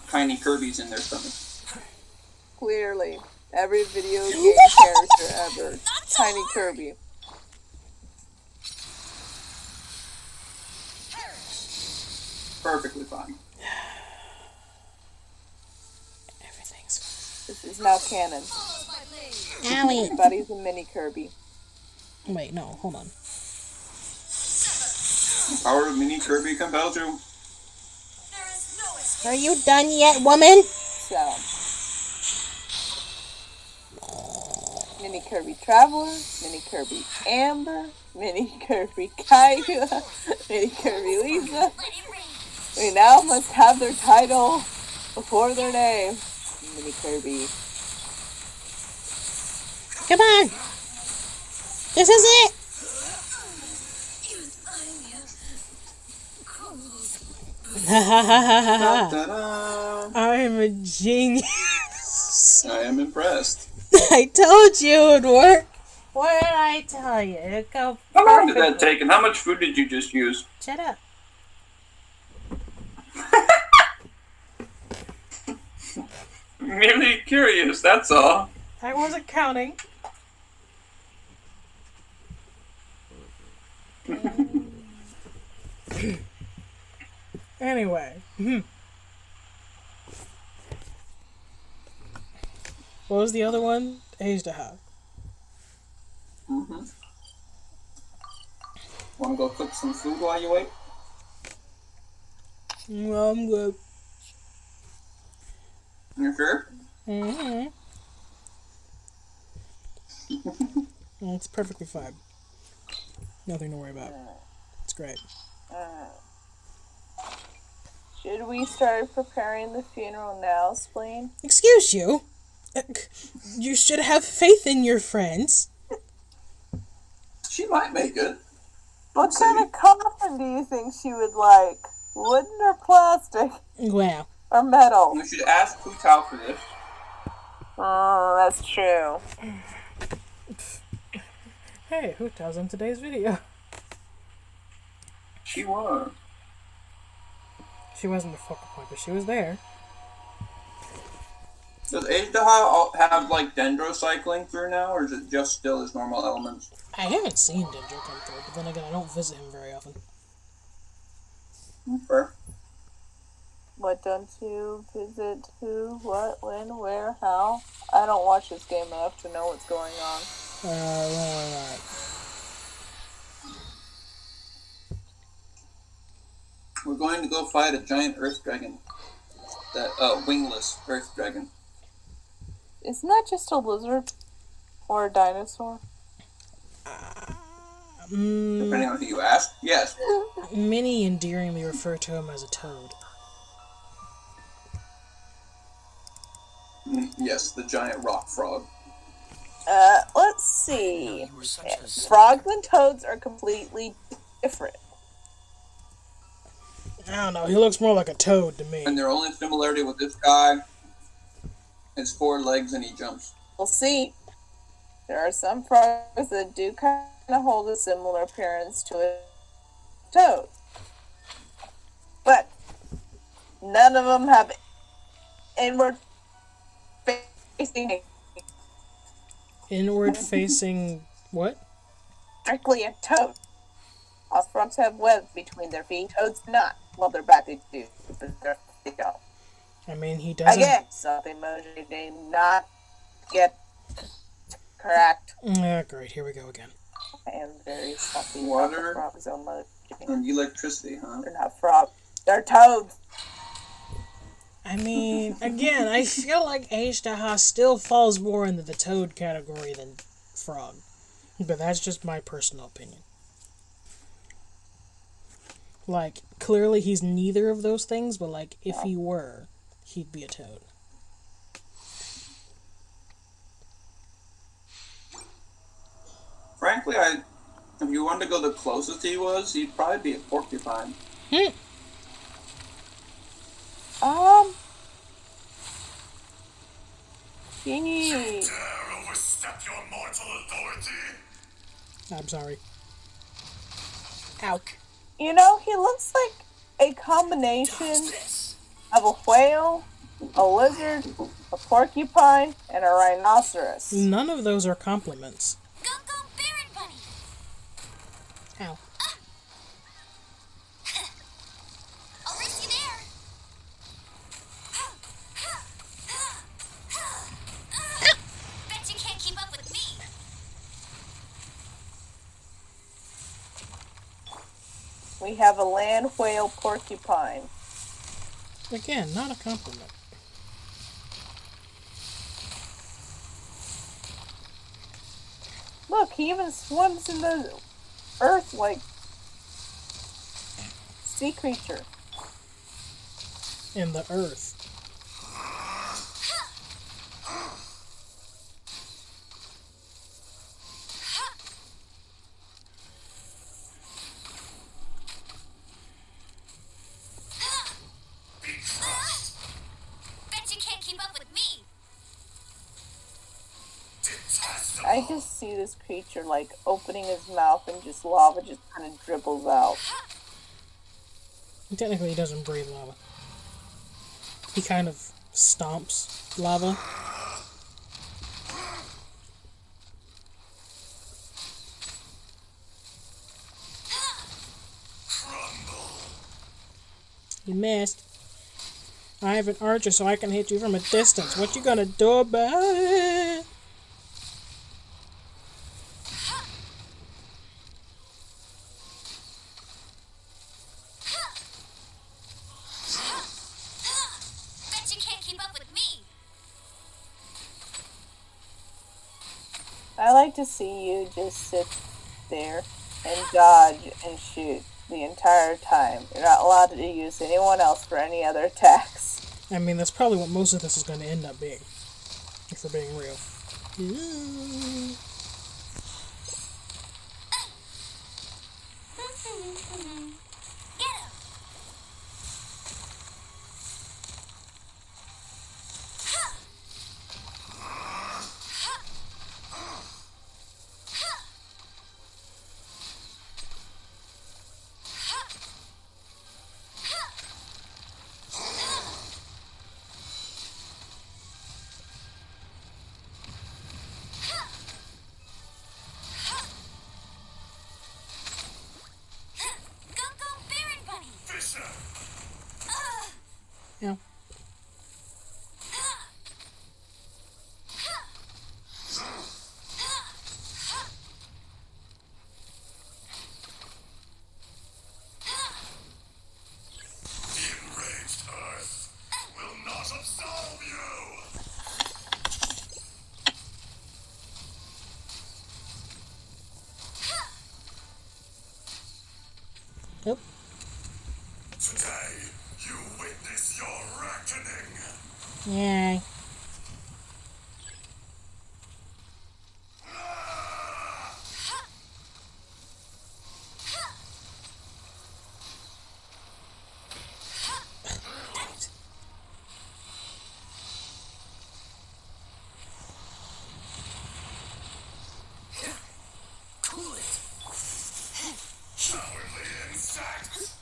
tiny Kirby's in their stomach. Clearly. Every video game character ever. Tiny Kirby. Perfectly fine. This is now canon. Owie. Everybody's a mini Kirby. Wait, no, hold on. The power of mini Kirby compels you. Are you done yet, woman? So. Mini Kirby Traveler, Mini Kirby Amber, Mini Kirby Kaya, Mini Kirby Lisa. We now must have their title before their name. Mini Kirby. Come on! This is it! Ha ha ha ha ha! I'm a genius. I am impressed. I told you it would work. What did I tell you? It'd go How long did that take, and how much food did you just use? Shut up. Merely curious, that's all. I wasn't counting. Anyway. What was the other one? Ajdaha. Mm-hmm. Wanna go cook some food while you wait? Well, I'm good. You sure? Mm-hmm. It's perfectly fine. Nothing to worry about. It's great. Should we start preparing the funeral now, Spleen? Excuse you? You should have faith in your friends. She might make it. What kind of coffin do you think she would like? Wooden or plastic? Wow. Or metal? You should ask Hu Tao for this. Oh, that's true. Hey, who tells in today's video? She was. She wasn't the focal point, but she was there. Does Agedaha have like Dendro cycling through now, or is it just still his normal elements? I haven't seen Dendro come through, but then again, I don't visit him very often. Fair. What don't you visit? Who? What? When? Where? How? I don't watch this game enough to know what's going on. Right. We're going to go fight a giant earth dragon. That wingless earth dragon. Isn't that just a lizard? Or a dinosaur? Depending on who you ask, yes. Many endearingly refer to him as a toad. Yes, the giant rock frog. Let's see. Frogs and toads are completely different. I don't know, he looks more like a toad to me. And their only similarity with this guy is 4 legs and he jumps. We'll see. There are some frogs that do kind of hold a similar appearance to a toad. But none of them have inward facing. Inward facing what? Strictly a toad. Most frogs have webs between their feet. Toads do not. Well, their back they do, but they don't. I mean, he doesn't. Again, something emoji did not get correct. Yeah, great. Here we go again. I am very salty. Water frogs emoji. and electricity, huh? They're not frogs. They're toads. I mean, again, I feel like Agedaha still falls more into the toad category than frog. But that's just my personal opinion. Like, clearly he's neither of those things, but like, if he were, he'd be a toad. Frankly, if you wanted to go the closest he was, he'd probably be a porcupine. Overstep your mortal authority. I'm sorry. Ow. You know, he looks like a combination of a whale, a lizard, a porcupine, and a rhinoceros. None of those are compliments. Ow. I'll race you there. Bet you can't keep up with me. We have a land whale porcupine. Again, not a compliment. Look, he even swims in the earth like sea creature. In the earth. Bet you can't keep up with me. I just see this creature like opening his mouth and just lava just kind of dribbles out. Technically, he doesn't breathe lava. He kind of stomps lava. You missed. I have an archer so I can hit you from a distance. What you gonna do about it? Bet you can't keep up with me. I like to see you just sit there and dodge and shoot the entire time. You're not allowed to use anyone else for any other attacks. I mean, that's probably what most of this is going to end up being, if we're being real. Yeah. Nope. Today, you witness your reckoning. Yay. Cool it. Cowardly insects.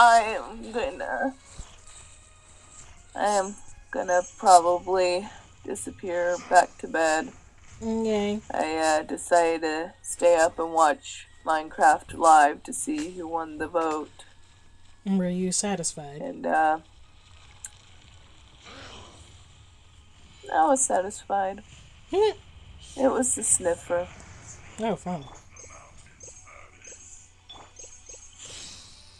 I am gonna probably disappear back to bed. Okay. I decided to stay up and watch Minecraft Live to see who won the vote. Were you satisfied? And I was satisfied. It was the sniffer. Oh, fun.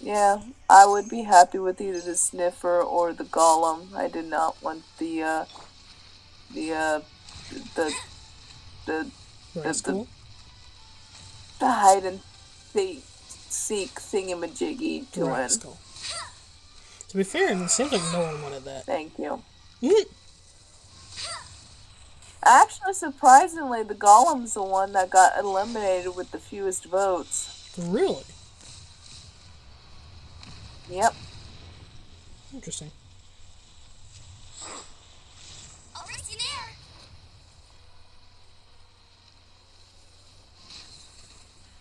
Yeah, I would be happy with either the sniffer or the golem. I did not want the hide and seek thingamajiggy to win. To be fair, it seems like no one wanted that. Thank you. Actually, surprisingly, the golem's the one that got eliminated with the fewest votes. Really? Yep. Interesting. Already there.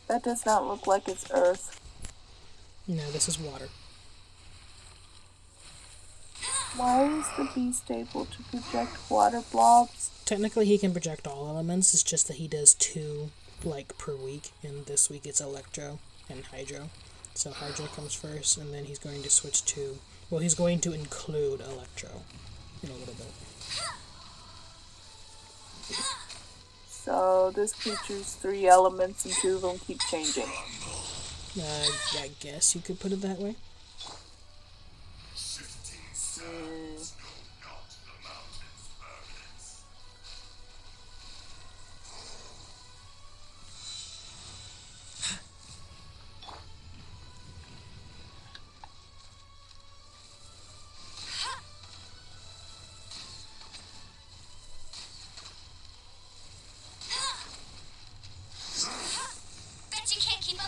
That does not look like it's Earth. No, this is water. Why is the beast able to project water blobs? Technically, he can project all elements. It's just that he does 2, like, per week. And this week it's Electro and Hydro. So Hydro comes first, and then he's going to switch to... Well, he's going to include Electro in a little bit. So this creature's 3 elements and 2 of them keep changing. I guess you could put it that way.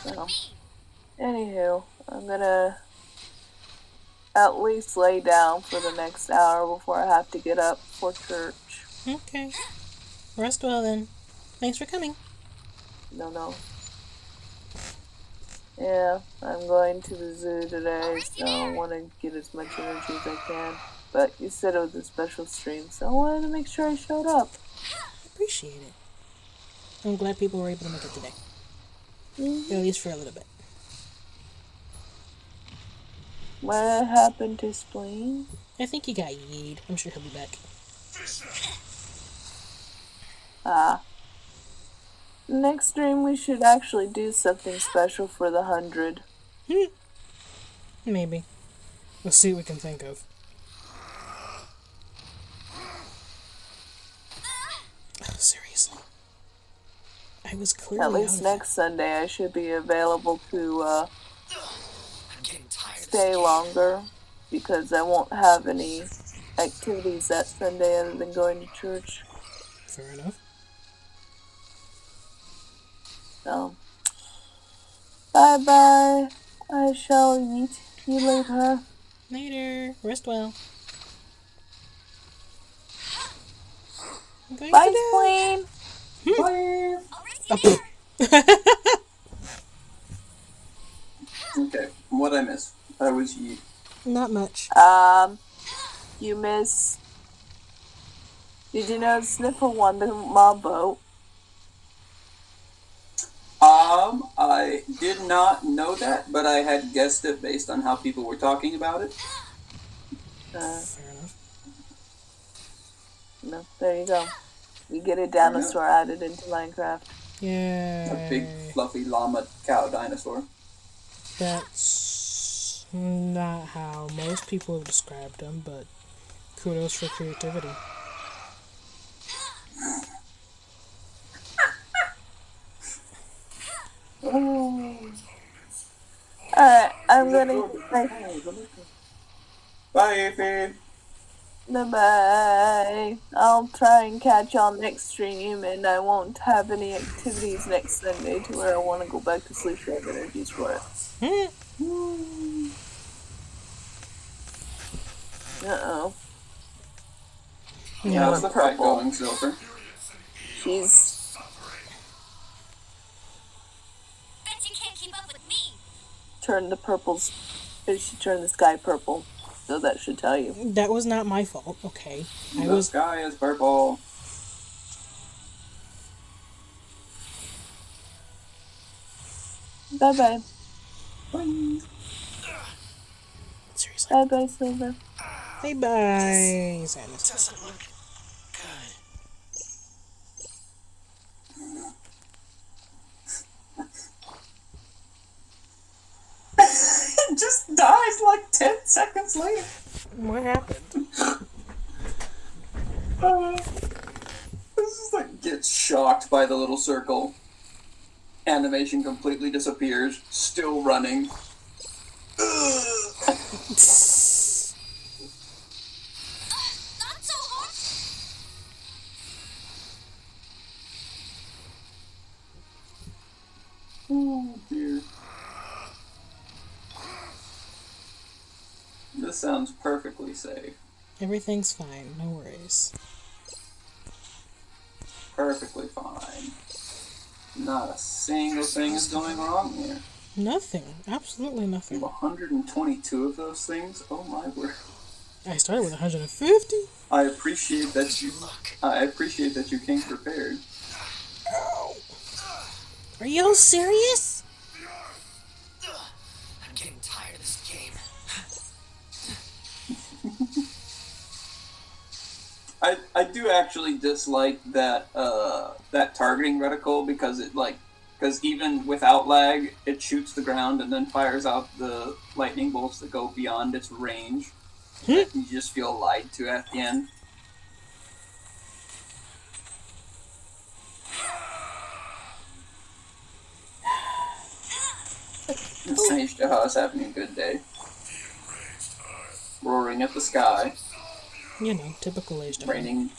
So, anywho, I'm gonna at least lay down for the next hour before I have to get up for church. Okay. Rest well then. Thanks for coming. No. Yeah, I'm going to the zoo today, so I want to get as much energy as I can. But you said it was a special stream, so I wanted to make sure I showed up. Appreciate it. I'm glad people were able to make it today. At least for a little bit. What happened to Spleen? I think he got yeed. I'm sure he'll be back. Next stream we should actually do something special for the 100. Maybe. We'll see what we can think of. Oh, seriously. I was clearly At least next Sunday I should be available to stay longer, because I won't have any activities that Sunday other than going to church. Fair enough. So, bye-bye. I shall eat. See you later. Later. Rest well. Bye, Spleen. Bye. Okay, what'd I miss? I was ye. Not much. You miss. Did you know Sniffle won the mob vote? I did not know that, but I had guessed it based on how people were talking about it. Fair enough. No, there you go. You get a dinosaur added into Minecraft. Yeah. A big fluffy llama cow dinosaur. That's not how most people have described them, but kudos for creativity. Alright, I'm gonna say bye, Ify. Bye. I'll try and catch y'all next stream, and I won't have any activities next Sunday to where I want to go back to sleep to have energies for it. Uh-oh. Yeah, how's the fight going, Zylfar? She's... Bet you can't keep up with me. turned the purples... She turned the sky purple. So that should tell you. That was not my fault, okay. The sky is purple. Bye-bye. Bye. Seriously. Bye-bye, Silver. Bye-bye. Sadness doesn't look It just dies like 10 seconds later. What happened? This is like gets shocked by the little circle. Animation completely disappears. Still running. Not so hard. Oh dear. This sounds perfectly safe. Everything's fine, no worries. Perfectly fine. Not a single thing is going wrong here. Nothing. Absolutely nothing. 122 of those things? Oh my word. I started with 150. I appreciate that you came prepared. Are y'all serious? I'm getting tired of this game. I do actually dislike that that targeting reticle because even without lag, it shoots the ground and then fires out the lightning bolts that go beyond its range. You just feel lied to at the end. Aishtaha is having a good day. Roaring at the sky. You know, typical Aishtaha. Raining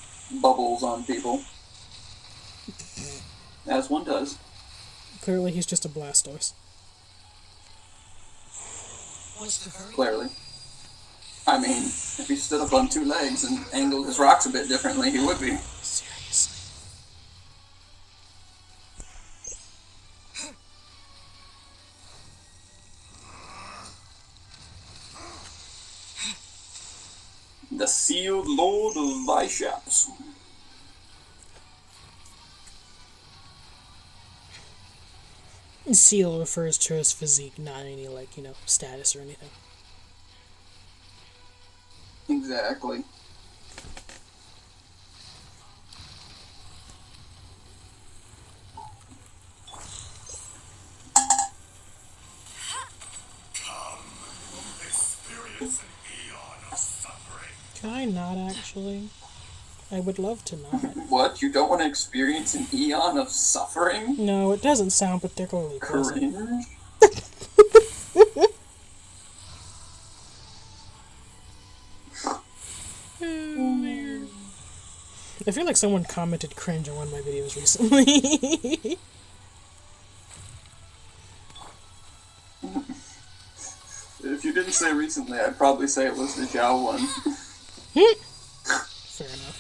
bubbles on people. As one does. Clearly he's just a Blastoise. What's the hurry? Clearly. I mean, if he stood up on two legs and angled his rocks a bit differently, he would be. Seriously. The sealed lord of Vishaps. Seal refers to his physique, not any, status or anything. Exactly. Can I not, actually? I would love to not. What? You don't want to experience an eon of suffering? No, it doesn't sound particularly pleasant. Cringe? I feel like someone commented cringe on one of my videos recently. If you didn't say recently, I'd probably say it was the Zhao one. Fair enough.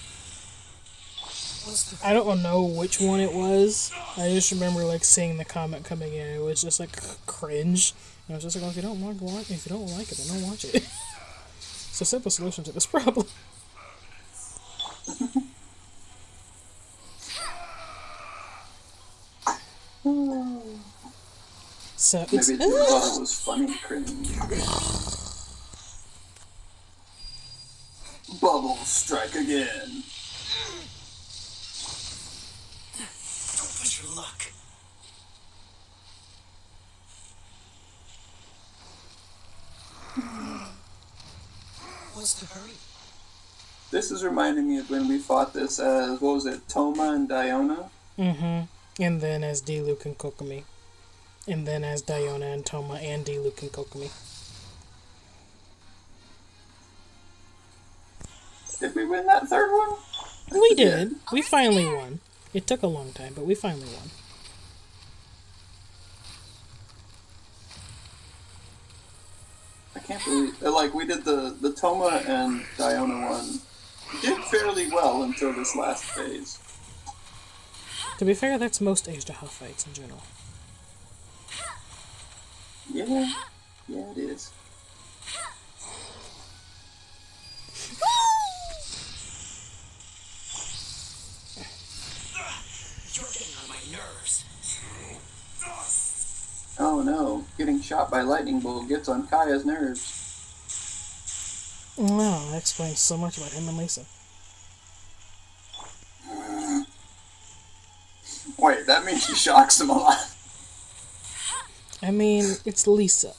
I don't know which one it was. I just remember like seeing the comment coming in. It was just like cringe. And I was just like, well, if you don't like it, then don't watch it. It's a simple solution to this problem. So it's maybe they thought it was funny cringe. Bubbles strike again. Don't push your luck. What's the hurry? This is reminding me of when we fought this as, what was it, Toma and Diona? And then as D-Luke and Kokomi. And then as Diona and Toma and D-Luke and Kokomi. Did we win that third one? We did. We finally won. It took a long time, but we finally won. I can't believe, like, we did the Toma and Diona one. Did fairly well until this last phase. To be fair, that's most Asia fights in general. Yeah, it is. You're getting on my nerves. Oh no, getting shot by lightning bolt gets on Kaya's nerves. Wow, that explains so much about him and Lisa. Wait, that means she shocks him a lot. I mean, it's Lisa.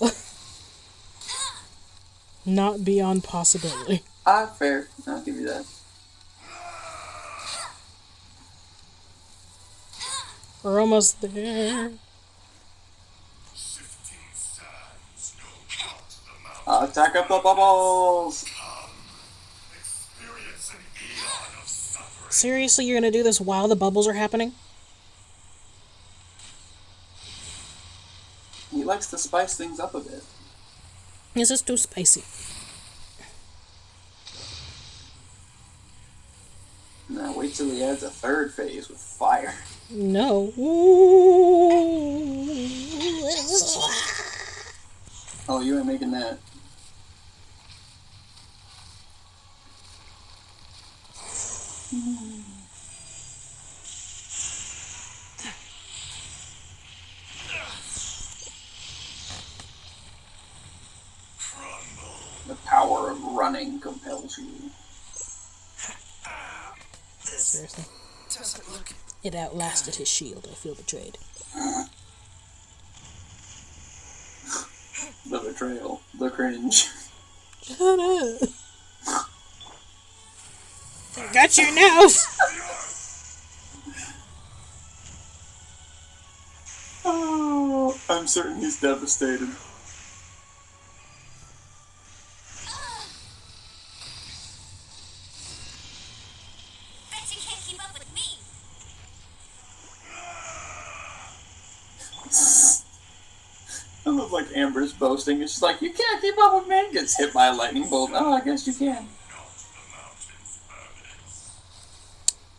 Not beyond possibility. Fair. I'll give you that. We're almost there. Attack up the bubbles! Seriously, you're gonna do this while the bubbles are happening? He likes to spice things up a bit. This is too spicy. Now wait till he adds a third phase with fire. No. Oh, you ain't making that. The power of running compels you. Seriously. It outlasted his shield. I feel betrayed. The betrayal. The cringe. Shut up. Got your nose! Oh, I'm certain he's devastated. Bet you can't keep up with me. I love like Amber's boasting. It's just like, you can't keep up with me. Gets hit by a lightning bolt. Oh, I guess you can.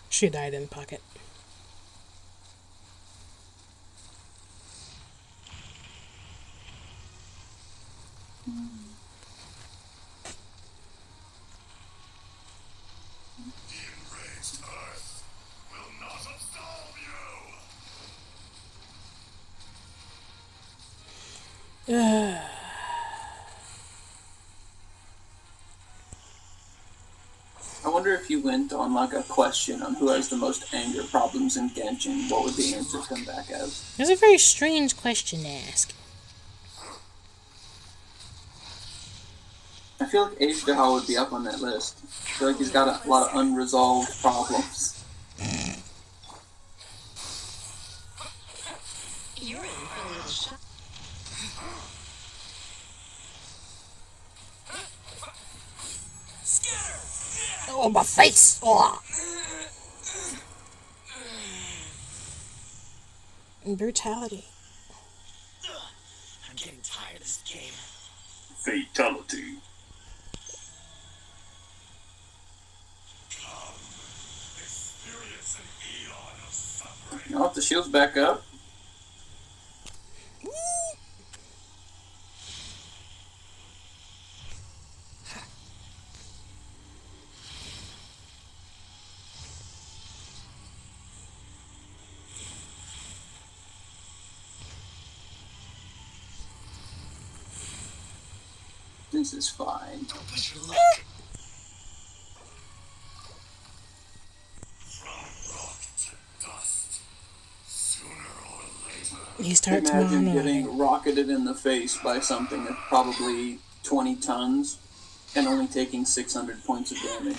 She died in pocket. I wonder if you went on like a question on who has the most anger problems in Genshin, what would the answer come back as? That's a very strange question to ask. I feel like Ajdahal would be up on that list. I feel like he's got a lot of unresolved problems. You're in for a little shock. Oh, my face! Oh. Brutality. I'm getting tired of this game. Fatality. Oh, the shield's back up. This is fine. Don't push your luck. He starts Imagine moaning. getting rocketed in the face by something that's probably 20 tons and only taking 600 points of damage.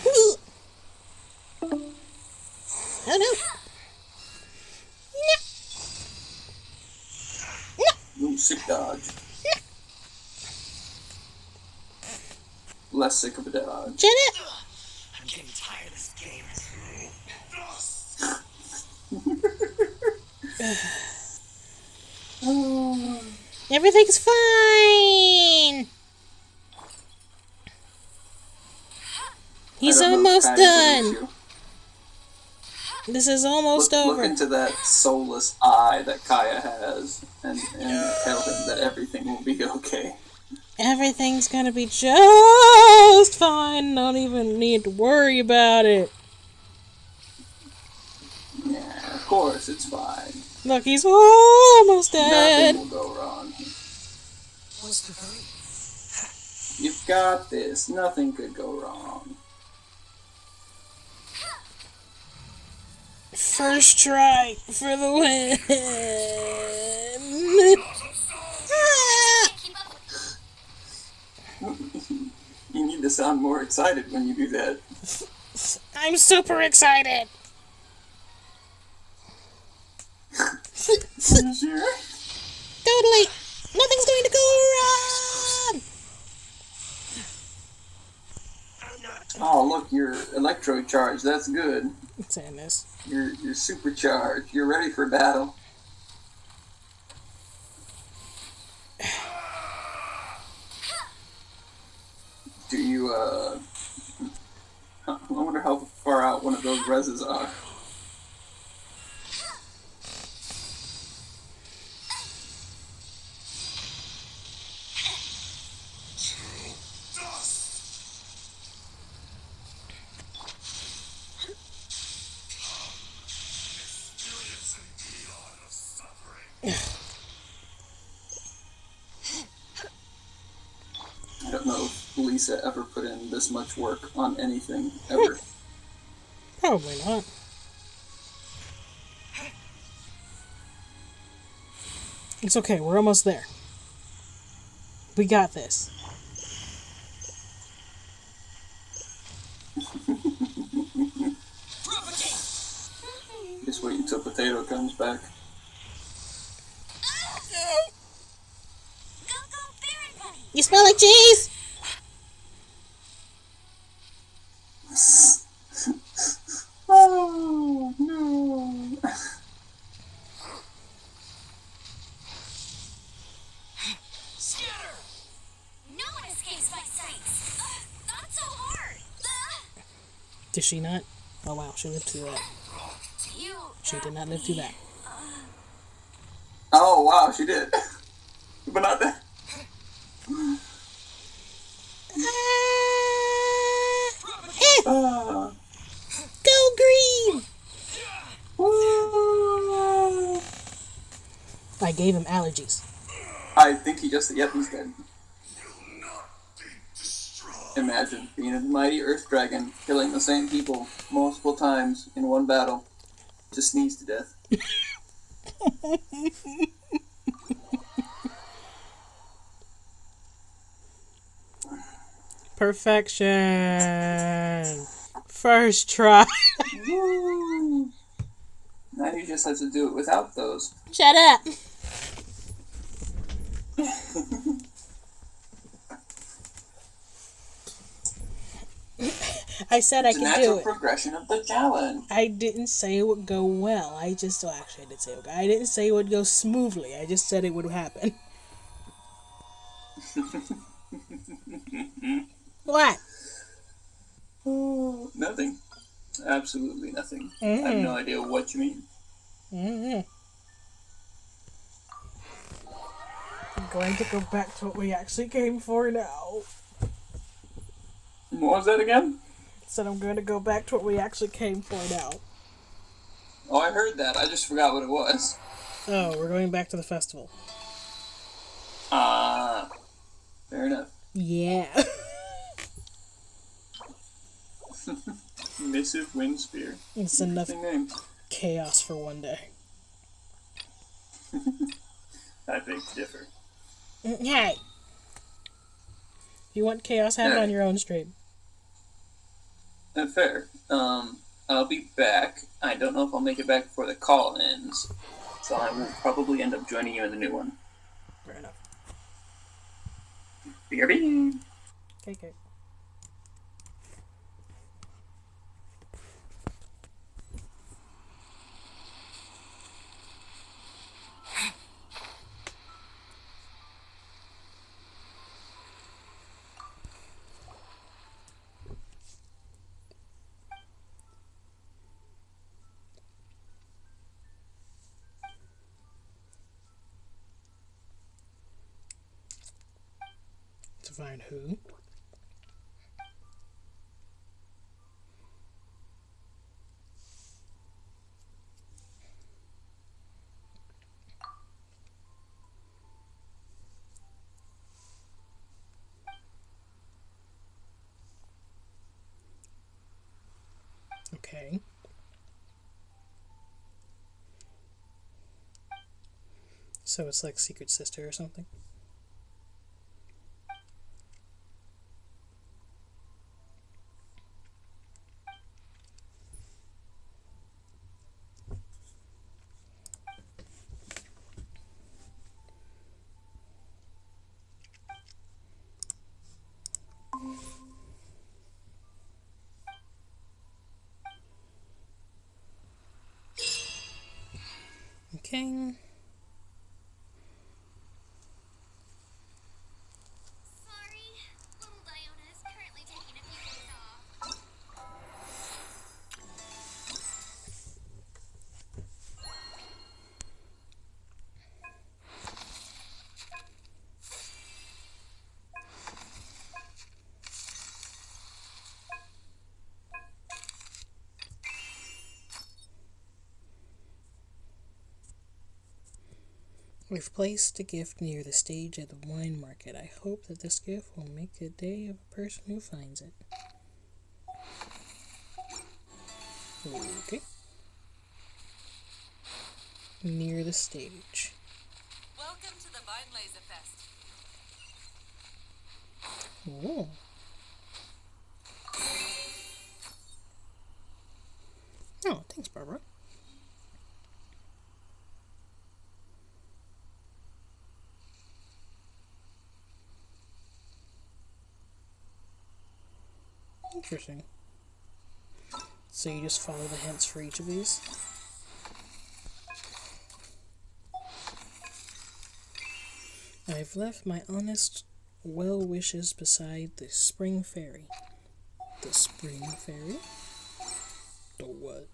Oh no! Ooh, sick dodge. Less sick of a dodge. Janet! I'm getting tired of this game. Everything's fine! He's almost done! This is almost over. Look into that soulless eye that Kaya has and tell him that everything will be okay. Everything's gonna be just fine. Don't even need to worry about it. Yeah, of course, it's fine. Look, he's almost dead. Nothing will go wrong. What's the hurry? You've got this. Nothing could go wrong. First try for the win. You need to sound more excited when you do that. I'm super excited. You sure? Totally. Nothing's going to go wrong. Oh, look, you're electro-charged. That's good. Saying this. You're supercharged. You're ready for battle. Do you, I wonder how far out one of those reses are. I don't know if Lisa ever put in this much work on anything, ever. Probably not. It's okay, we're almost there. We got this. Just wait until Potato comes back. You smell like cheese! Oh, no. Scatter! No one escapes my sights. Not so hard. Did she not? Oh wow, she lived through that. She did not live through that. Oh, wow, she did. But not that. Go green! I gave him allergies. I think he just, yep, he's dead. Imagine being a mighty earth dragon, killing the same people multiple times in one battle. Just sneeze to death. Perfection! First try. Woo. Now you just have to do it without those. Shut up! I said I could do it. It's a natural progression of the challenge. I didn't say it would go well. I didn't say it would go. I didn't say it would go smoothly. I just said it would happen. What? Oh, nothing. Absolutely nothing. I have Mm-hmm. no idea what you mean. Mm-hmm. I'm going to go back to what we actually came for now. What was that again? Said I'm going to go back to what we actually came for now. Oh, I heard that. I just forgot what it was. Oh, we're going back to the festival. Ah, fair enough. Yeah. Missive Windspear. It's enough name. chaos for one day. I beg to differ. Hey! If you want chaos, have it on your own stream. Fair. I'll be back. I don't know if I'll make it back before the call ends, so I will probably end up joining you in the new one. Fair enough. BRB! Okay. To find who? Okay. So it's like Secret Sister or something? Okay. We've placed a gift near the stage at the wine market. I hope that this gift will make the day of a person who finds it. Okay. Near the stage. Welcome to the Vine Laser Fest. Oh. Oh, thanks, Barbara. Interesting. So you just follow the hints for each of these? I've left my honest well wishes beside the spring fairy. The spring fairy? The what?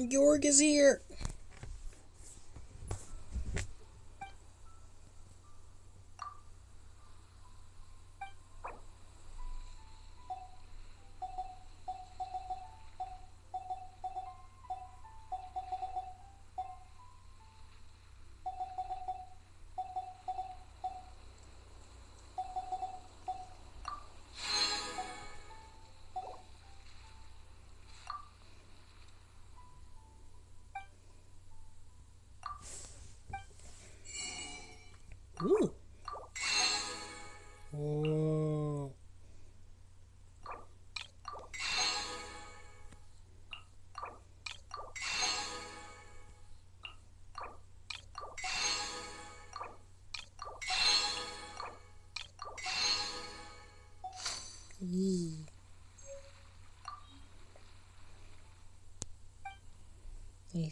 Georg is here! Ooh. Whoa.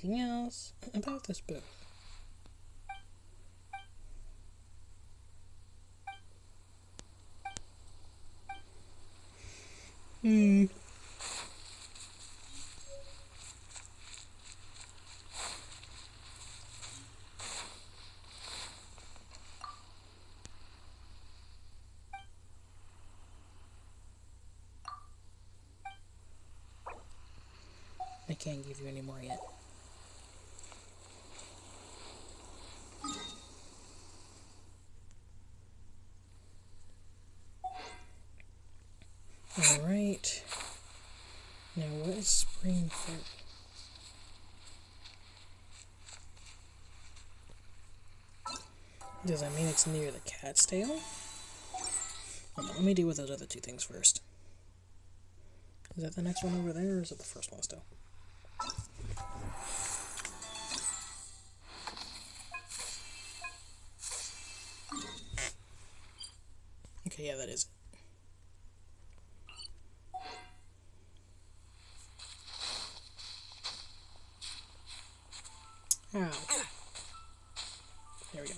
anything else about this book. I can't give you any more yet. Alright. Now what is Spring Fairy? Does that mean it's near the cat's tail? Hold on, let me deal with those other two things first. Is that the next one over there, or is it the first one still? Okay, yeah, that is it. Ow. There we go.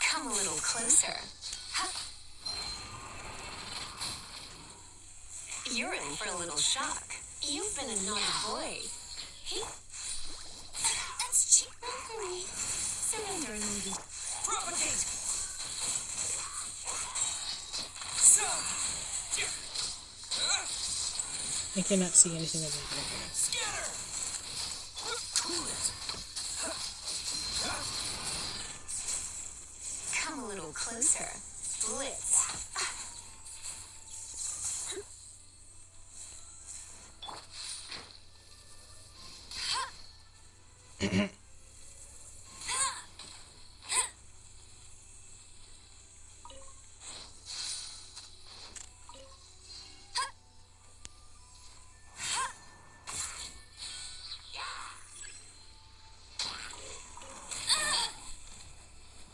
Come a little closer. You're in for a little shock. You've been a naughty boy. That's cheap for me. Surrender, maybe. Propagate! I cannot see anything of anything. Scatter! Cool it. Come a little closer. Blitz.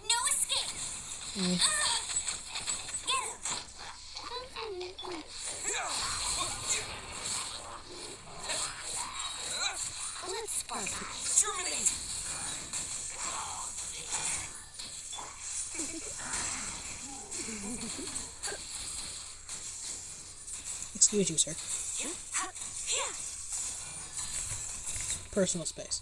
No escape. Let's spark. Terminate. Excuse you, sir. Personal space.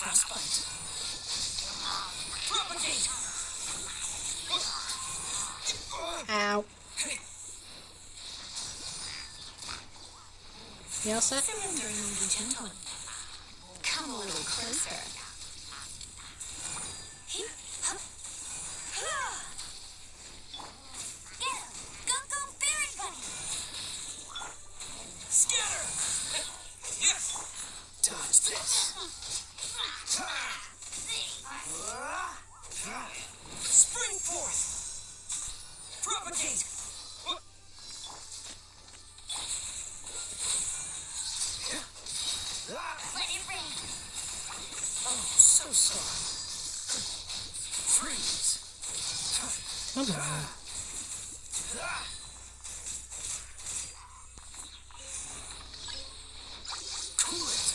Frostbite. Propagate. Ow. You all set? Surrender and be gentle. Come a little closer. Go, berry bunny. Scatter! Yes! Dodge this! Spring forth! Propagate! Let it rain. Oh, so sorry. Freeze! Come on. Cool it!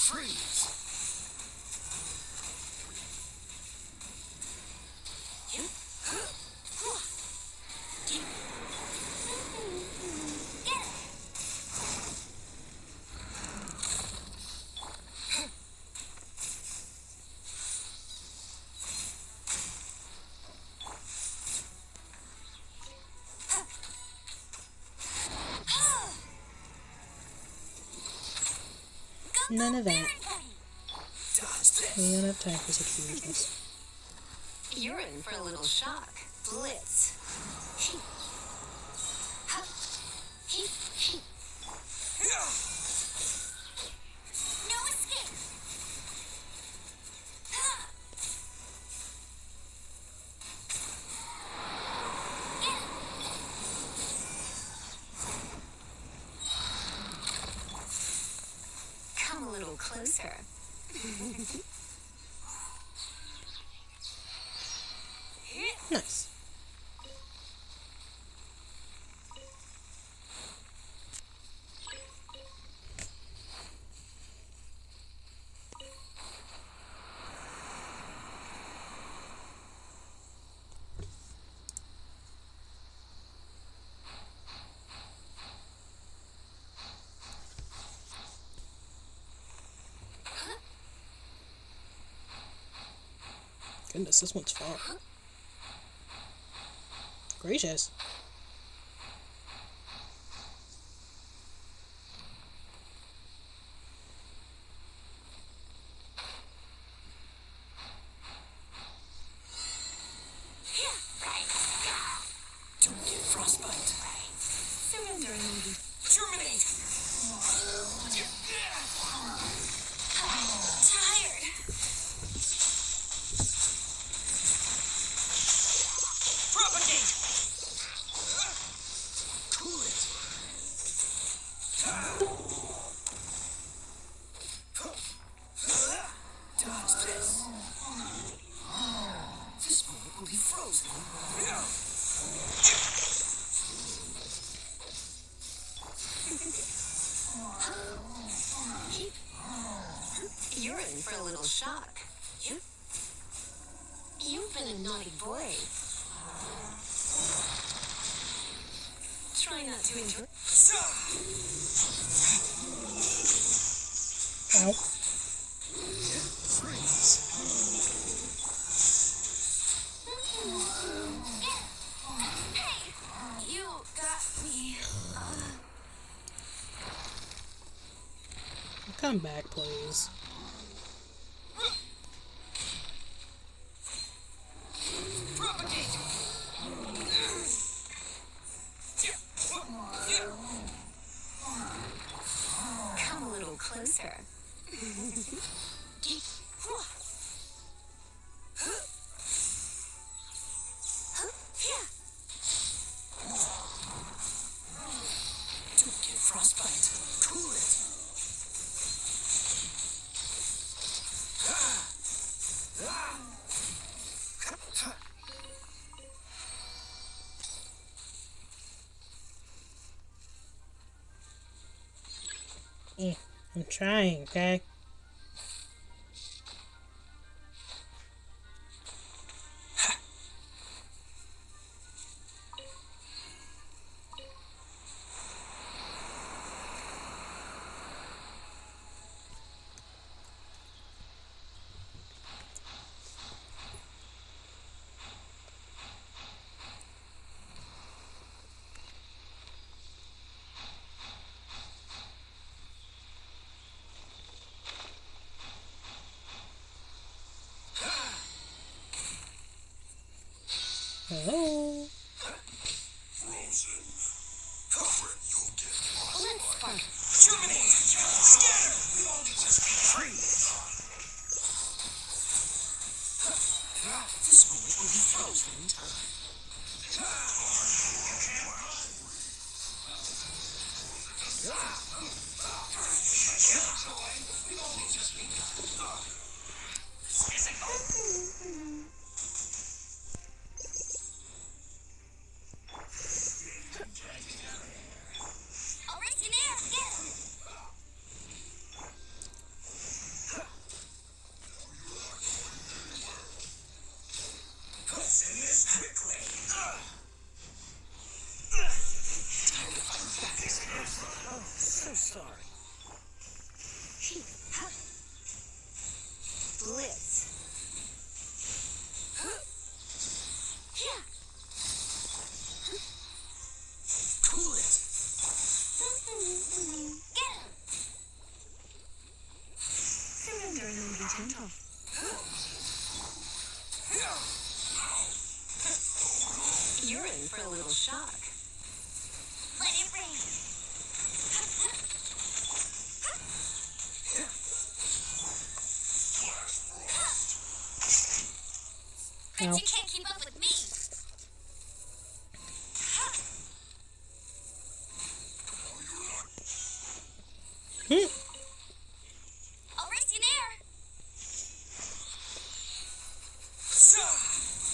Freeze! None of that. We don't have time for such foolishness. You're in for a little shock. Blitz. No escape. Come a little closer. Nice. Goodness, this one's far. Gracious. Don't get frostbite. Surrendering. Terminate! Tired. Propagate! Cool it. Dodge this. This moment will be frozen. You're in for a little shock. You've been a naughty boy. Try not to enjoy. Ow. Hey, you got me. Come back, please. Come a little closer. Don't get frostbite. Cool it. I'm trying, okay? Hello? Frozen. Cover it, you'll get Let's spark. Terminate! Scatter! Freeze! This moment will be frozen in time. I'll race you there. Get him. sorry. Blitz. Cool it. Get him. Surrender and then be gentle. You're in for a little shock. Let it rain. Bet you can't keep up with me. I'll race you there.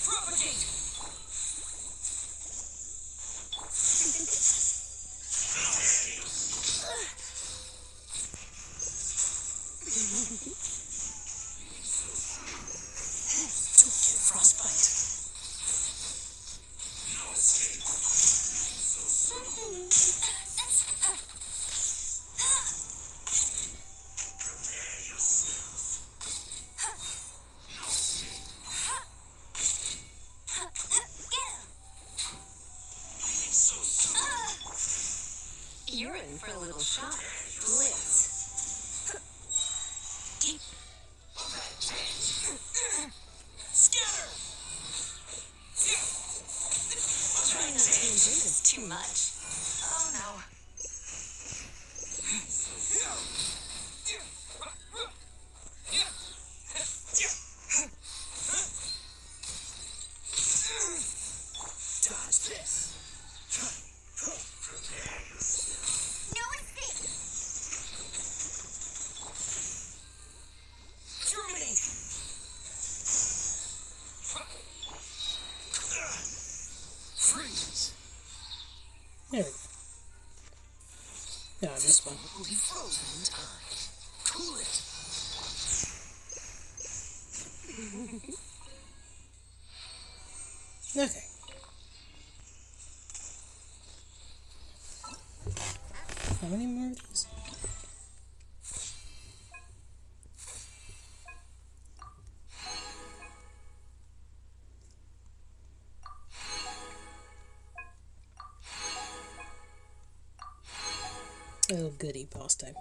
Propagate. Don't get frostbite. No escape. Prepare yourself. No escape. I'm so sorry. You're in for a little shock. Blitz. Scatter! Try not to enjoy this too much. Oh no. Dodge this. Prepare yourself. No escape. Terminate. Freeze. There we go. Yeah, this one. Will be frozen in time. Cool it. Okay. How many more of these? Oh, goody, boss time.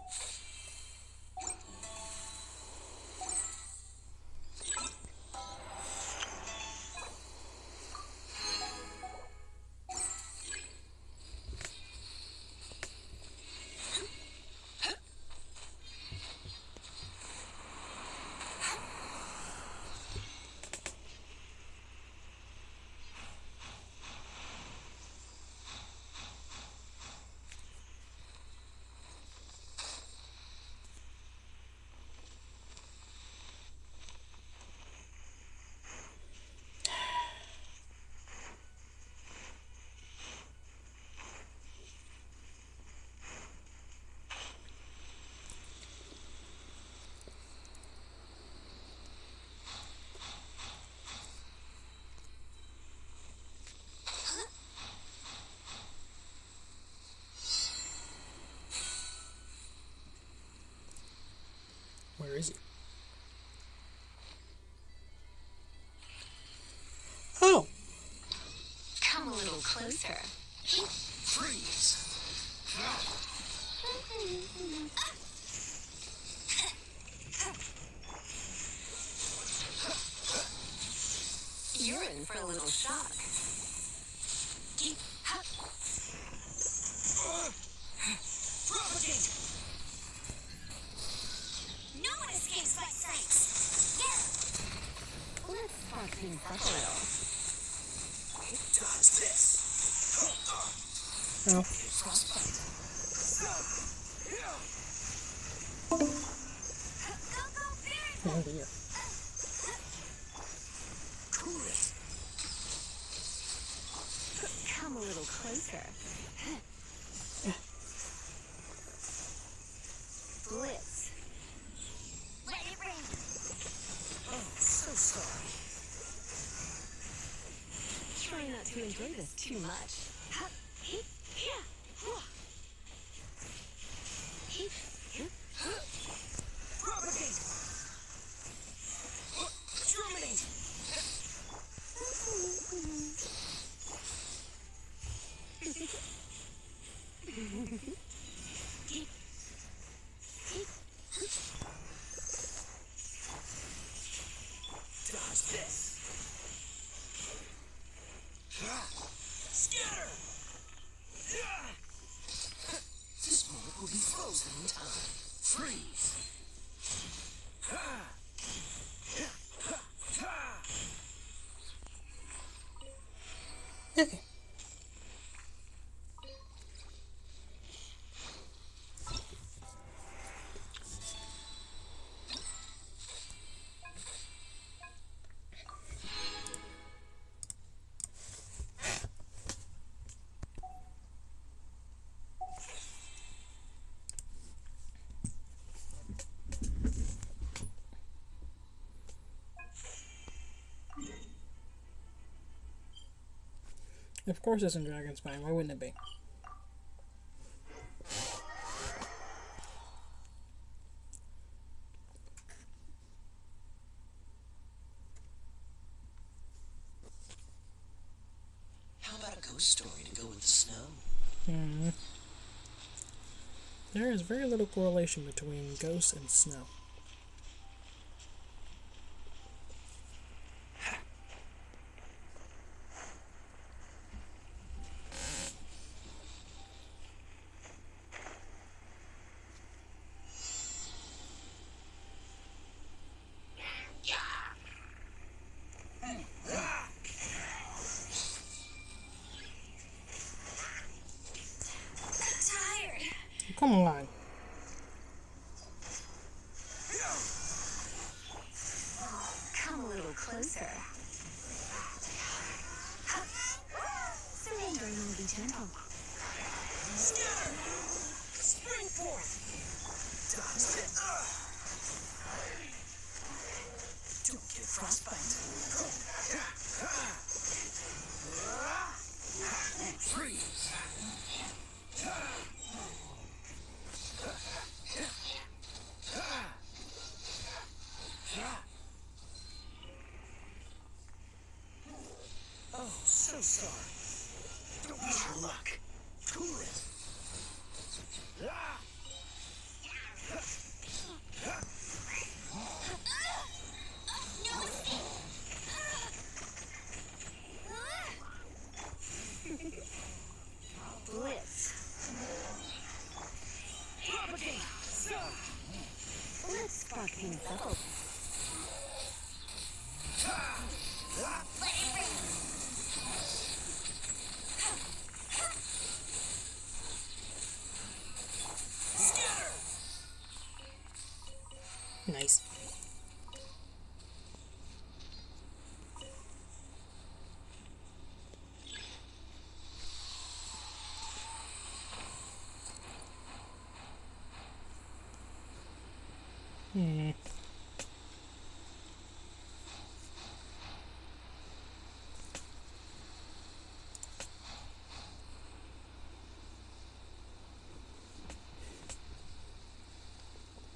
Where is he? Oh! Come a little closer. Freeze. You're in for a little shock. Propagate. No one escapes my sights. Yeah. Let's talk things up a little. Dodge this. Oh. Frostbite. Oh dear. Cool it. Come a little closer. Blitz. Let it rain. Oh, so sorry. Try not to enjoy this too much. Dodge this. Scatter! This moment will be frozen in time. Freeze! Okay. Of course it's in Dragonspine, why wouldn't it be? How about a ghost story to go with the snow? There is very little correlation between ghosts and snow. Come on. Come a little closer. Surrendering will be gentle. Scatter! Spring forth! Dodge it! Don't get frostbite. Freeze! Oh, so sorry. Don't push your luck. Cool it. Blitz. Propagate! Let's spark things up. Let it rain. Scatter! Nice.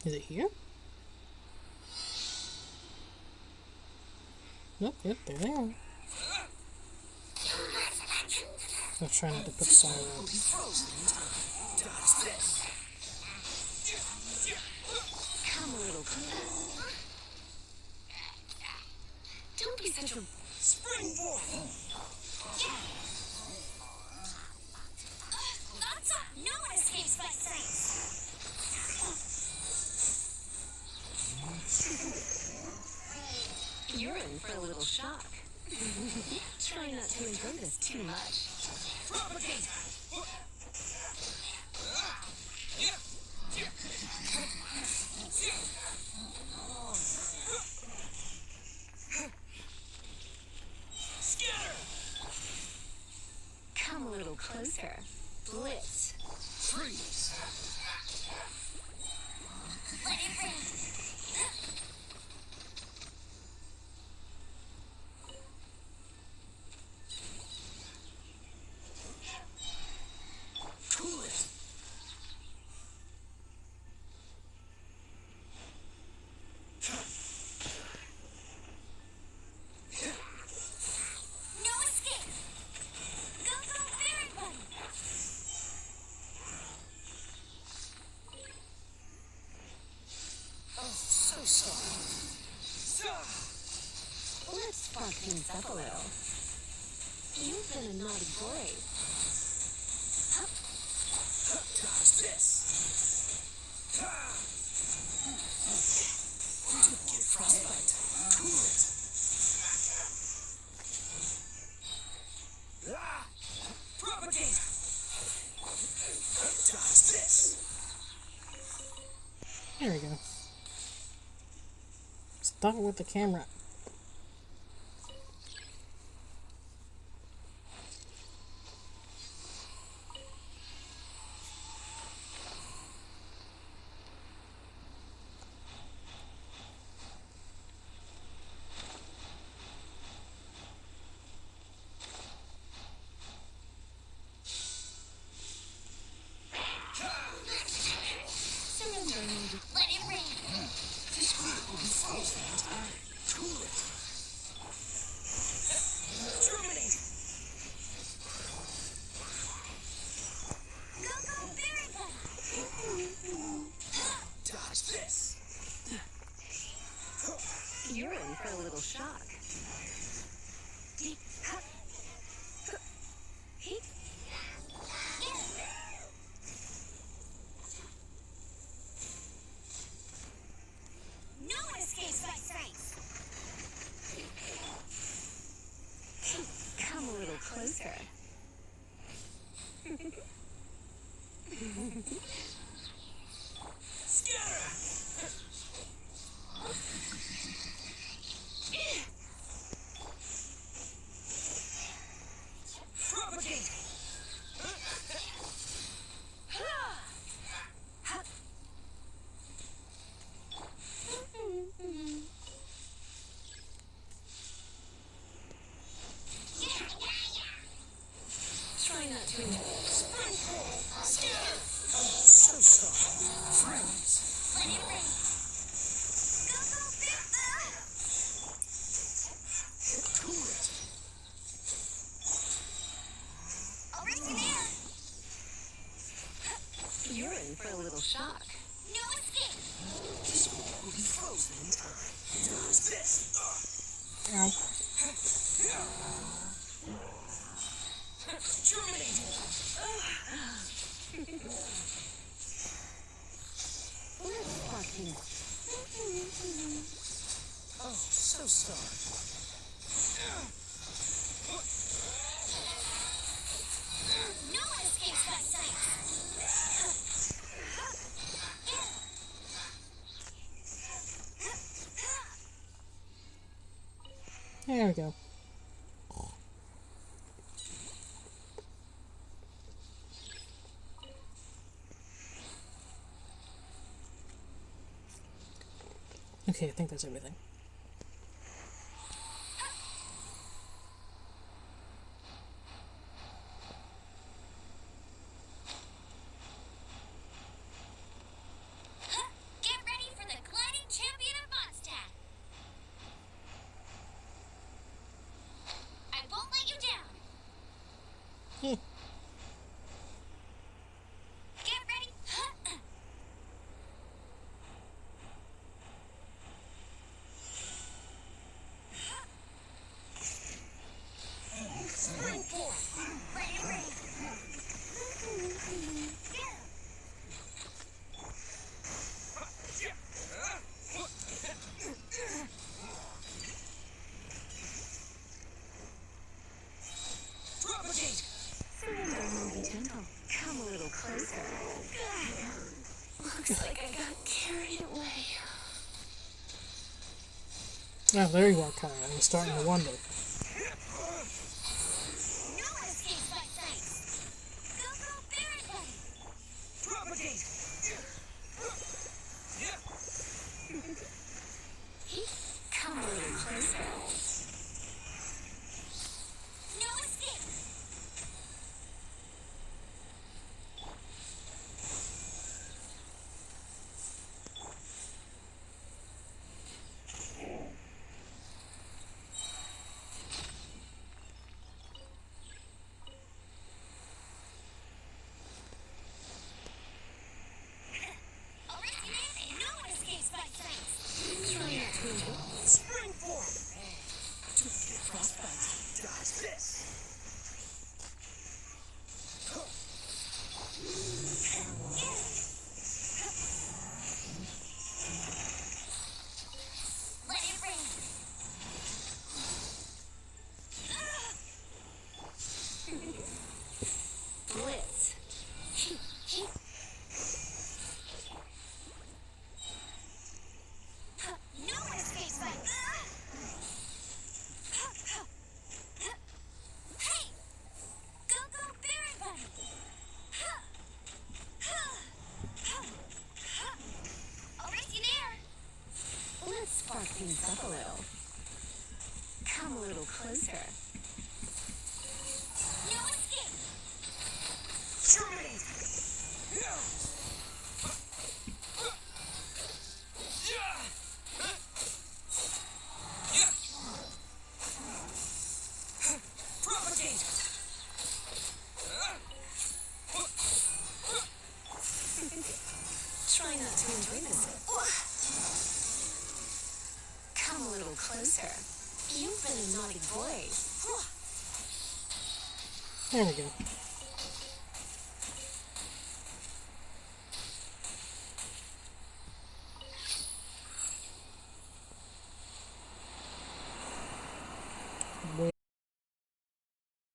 Is it here? Nope, yep, there they are. I'll try not to put silence. Come a little closer. Don't be such a... Spring forth! That's all. No one escapes my sight. You're in for a little shock. Try not to enjoy this too much. Propagate! Scatter! Come a little closer. Blitz. Freeze! Let it rain. Cool it! Let's spark things up a little. You've been a naughty boy. Dodge this. Get frostbite. Cool it. Propagate. Dodge this. There we go. Stop it with the camera. Let it rain. This will be frozen in time. Cool it. Terminate. Go, berry pet. Dodge this. You're in for a little shock. No one escapes my sight. Come a little closer. Scatter. Propagate. Try not to Scatter. So sorry. Friends. Let it rain. Go, berry. Cool it. I'll rescue man. You're in for a little shock. No escape. This will be frozen in time. Dodge this. Ow. Terminate. Let's spark things. Oh, so sorry. No one escapes my sight. There we go. Okay, I think that's everything. Get ready for the gliding champion of Mondstadt. I won't let you down. Get ready. Spring forth. Let it rain. Propagate. Surrender and be gentle. Come a little closer. Looks like I got carried away. Oh, there you are, Kaya. I was starting to wonder. No one escapes my sight. Go, berry pet. Propagate. Come a little closer. No escape. What's this? Let it rain. Blitz. No one escapes like Hey! Go Berry Bunny! I'll race you there! Let's spark things up a little. Come a little closer. No escape! Terminate! Propagate! Try not to enjoy this. Come a little closer. You've been a naughty boy. There we go.